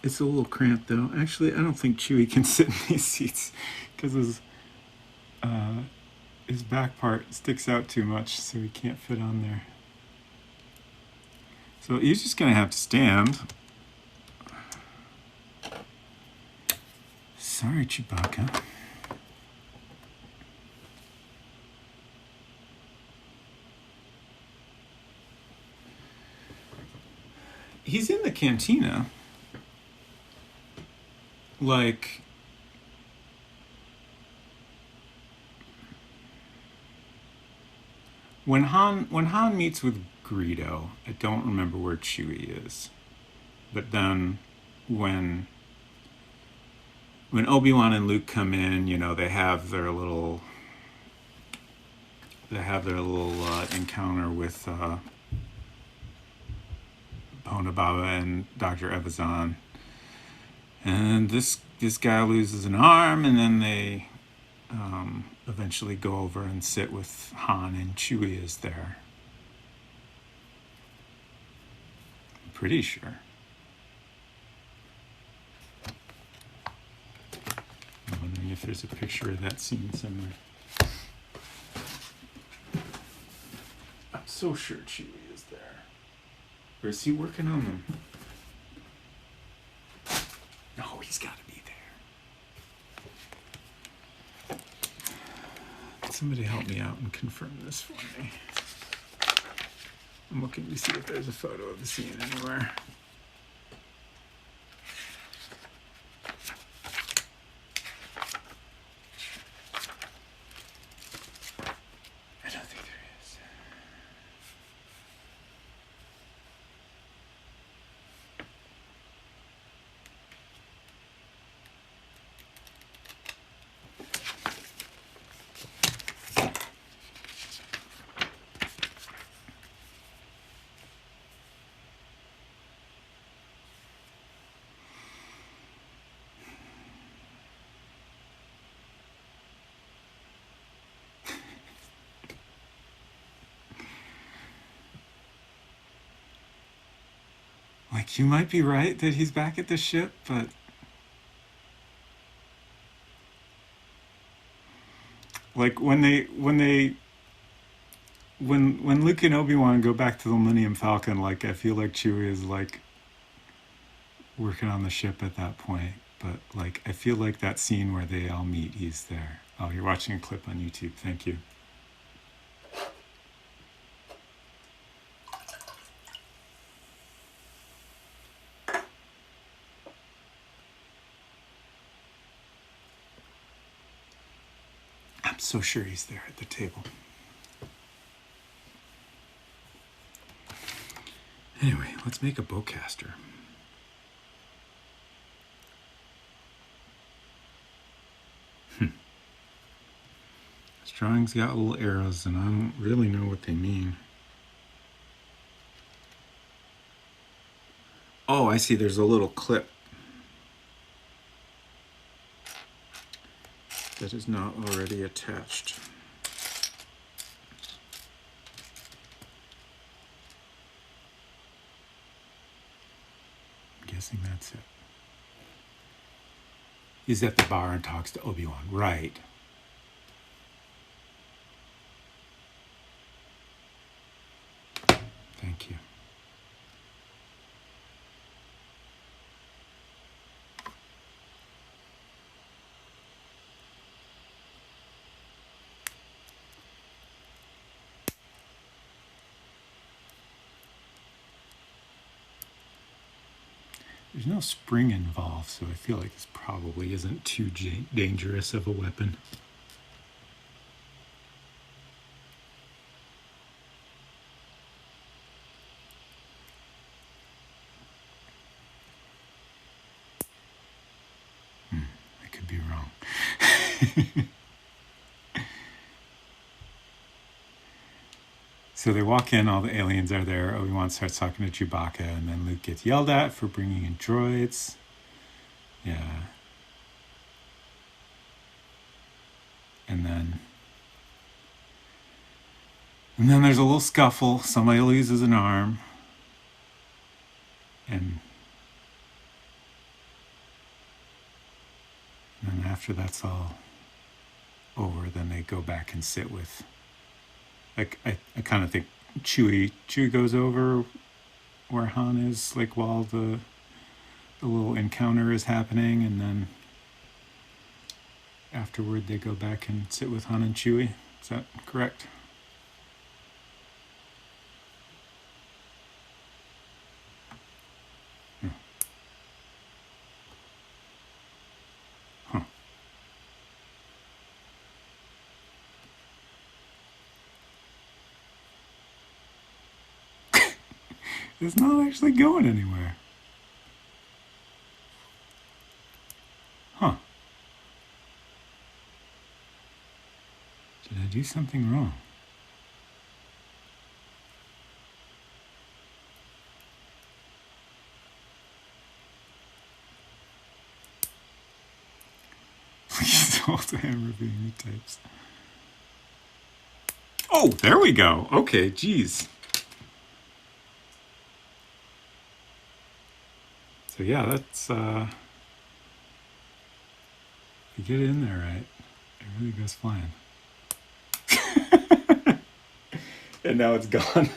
It's a little cramped though. Actually, I don't think Chewie can sit in these seats because his back part sticks out too much, so he can't fit on there. So he's just gonna have to stand. Sorry, Chewbacca. He's in the cantina. Like, when Han meets with Greedo, I don't remember where Chewie is. But then when Obi-Wan and Luke come in, you know, they have their little encounter with Ponababa and Dr. Evazan. And this guy loses an arm, and then they eventually go over and sit with Han, and Chewie is there. I'm pretty sure. I'm wondering if there's a picture of that scene somewhere. I'm so sure Chewie is there. Or is he working on them? No, he's got to be there. Somebody help me out and confirm this for me. I'm looking to see if there's a photo of the scene anywhere. I don't think there is. Like, you might be right that he's back at the ship, but like when Luke and Obi-Wan go back to the Millennium Falcon, like, I feel like Chewie is like working on the ship at that point. But like, I feel like that scene where they all meet, he's there. Oh, you're watching a clip on YouTube. Thank you. I'm so sure he's there at the table. Anyway, let's make a bowcaster. drawing's got little arrows and I don't really know what they mean. Oh, I see, there's a little clip that is not already attached. I'm guessing that's it. He's at the bar and talks to Obi-Wan. Right. Thank you. There's no spring involved, so I feel like this probably isn't too dangerous of a weapon. I could be wrong. So they walk in, all the aliens are there. Obi-Wan starts talking to Chewbacca, and then Luke gets yelled at for bringing in droids. Yeah. And then there's a little scuffle. Somebody loses an arm. And then after that's all over, then they go back and sit with... Like, I kind of think Chewie goes over where Han is, like, while the little encounter is happening, and then afterward they go back and sit with Han and Chewie. Is that correct? Yeah. Huh. It's not actually going anywhere. Huh. Did I do something wrong? Please hold the hammer being the types. Oh, there we go. Okay, geez. So yeah, that's if you get it in there right, it really goes flying. And now it's gone.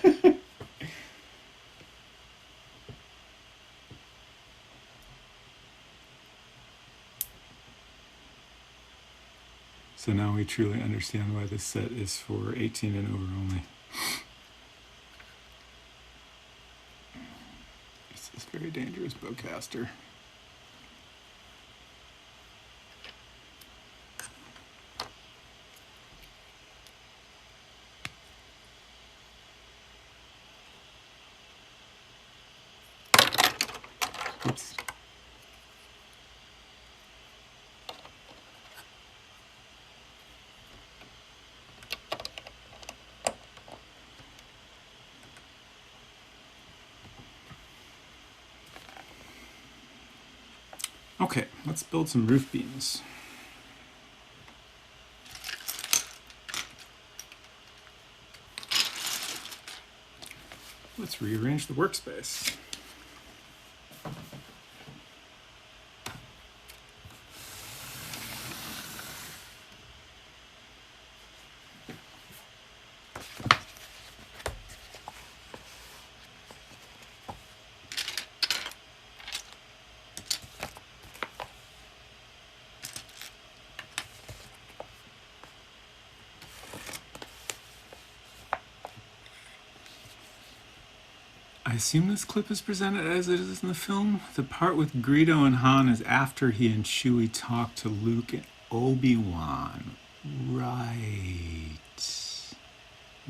So now we truly understand why this set is for 18 and over only. It's this very dangerous bowcaster. Oops. Okay, let's build some roof beams. Let's rearrange the workspace. I assume this clip is presented as it is in the film. The part with Greedo and Han is after he and Chewie talk to Luke and Obi-Wan. Right.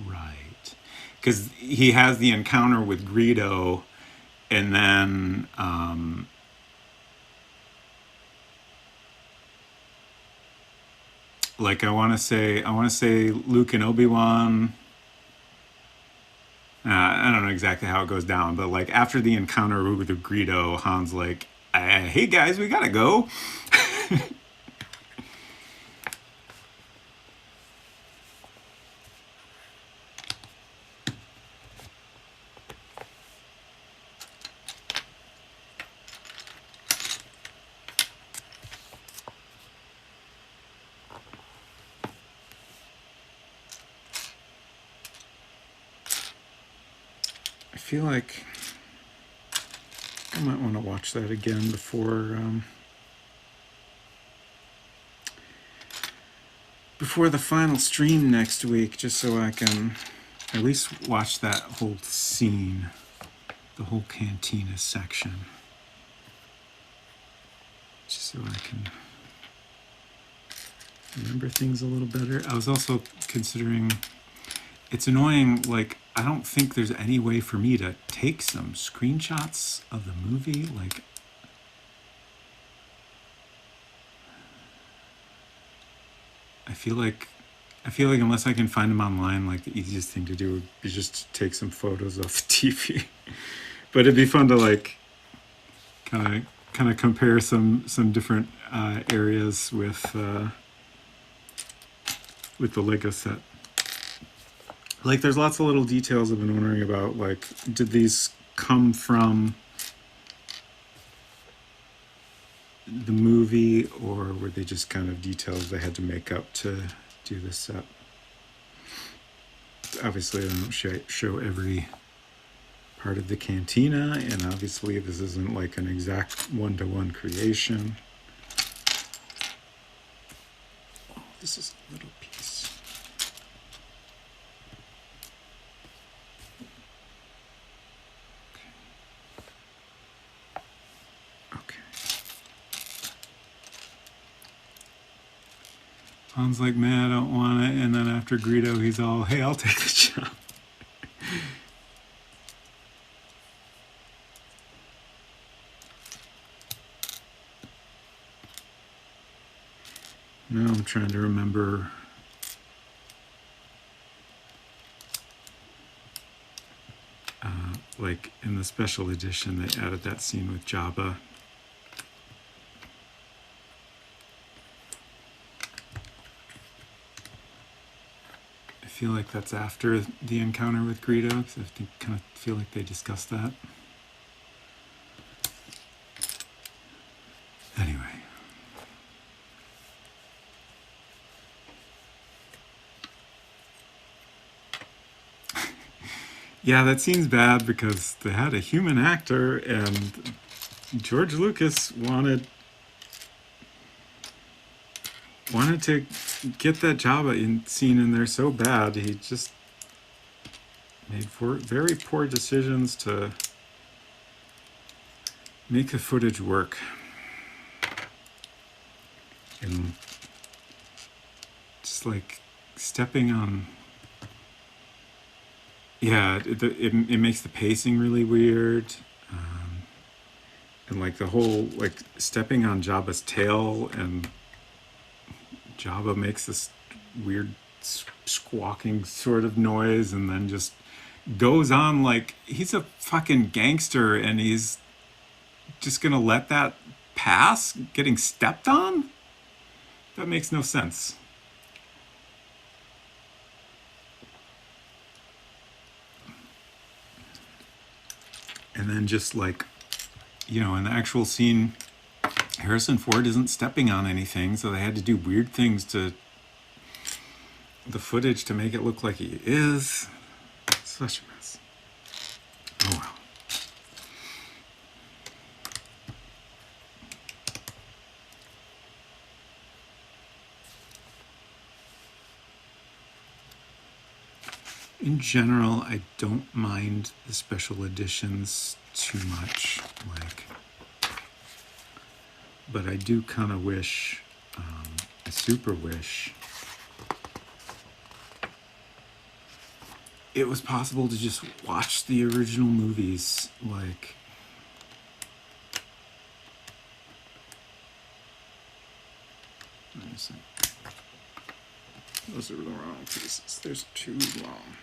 Right. Because he has the encounter with Greedo, and then Like I want to say Luke and Obi-Wan. I don't know exactly how it goes down, but like after the encounter with Greedo, Han's like, "Hey guys, we gotta go." I feel like I might want to watch that again before the final stream next week, just so I can at least watch that whole scene, the whole Cantina section, just so I can remember things a little better. I was also considering, it's annoying, like I don't think there's any way for me to take some screenshots of the movie. Like, I feel like unless I can find them online, like the easiest thing to do would be just to take some photos off the TV. But it'd be fun to like kind of compare some different areas with the Lego set. Like, there's lots of little details I've been wondering about. Like, did these come from the movie, or were they just kind of details they had to make up to do this set? Obviously, I don't show every part of the Cantina, and obviously this isn't like an exact one-to-one creation. Oh, this is a little piece. Okay. Han's like, man, I don't want it. And then after Greedo, he's all, hey, I'll take the job. Now I'm trying to remember. Like in the special edition, they added that scene with Jawa. I feel like that's after the encounter with Greedo, because I kind of feel like they discussed that. Anyway. Yeah, that scene's bad because they had a human actor, and George Lucas wanted to get that Jawa scene in there so bad. He just made very poor decisions to make the footage work. And just like stepping on, yeah, it makes the pacing really weird. And like the whole, like stepping on Jabba's tail, and Jawa makes this weird squawking sort of noise, and then just goes on like he's a fucking gangster, and he's just gonna let that pass, getting stepped on? That makes no sense. And then just like, you know, in the actual scene, Harrison Ford isn't stepping on anything, so they had to do weird things to the footage to make it look like he is. Such a mess. Oh well. In general, I don't mind the special editions too much, like, but I do kind of wish, I super wish it was possible to just watch the original movies, like, let me see. Those are the wrong pieces. There's too long.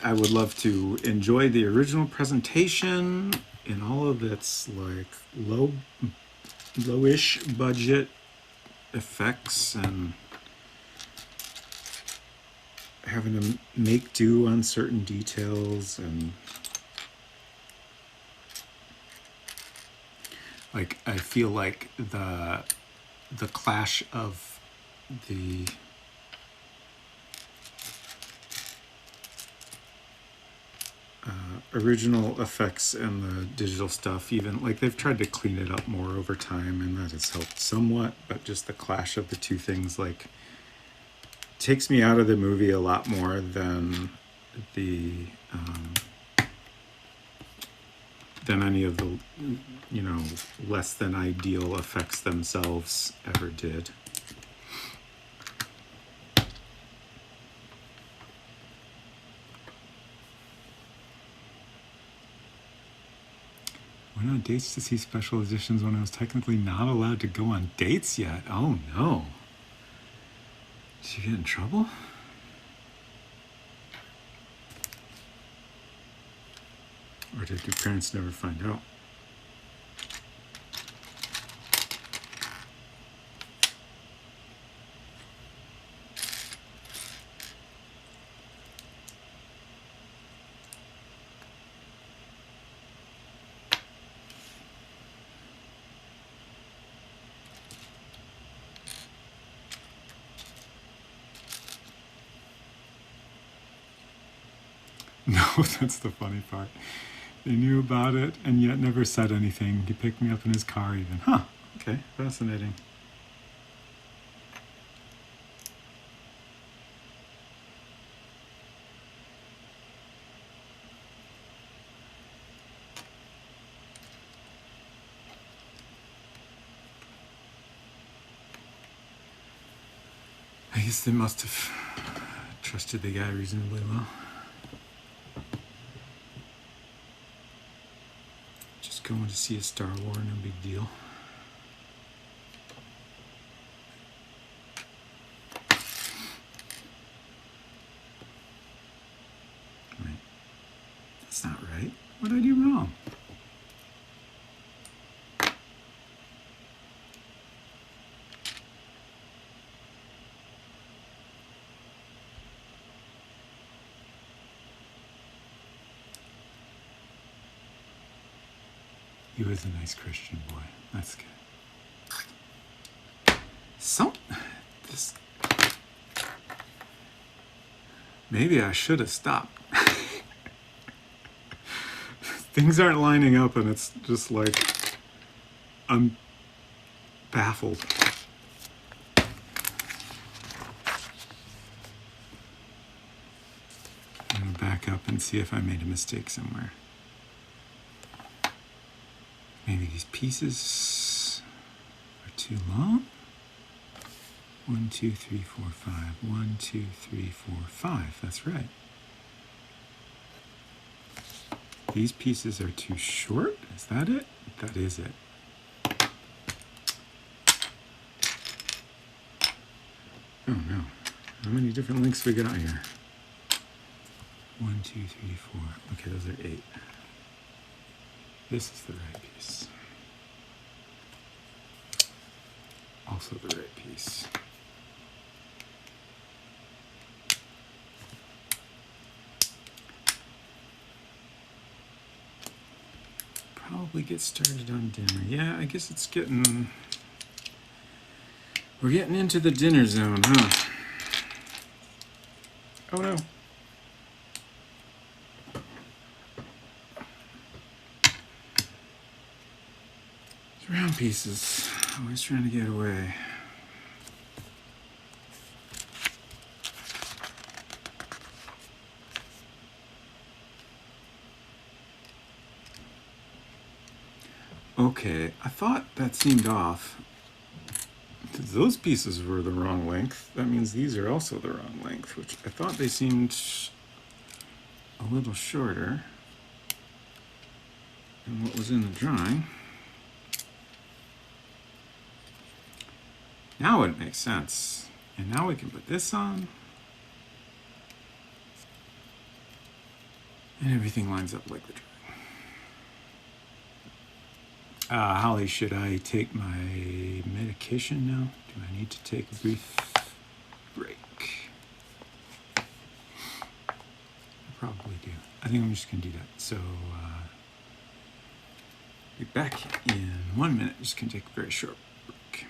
I would love to enjoy the original presentation in all of its like lowish budget effects and having to make do on certain details, and like I feel like the clash of the original effects and the digital stuff, even like they've tried to clean it up more over time, and that has helped somewhat, but just the clash of the two things like takes me out of the movie a lot more than the than any of the less than ideal effects themselves ever did. Went on dates to see special editions when I was technically not allowed to go on dates yet. Oh no. Did you get in trouble? Or did your parents never find out? No, that's the funny part. They knew about it and yet never said anything. He picked me up in his car even. Huh, okay, fascinating. I guess they must have trusted the guy reasonably well. Going to see a Star Wars, no big deal. Right. That's not right. What did I do wrong? He was a nice Christian boy. That's good. This. Maybe I should have stopped. Things aren't lining up, and it's just like I'm baffled. I'm gonna back up and see if I made a mistake somewhere. Maybe these pieces are too long. 1, 2, 3, 4, 5. 1, 2, 3, 4, 5. That's right. These pieces are too short. Is that it? That is it. Oh no. How many different links we got here? 1, 2, 3, 4. Okay, those are 8. This is the right piece. Also the right piece. Probably get started on dinner. Yeah, I guess it's getting... We're getting into the dinner zone, huh? Oh no. Round pieces, always trying to get away. Okay, I thought that seemed off. Those pieces were the wrong length. That means these are also the wrong length, which I thought they seemed a little shorter than what was in the drawing. Now it makes sense. And now we can put this on. And everything lines up like the drawing. Holly, should I take my medication now? Do I need to take a brief break? I probably do. I think I'm just going to do that. So, be back in 1 minute. Just going to take a very short break.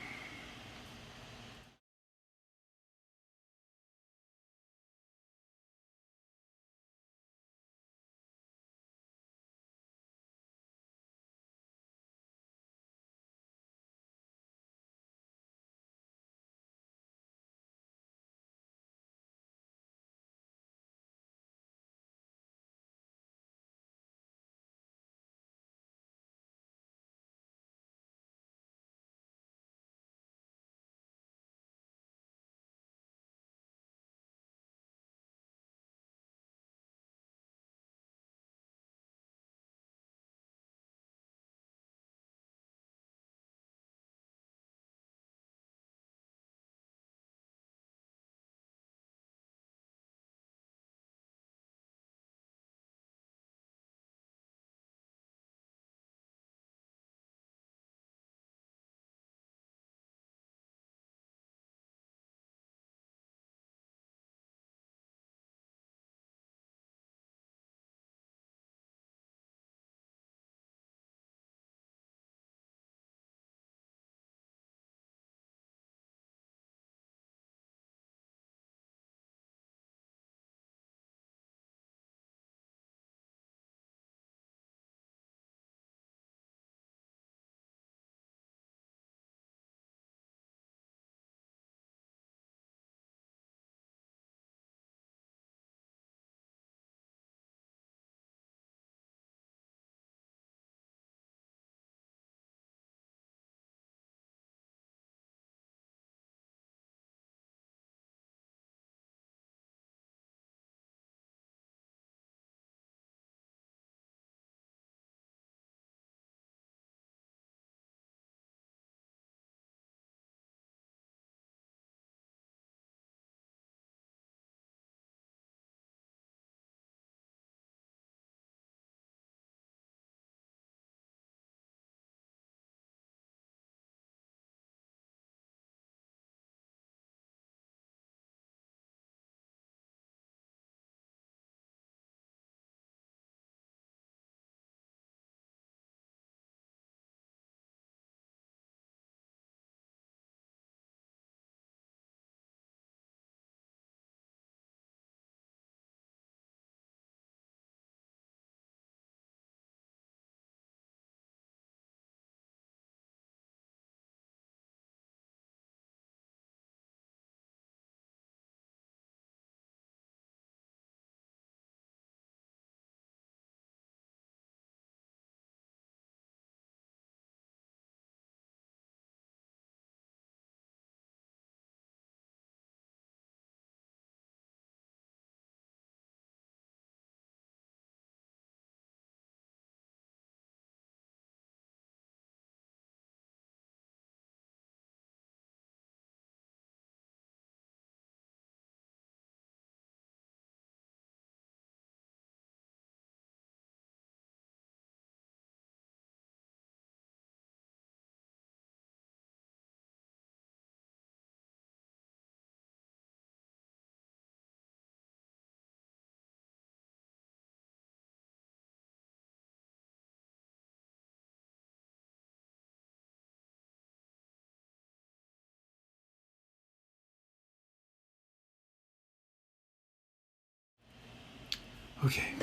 Okay.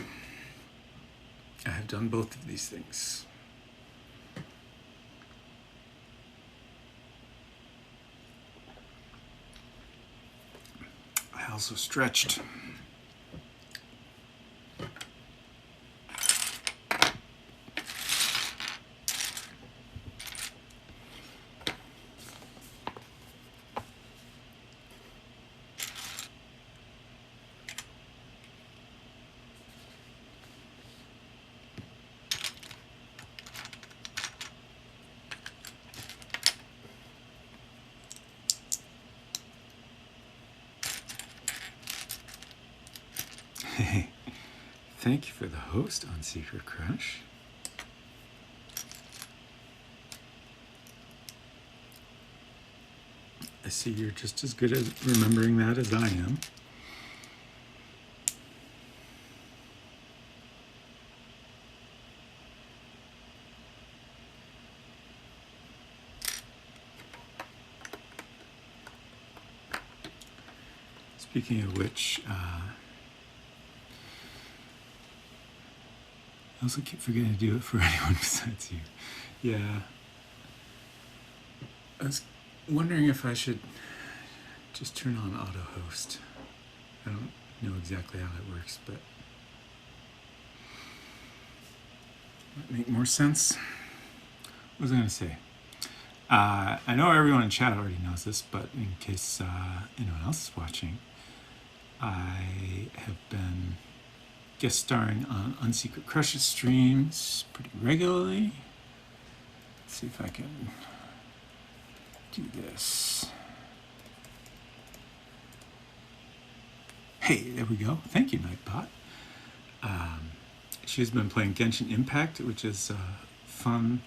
I have done both of these things. I also stretched. Hey, thank you for the host on Secret Crush. I see you're just as good at remembering that as I am. Speaking of which, I also keep forgetting to do it for anyone besides you. Yeah. I was wondering if I should just turn on auto host. I don't know exactly how that works, but might make more sense. What was I going to say? I know everyone in chat already knows this, but in case anyone else is watching, I have been guest starring on Unsecret Crush's streams pretty regularly. Let's see if I can do this. Hey, there we go. Thank you, Nightbot. She's been playing Genshin Impact, which is a fun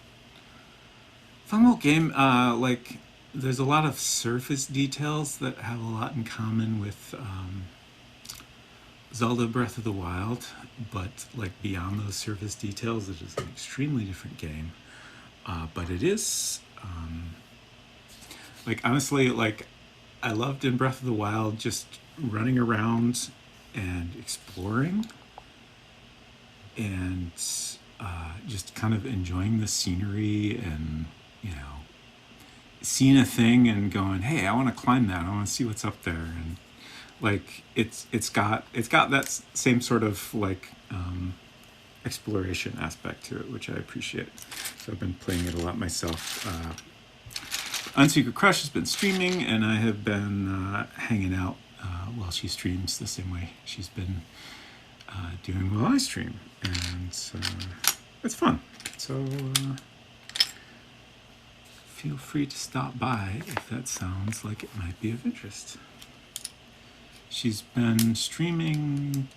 little game. Like, there's a lot of surface details that have a lot in common with Zelda Breath of the Wild, but like beyond those surface details, it is an extremely different game. But it is, like, honestly, like, I loved in Breath of the Wild just running around and exploring and just kind of enjoying the scenery and, you know, seeing a thing and going, hey, I want to climb that. I want to see what's up there. And like, it's got that same sort of like exploration aspect to it, which I appreciate. So I've been playing it a lot myself. Unsecret Crush has been streaming, and I have been hanging out while she streams the same way she's been doing while I stream. And it's fun. So feel free to stop by if that sounds like it might be of interest. She's been streaming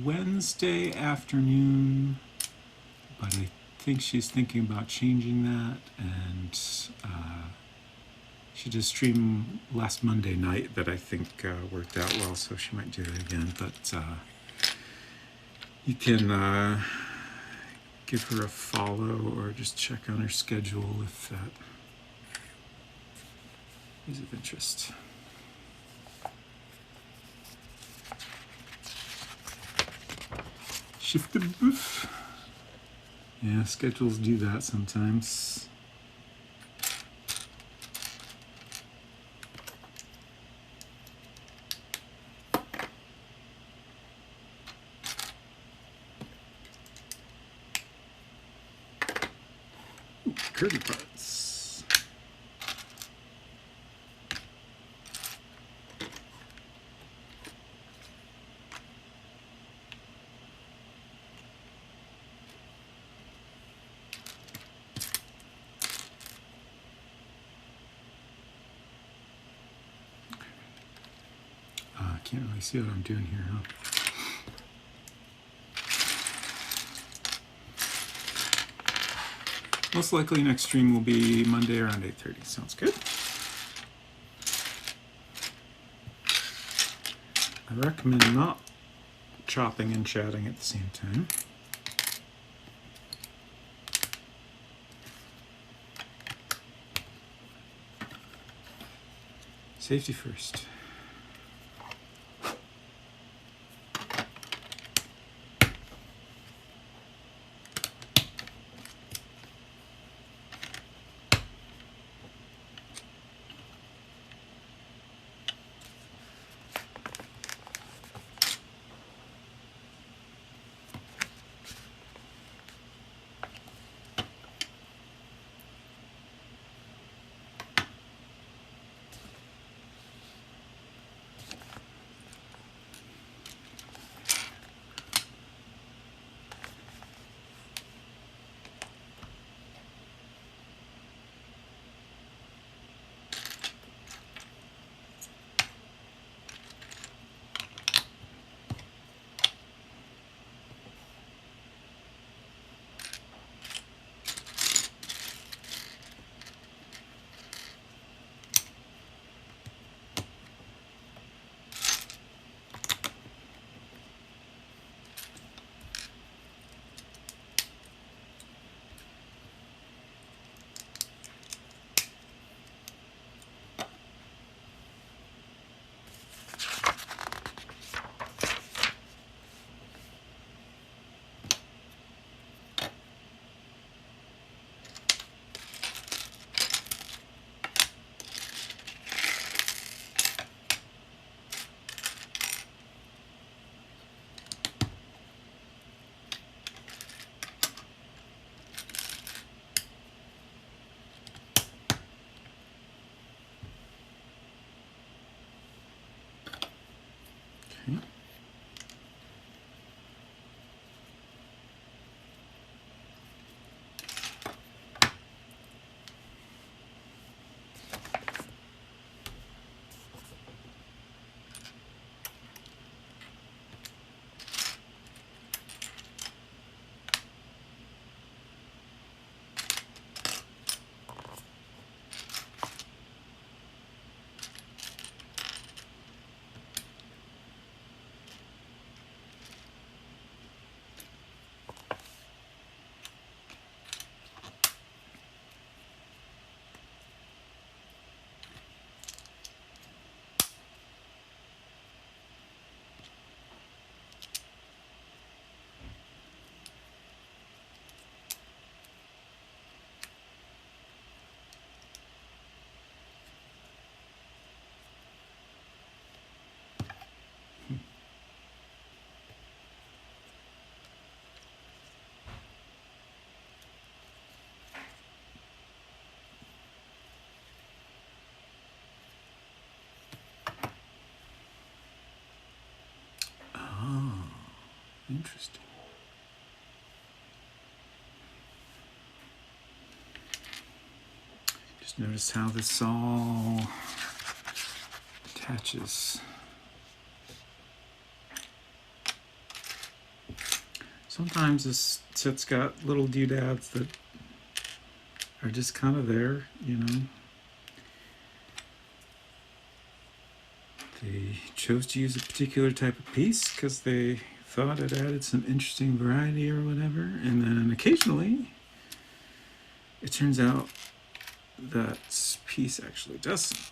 Wednesday afternoon, but I think she's thinking about changing that, and she did stream last Monday night that I think worked out well, so she might do it again. But you can give her a follow or just check on her schedule if that is of interest. Shift the booth. Yeah, schedules do that sometimes. Ooh, curly parts. Can't really see what I'm doing here, huh? Most likely next stream will be Monday around 8:30. Sounds good. I recommend not chopping and chatting at the same time. Safety first. Okay. Oh, interesting. Just notice how this all attaches. Sometimes this set's got little doodads that are just kind of there, you know. They chose to use a particular type of piece because they thought it added some interesting variety or whatever, and then occasionally it turns out that piece actually does something.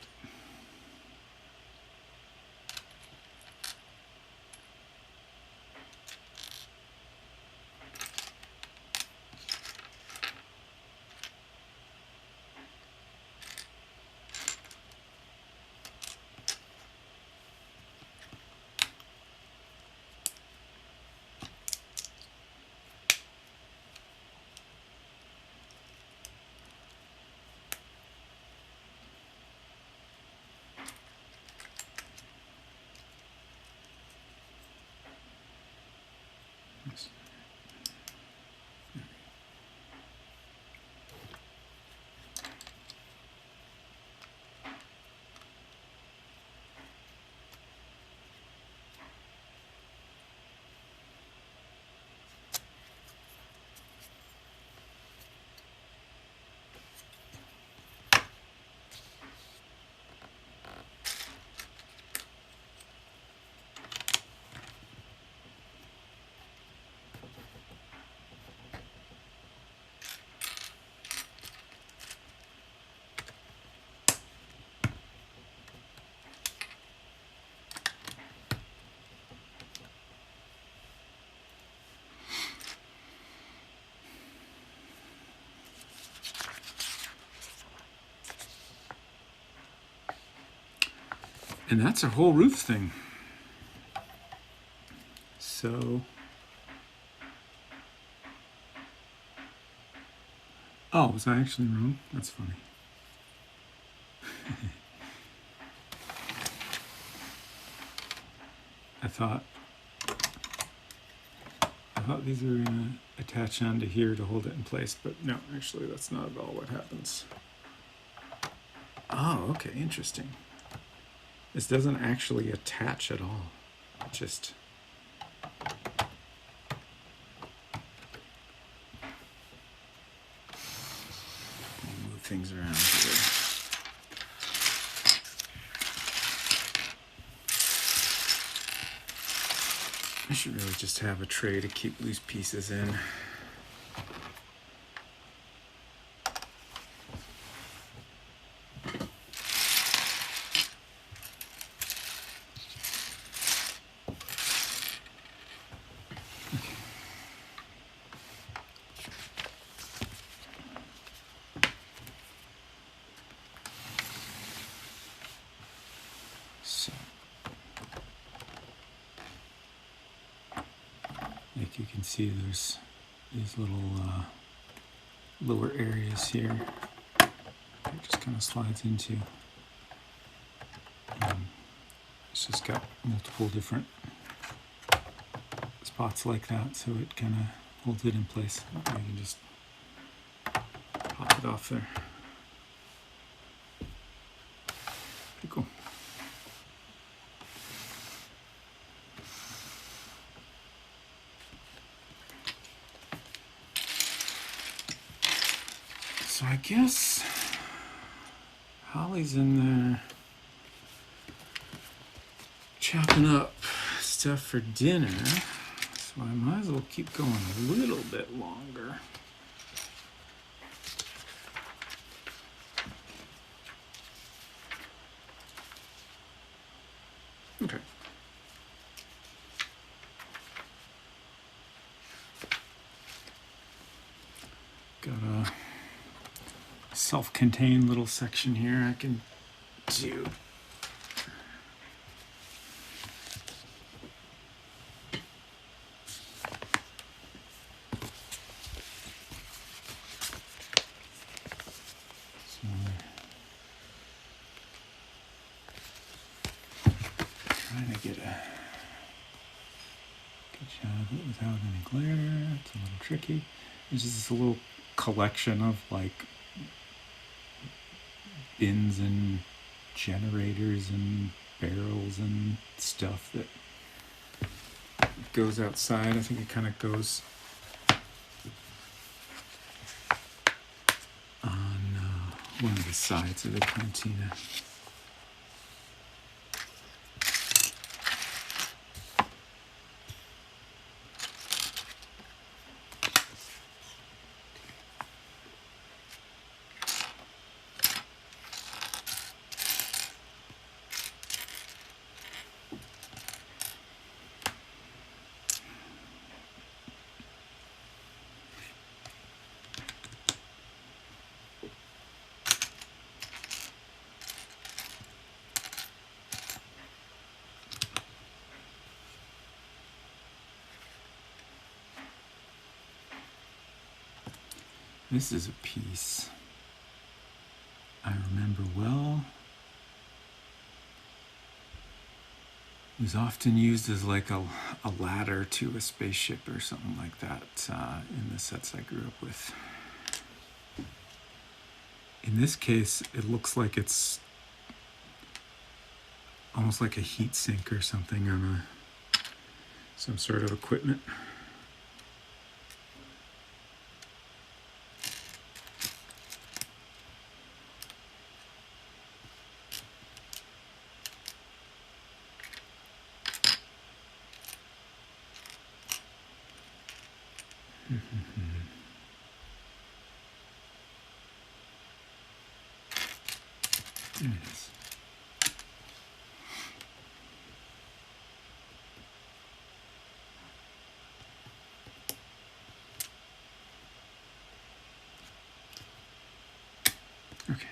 And that's a whole roof thing. So, oh, was I actually wrong? That's funny. I thought these were gonna attach onto here to hold it in place, but no, actually that's not at all what happens. Oh, okay, interesting. This doesn't actually attach at all. It just move things around here. I should really just have a tray to keep loose pieces in. Like you can see, there's these little lower areas here that it just kind of slides into. It's just got multiple different pots like that, so it kind of holds it in place. You can just pop it off there. Pretty cool. So I guess Holly's in there chopping up stuff for dinner, so I might as well keep going a little bit longer. Okay. Got a self-contained little section here I can do. Trying to get a good shot of it without any glare. It's a little tricky. It's just a little collection of like bins and generators and barrels and stuff that goes outside. I think it kind of goes on one of the sides of the cantina. This is a piece I remember well. It was often used as like a ladder to a spaceship or something like that in the sets I grew up with. In this case, it looks like it's almost like a heat sink or something on some sort of equipment. There it is. Okay.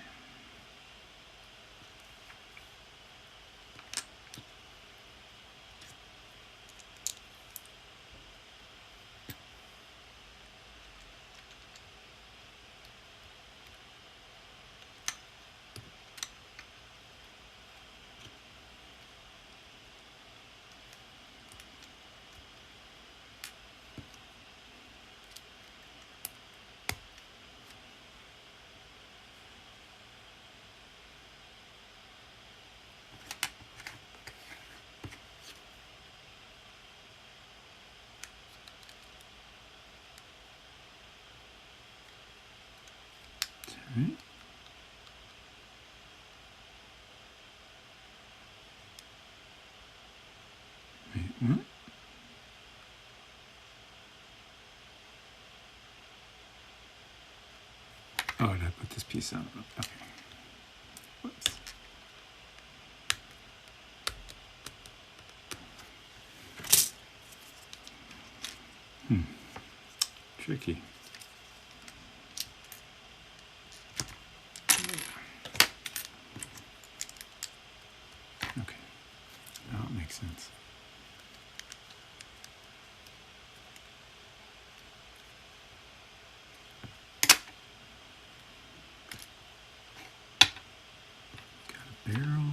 Right. Wait, what? Oh, did I put this piece on? Okay. Whoops. Tricky. Okay. Now it makes sense. Got a barrel.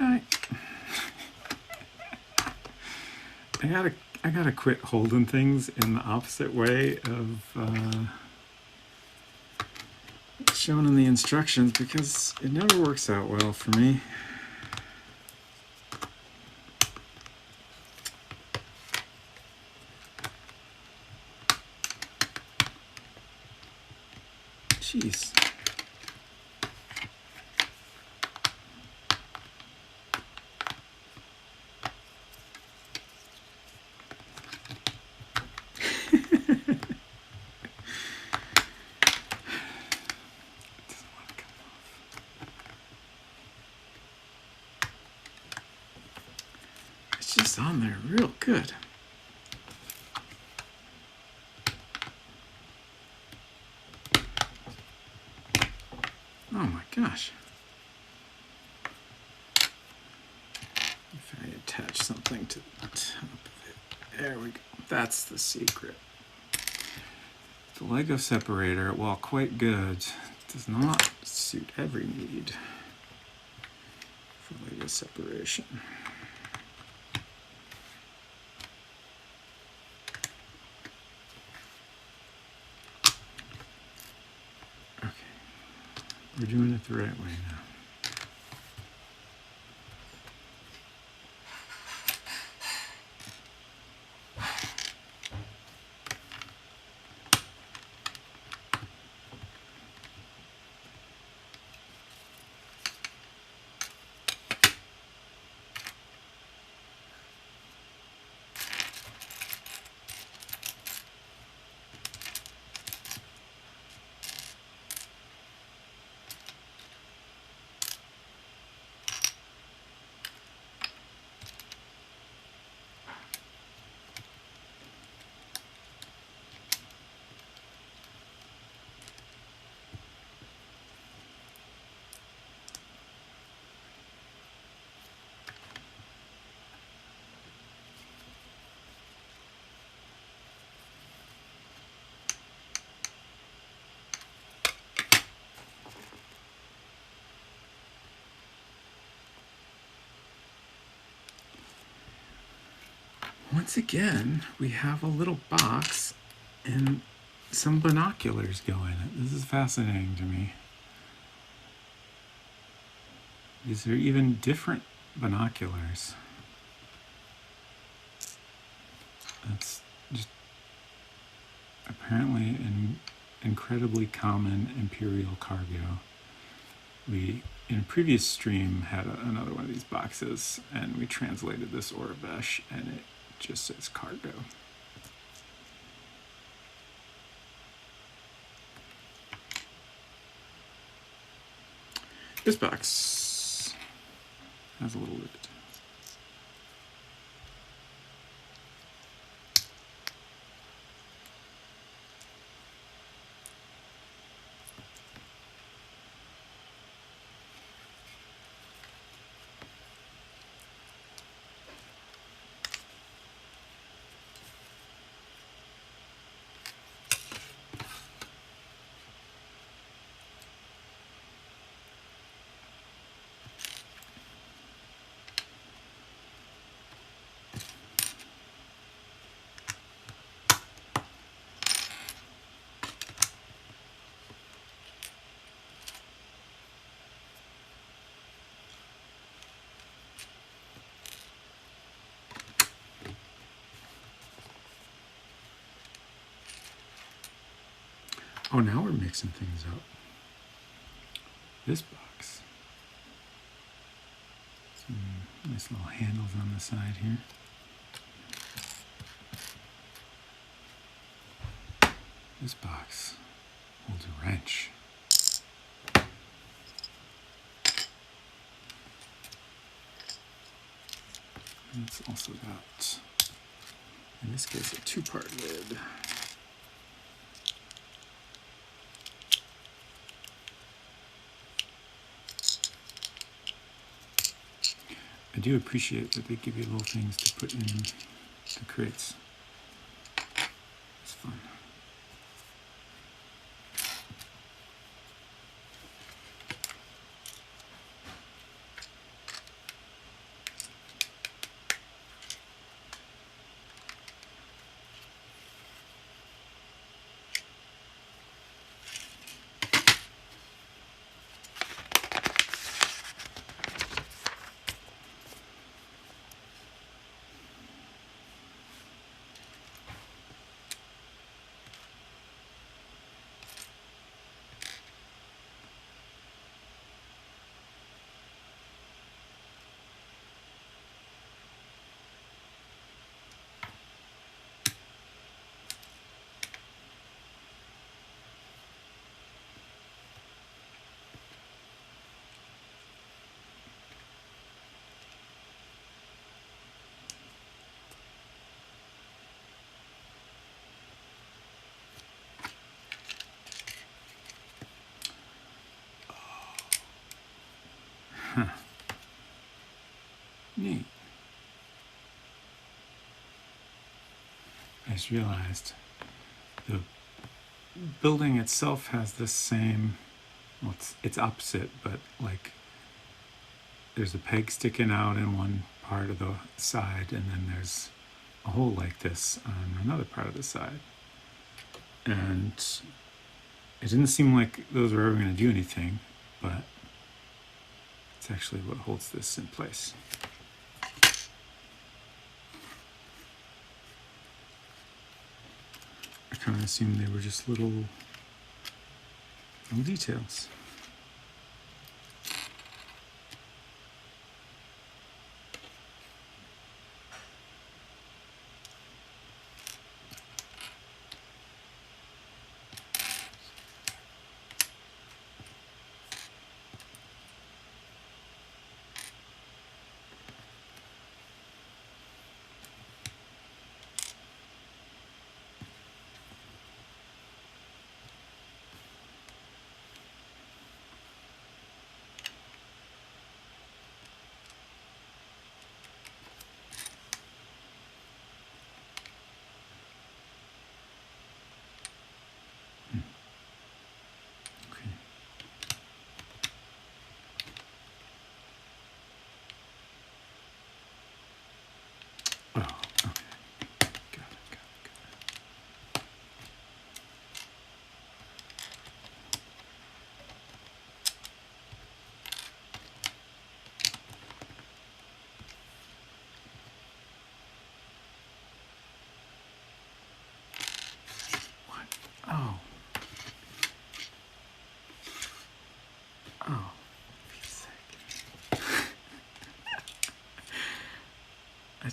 Did I? I gotta quit holding things in the opposite way of shown in the instructions because it never works out well for me. Jeez. It's just on there real good. Oh my gosh. If I attach something to the top of it. There we go. That's the secret. The Lego separator, while quite good, does not suit every need for Lego separation. Okay, we're doing it the right way now. Once again, we have a little box and some binoculars go in it. This is fascinating to me. These are even different binoculars. That's just apparently an incredibly common Imperial cargo. We, in a previous stream, had another one of these boxes, and we translated this Orabesh, and it just says cargo. This box has a little lid. Oh, now we're mixing things up. This box. Some nice little handles on the side here. This box holds a wrench. And it's also got, in this case, a two-part lid. I do appreciate that they give you little things to put in the crates. It's fun. Neat. I just realized the building itself has this same, well, it's opposite, but like there's a peg sticking out in one part of the side, and then there's a hole like this on another part of the side. And it didn't seem like those were ever going to do anything, but it's actually what holds this in place. I kind of assumed they were just little details. Oh, okay. Got it. What? Oh. Oh. I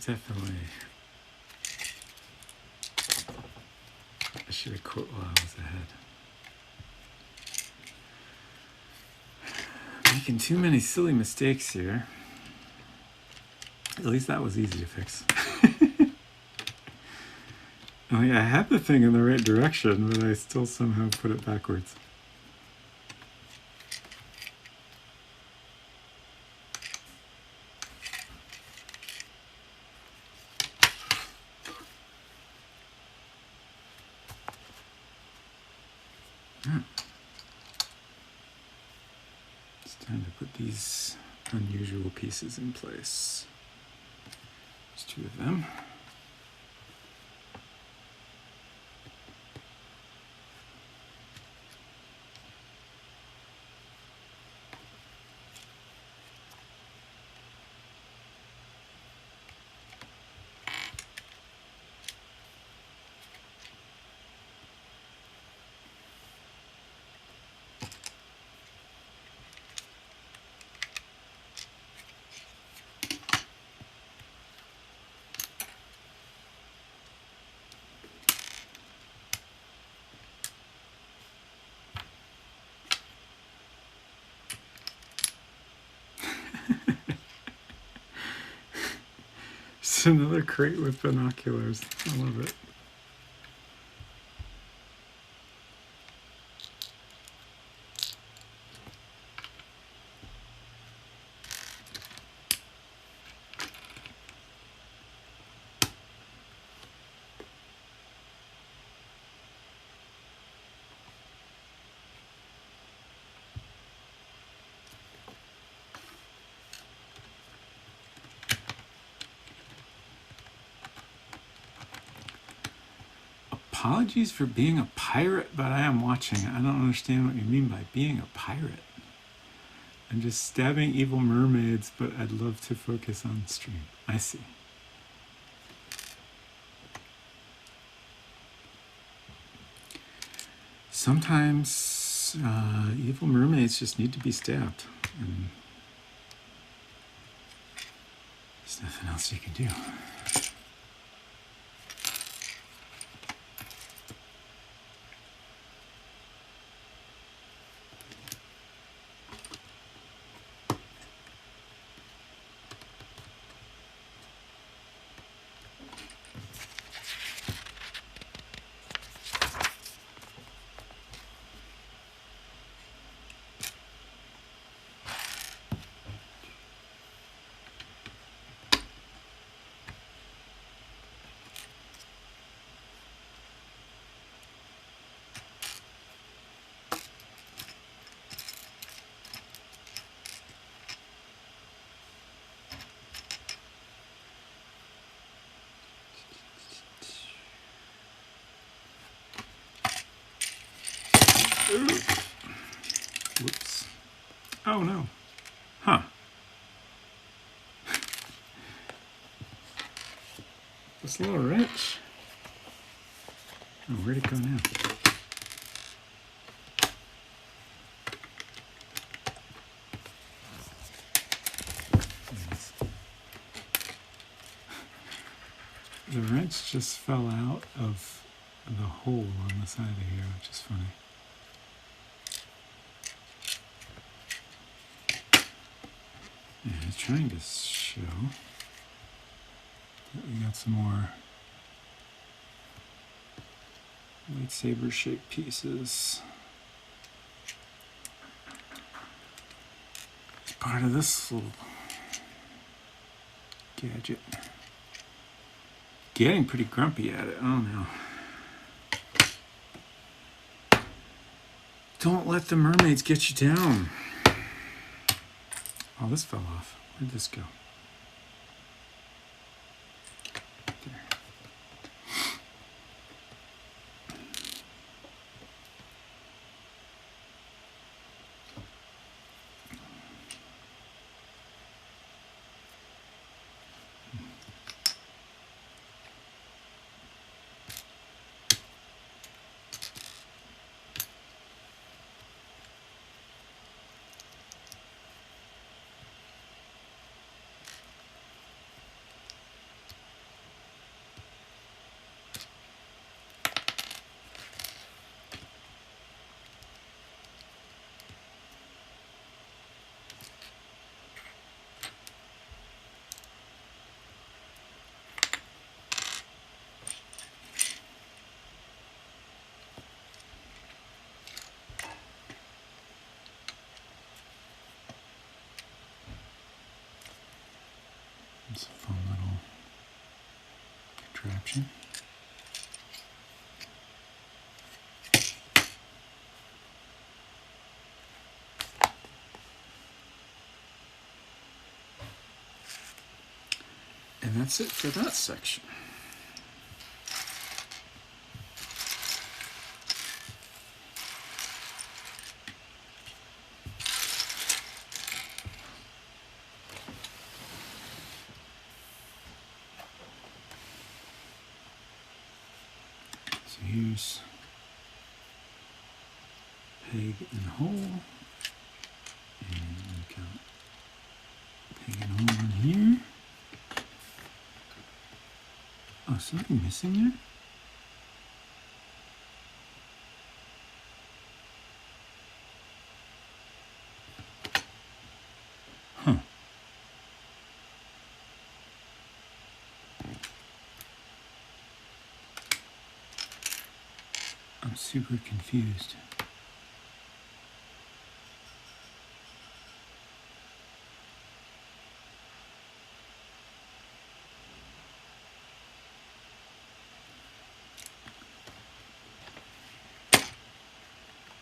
should have quit while I was ahead. Making too many silly mistakes here. At least that was easy to fix. Oh yeah, I had the thing in the right direction, but I still somehow put it backwards. It's time to put these unusual pieces in place. There's two of them. It's another crate with binoculars. I love it. Apologies for being a pirate, but I am watching. I don't understand what you mean by being a pirate. I'm just stabbing evil mermaids, but I'd love to focus on the stream. I see. Sometimes evil mermaids just need to be stabbed. And there's nothing else you can do. Whoops. Oh no. Huh. This little wrench. Oh, where'd it go now? The wrench just fell out of the hole on the side of here, which is funny. Yeah, I was trying to show that we got some more lightsaber shaped pieces. It's part of this little gadget. Getting pretty grumpy at it. Oh no. Don't let the mermaids get you down. Oh, this fell off. Where'd this go? There. It's a fun little contraption. And that's it for that section. So here's peg and hole, and we got peg and hole in here. Oh, something missing there? Huh. I'm super confused.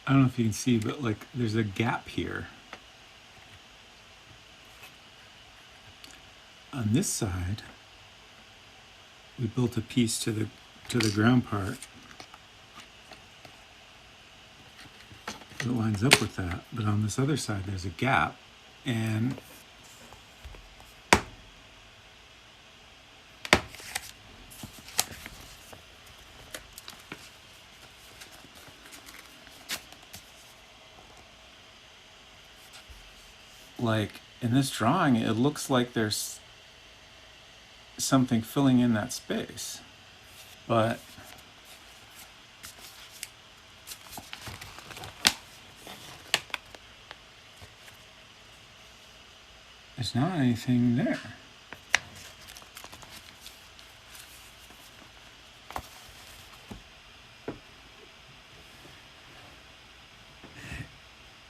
I don't know if you can see, but like there's a gap here. On this side, we built a piece to the ground part that lines up with that. But on this other side, there's a gap, and like in this drawing, it looks like there's something filling in that space, but there's not anything there.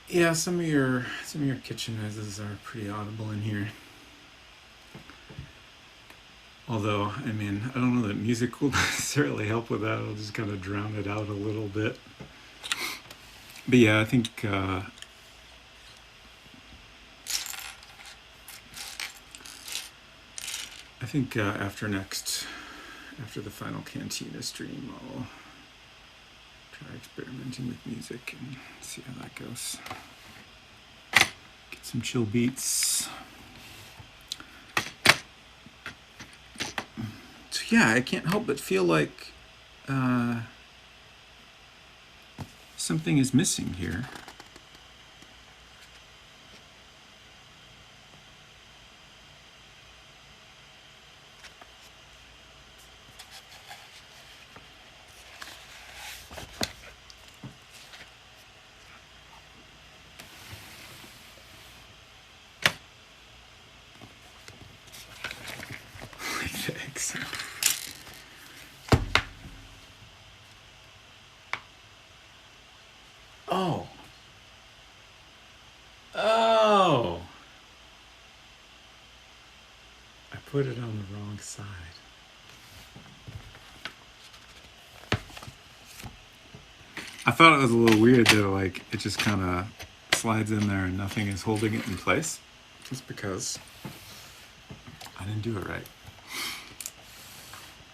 Yeah, some of your kitchen noises are pretty audible in here. Although, I mean, I don't know that music will necessarily help with that. It'll just kind of drown it out a little bit. But yeah, I think after the final Cantina stream, I'll Try experimenting with music and see how that goes. Get some chill beats. So yeah, I can't help but feel like something is missing here. Thanks. Oh. Oh. I put it on the wrong side. I thought it was a little weird though, like it just kind of slides in there and nothing is holding it in place. Just because I didn't do it right.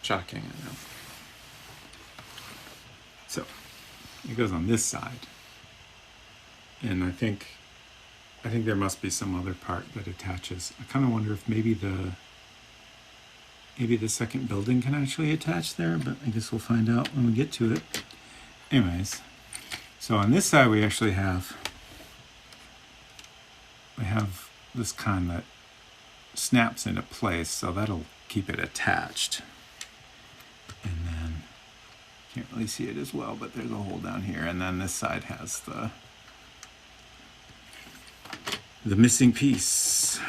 Shocking, I know. So it goes on this side. And I think there must be some other part that attaches. I kind of wonder if maybe the second building can actually attach there, but I guess we'll find out when we get to it. Anyways, so on this side we actually have this kind that snaps into place, so that'll keep it attached. And then can't really see it as well, but there's a hole down here, and then this side has the missing piece.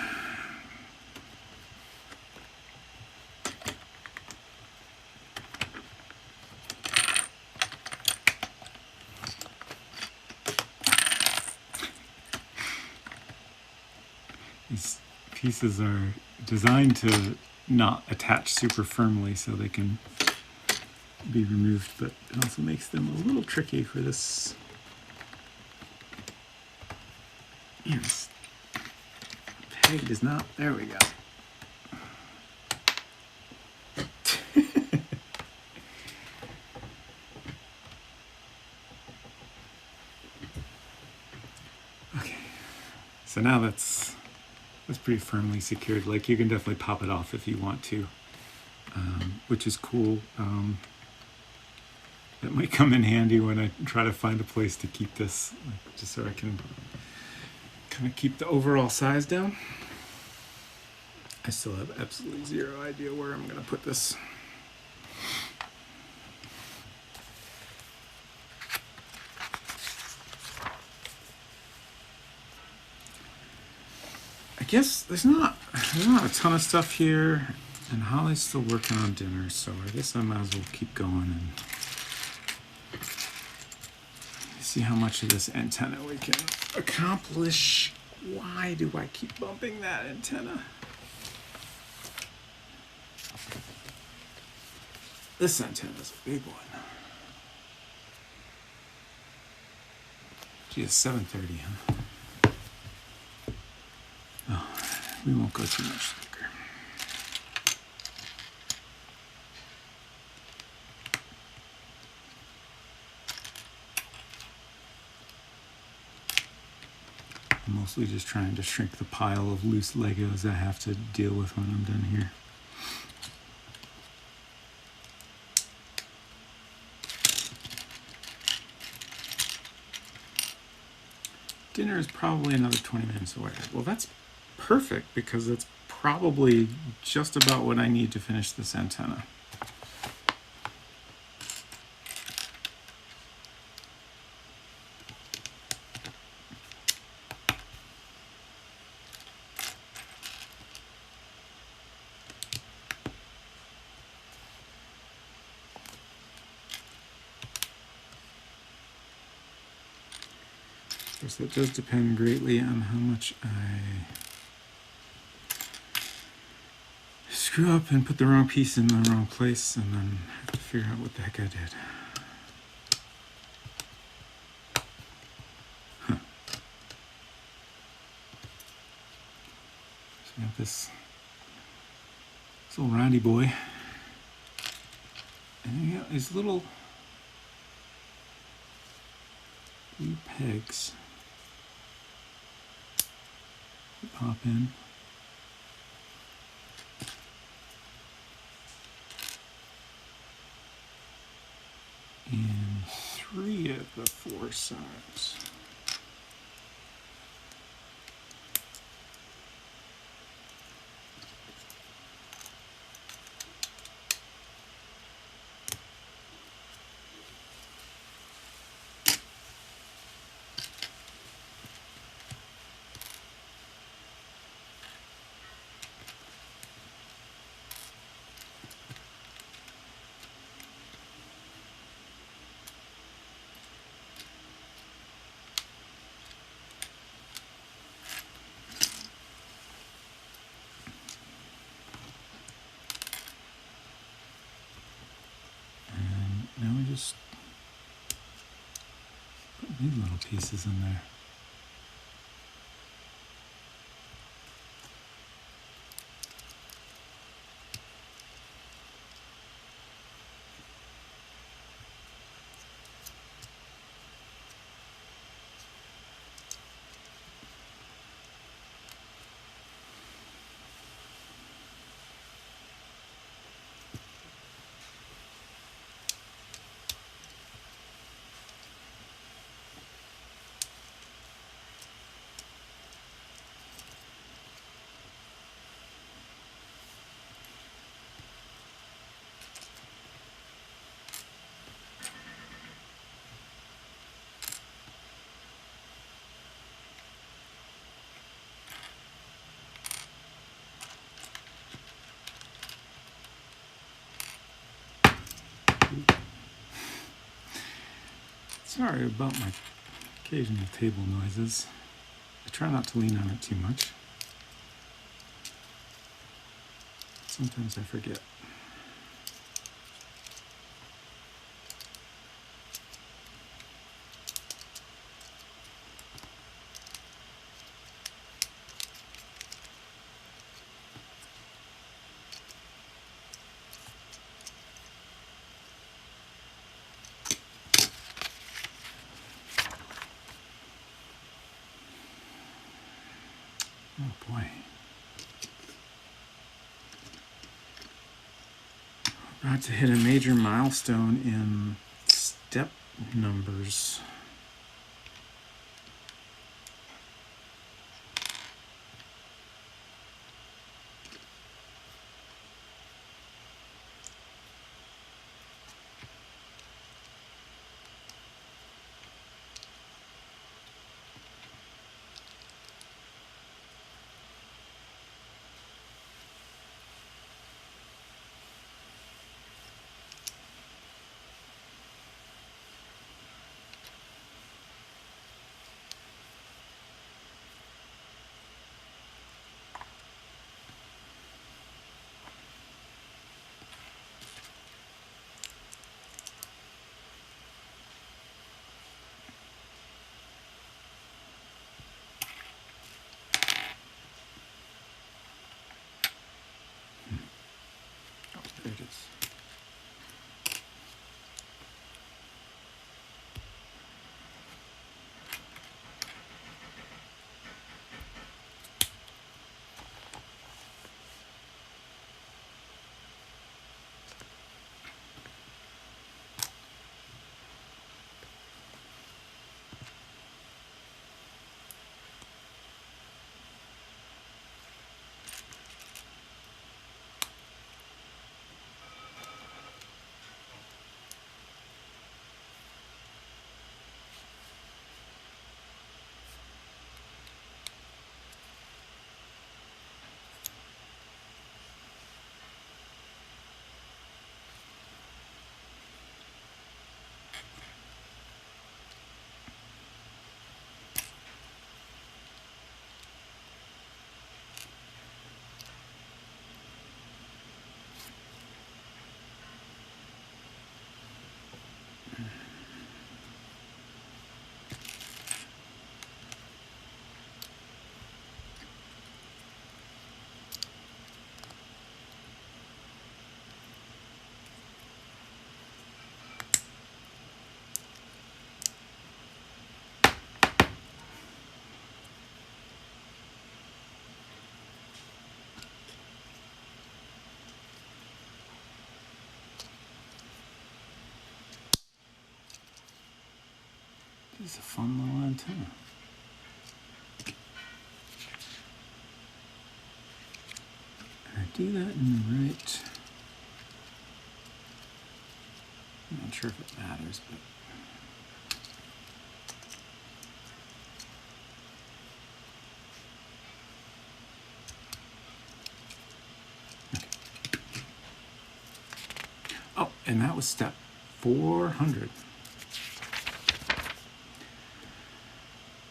These pieces are designed to not attach super firmly so they can be removed, but it also makes them a little tricky for this. Yes. Peg does not. There we go. Okay. So now that's pretty firmly secured. Like you can definitely pop it off if you want to, which is cool. It might come in handy when I try to find a place to keep this, like, just so I can kind of keep the overall size down. I still have absolutely zero idea where I'm going to put this. I guess there's not a ton of stuff here, and Holly's still working on dinner, so I guess I might as well keep going and see how much of this antenna we can accomplish. Why do I keep bumping that antenna? This antenna is a big one. Gee, it's 7:30, huh? Oh, we won't go too much longer. I'm mostly just trying to shrink the pile of loose Legos I have to deal with when I'm done here. Dinner is probably another 20 minutes away. Well, that's perfect because that's probably just about what I need to finish this antenna. Of course, that does depend greatly on how much I screw up and put the wrong piece in the wrong place, and then have to figure out what the heck I did. Huh. So we have this little roundy boy, and you got these little 3 pegs pop in. And 3 of the 4 sides. Now we just put these little pieces in there. Sorry about my occasional table noises. I try not to lean on it too much. Sometimes I forget. Oh boy. About to hit a major milestone in step numbers. There it is. This is a fun little antenna. I do that in the right. I'm not sure if it matters, but. Okay. Oh, and that was step 400.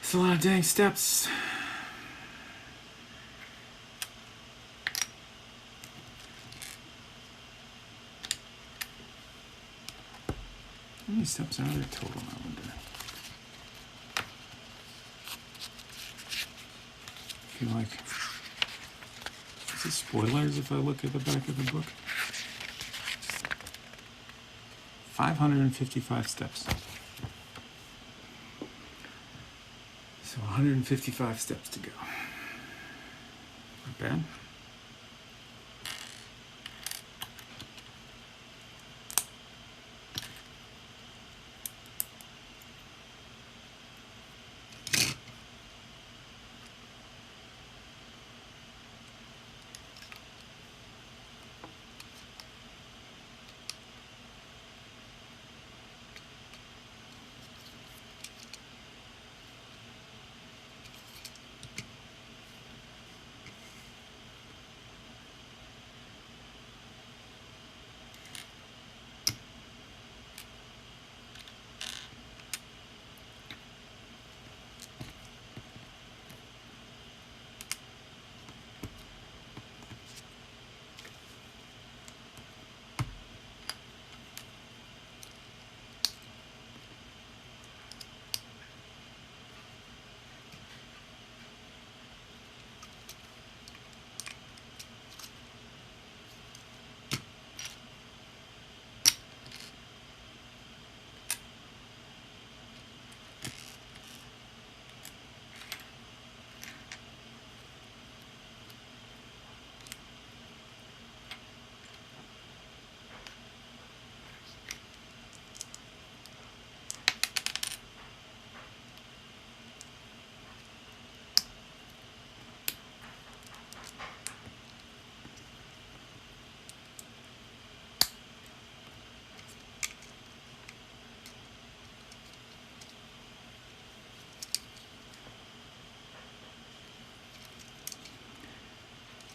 It's a lot of dang steps. How many steps are there total, I wonder? I feel like, is this spoilers if I look at the back of the book? 555 steps. So 155 steps to go. Not bad.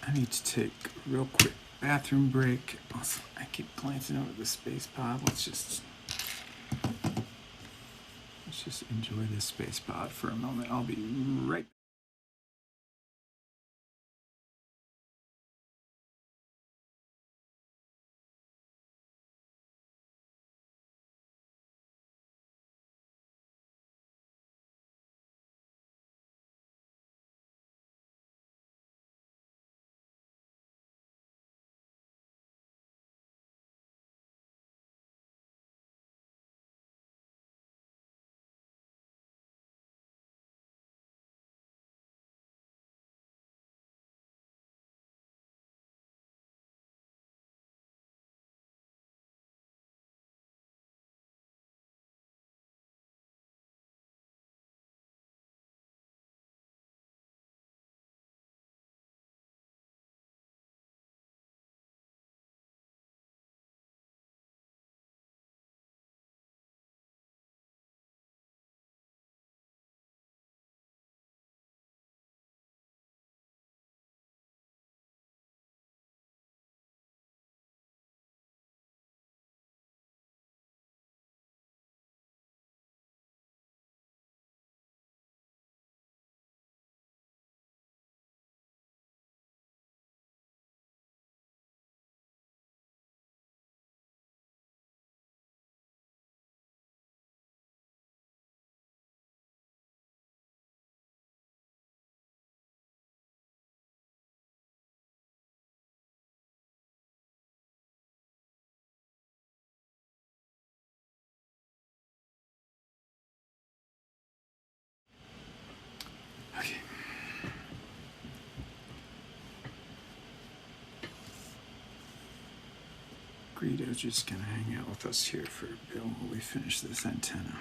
I need to take a real quick bathroom break. Also, I keep glancing over the space pod. Let's just enjoy this space pod for a moment. I'll be right back. Okay. Greedo's just gonna hang out with us here for a bit while we finish this antenna.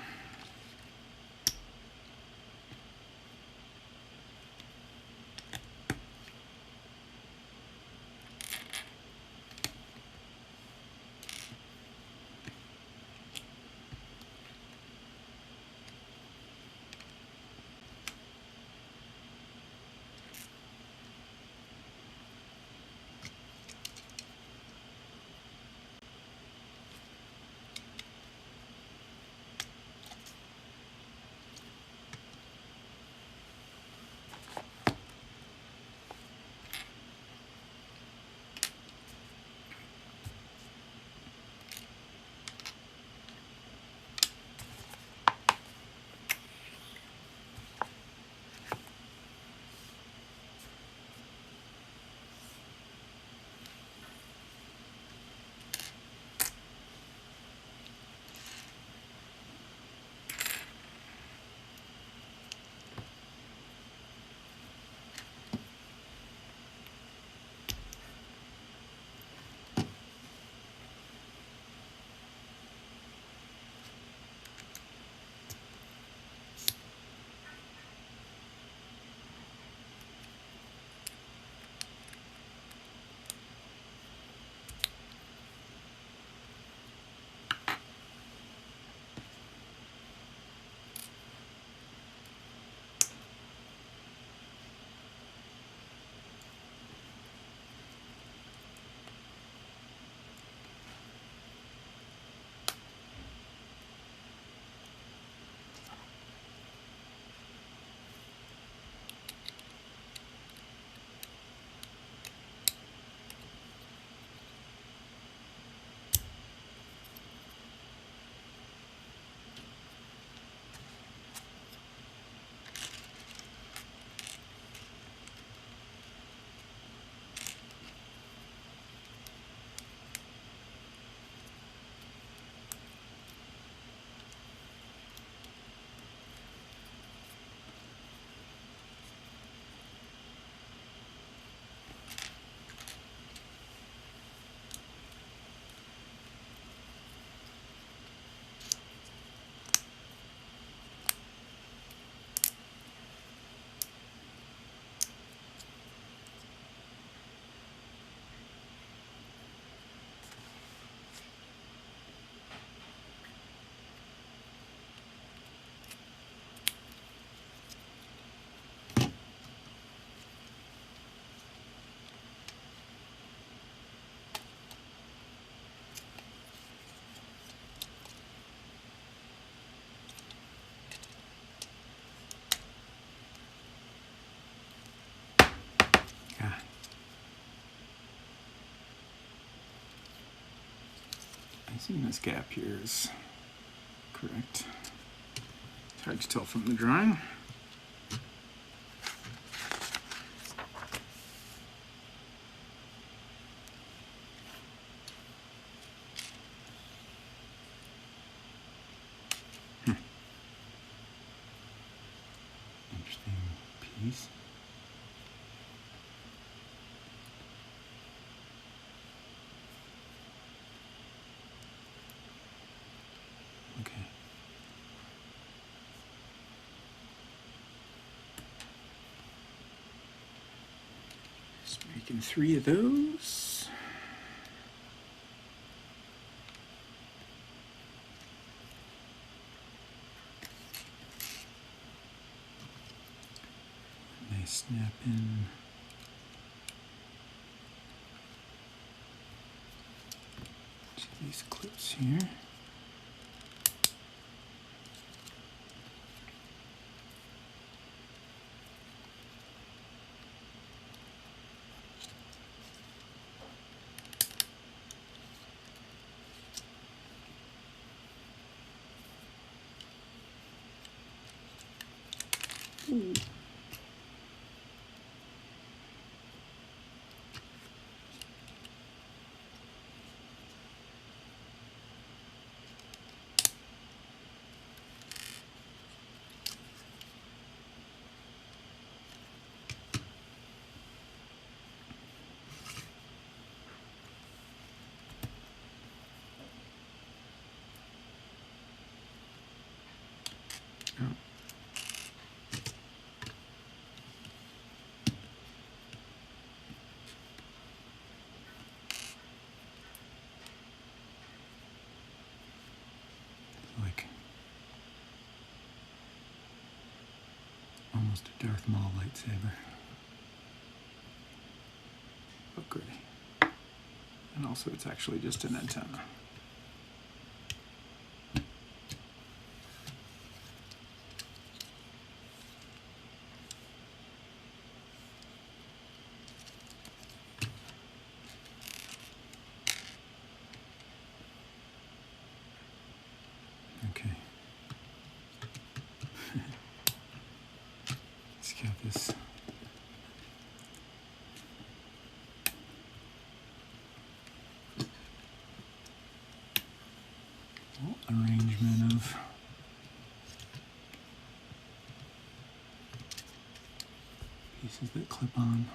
assume this gap here is correct. It's hard to tell from the drawing. Interesting piece. Okay. Just making 3 of those. Nice snap in. To these clips here. Ooh. Like almost a Darth Maul lightsaber. But gritty. And also it's actually just an antenna. Okay. Let's get this. Arrangement of pieces that clip on.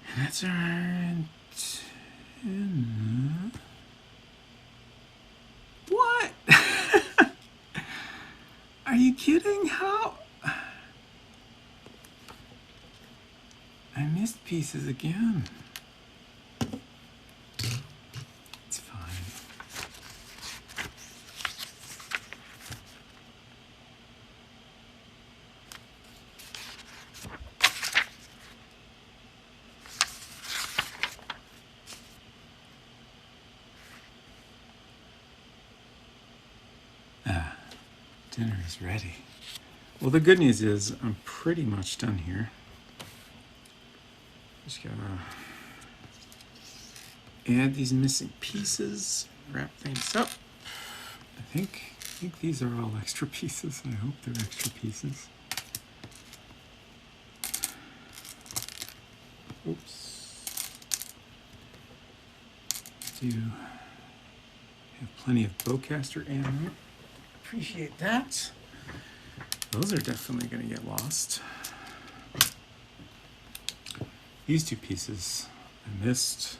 And that's our antenna. What? Are you kidding? How? I missed pieces again. It's fine. Dinner is ready. Well, the good news is I'm pretty much done here. Just gotta add these missing pieces, wrap things up. I think these are all extra pieces. I hope they're extra pieces. Oops. Do have plenty of bowcaster ammo. Appreciate that. Those are definitely going to get lost. These 2 pieces I missed.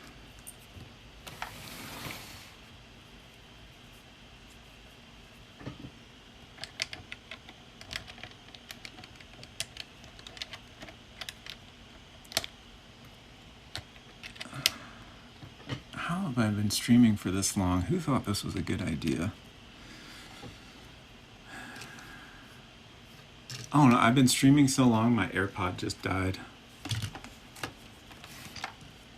How have I been streaming for this long? Who thought this was a good idea? Oh no, I've been streaming so long my AirPod just died.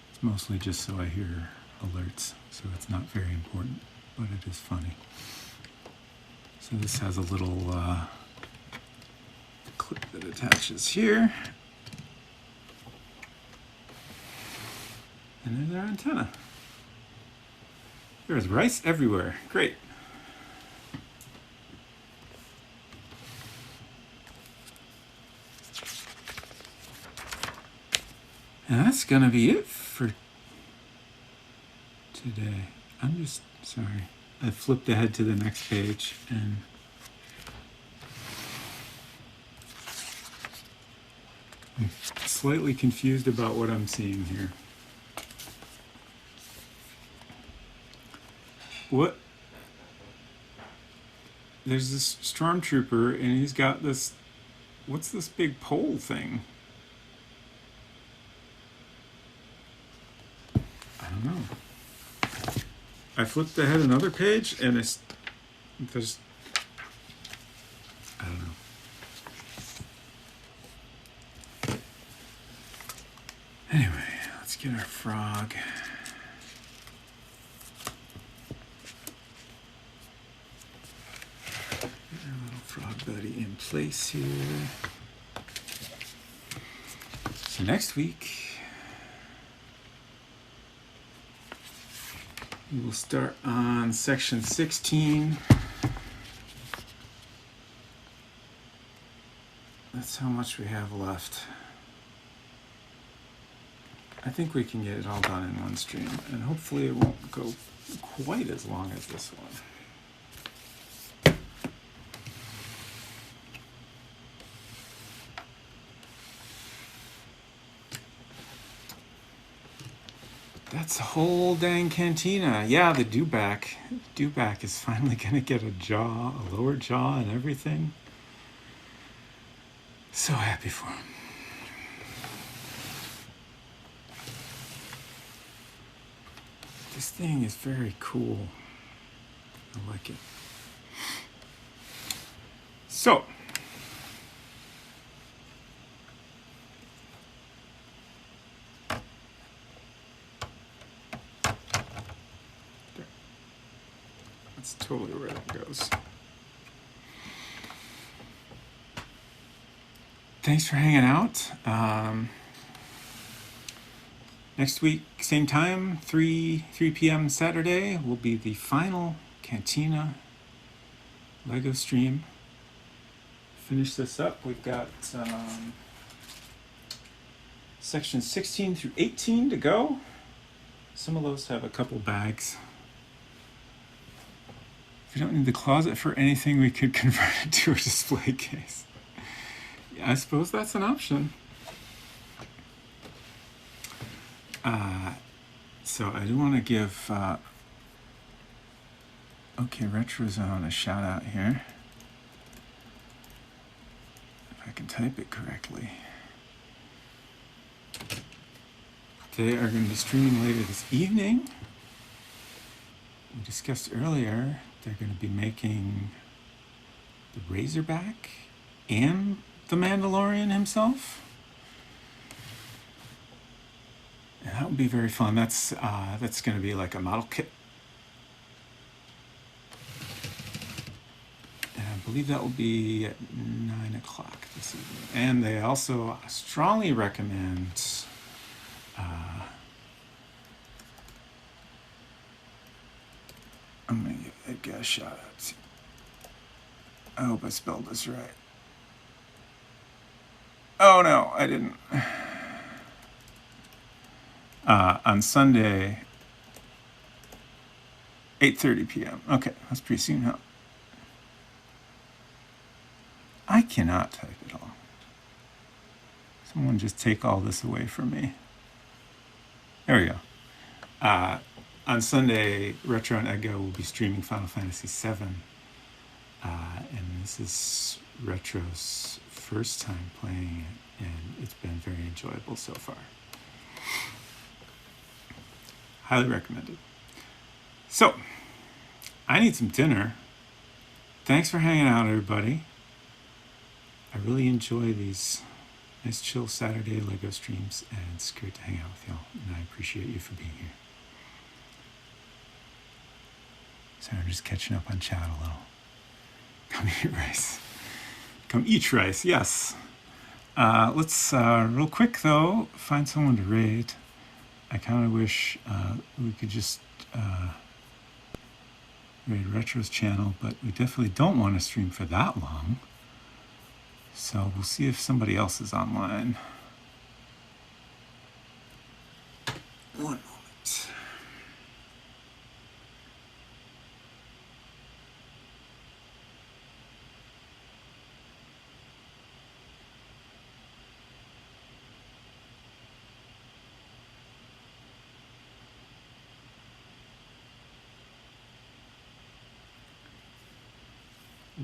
It's mostly just so I hear alerts, so it's not very important, but it is funny. So this has a little clip that attaches here. And there's our antenna. There's rice everywhere. Great. And that's gonna be it for today. I'm just sorry. I flipped ahead to the next page and I'm slightly confused about what I'm seeing here. What? There's this stormtrooper and he's got this, what's this big pole thing? I don't know. I flipped ahead another page and there's, I don't know. Anyway, let's get our frog. Get our little frog buddy in place here. So next week, we will start on section 16. That's how much we have left. I think we can get it all done in one stream, and hopefully it won't go quite as long as this one. That's the whole dang Cantina. Yeah, the dewback. Dewback is finally gonna get a jaw, a lower jaw and everything. So happy for him. This thing is very cool. I like it. So, that's totally where that goes. Thanks for hanging out. Next week, same time, 3 p.m. Saturday, will be the final Cantina Lego stream. Finish this up. We've got sections 16 through 18 to go. Some of those have a couple bags. If we don't need the closet for anything, we could convert it to a display case. Yeah, I suppose that's an option. So I do want to give OK Retro Zone a shout out here. If I can type it correctly. They are going to be streaming later this evening. We discussed earlier, they're going to be making the Razorback and the Mandalorian himself. And that would be very fun. That's going to be like a model kit. And I believe that will be at 9 o'clock this evening. And they also strongly recommend I'm going to give that guy a shout out. I hope I spelled this right. Oh no, I didn't. On Sunday, 8:30 p.m. Okay, that's pretty soon, huh? I cannot type it all. Someone just take all this away from me. There we go. On Sunday, Retro and Edgar will be streaming Final Fantasy VII. And this is Retro's first time playing it, and it's been very enjoyable so far. Highly recommended. So, I need some dinner. Thanks for hanging out, everybody. I really enjoy these nice chill Saturday Lego streams, and it's great to hang out with y'all, and I appreciate you for being here. Sorry, I'm just catching up on chat a little. Come eat rice. Come eat rice, yes. Let's, real quick though, find someone to raid. I kind of wish we could just raid Retro's channel, but we definitely don't want to stream for that long. So we'll see if somebody else is online. One moment.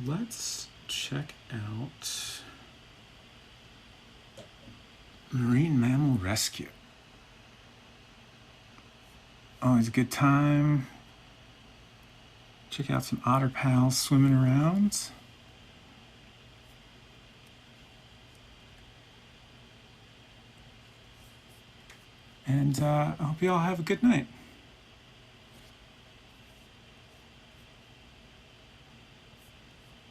Let's check out Marine Mammal Rescue. Always a good time. Check out some otter pals swimming around. And I hope you all have a good night.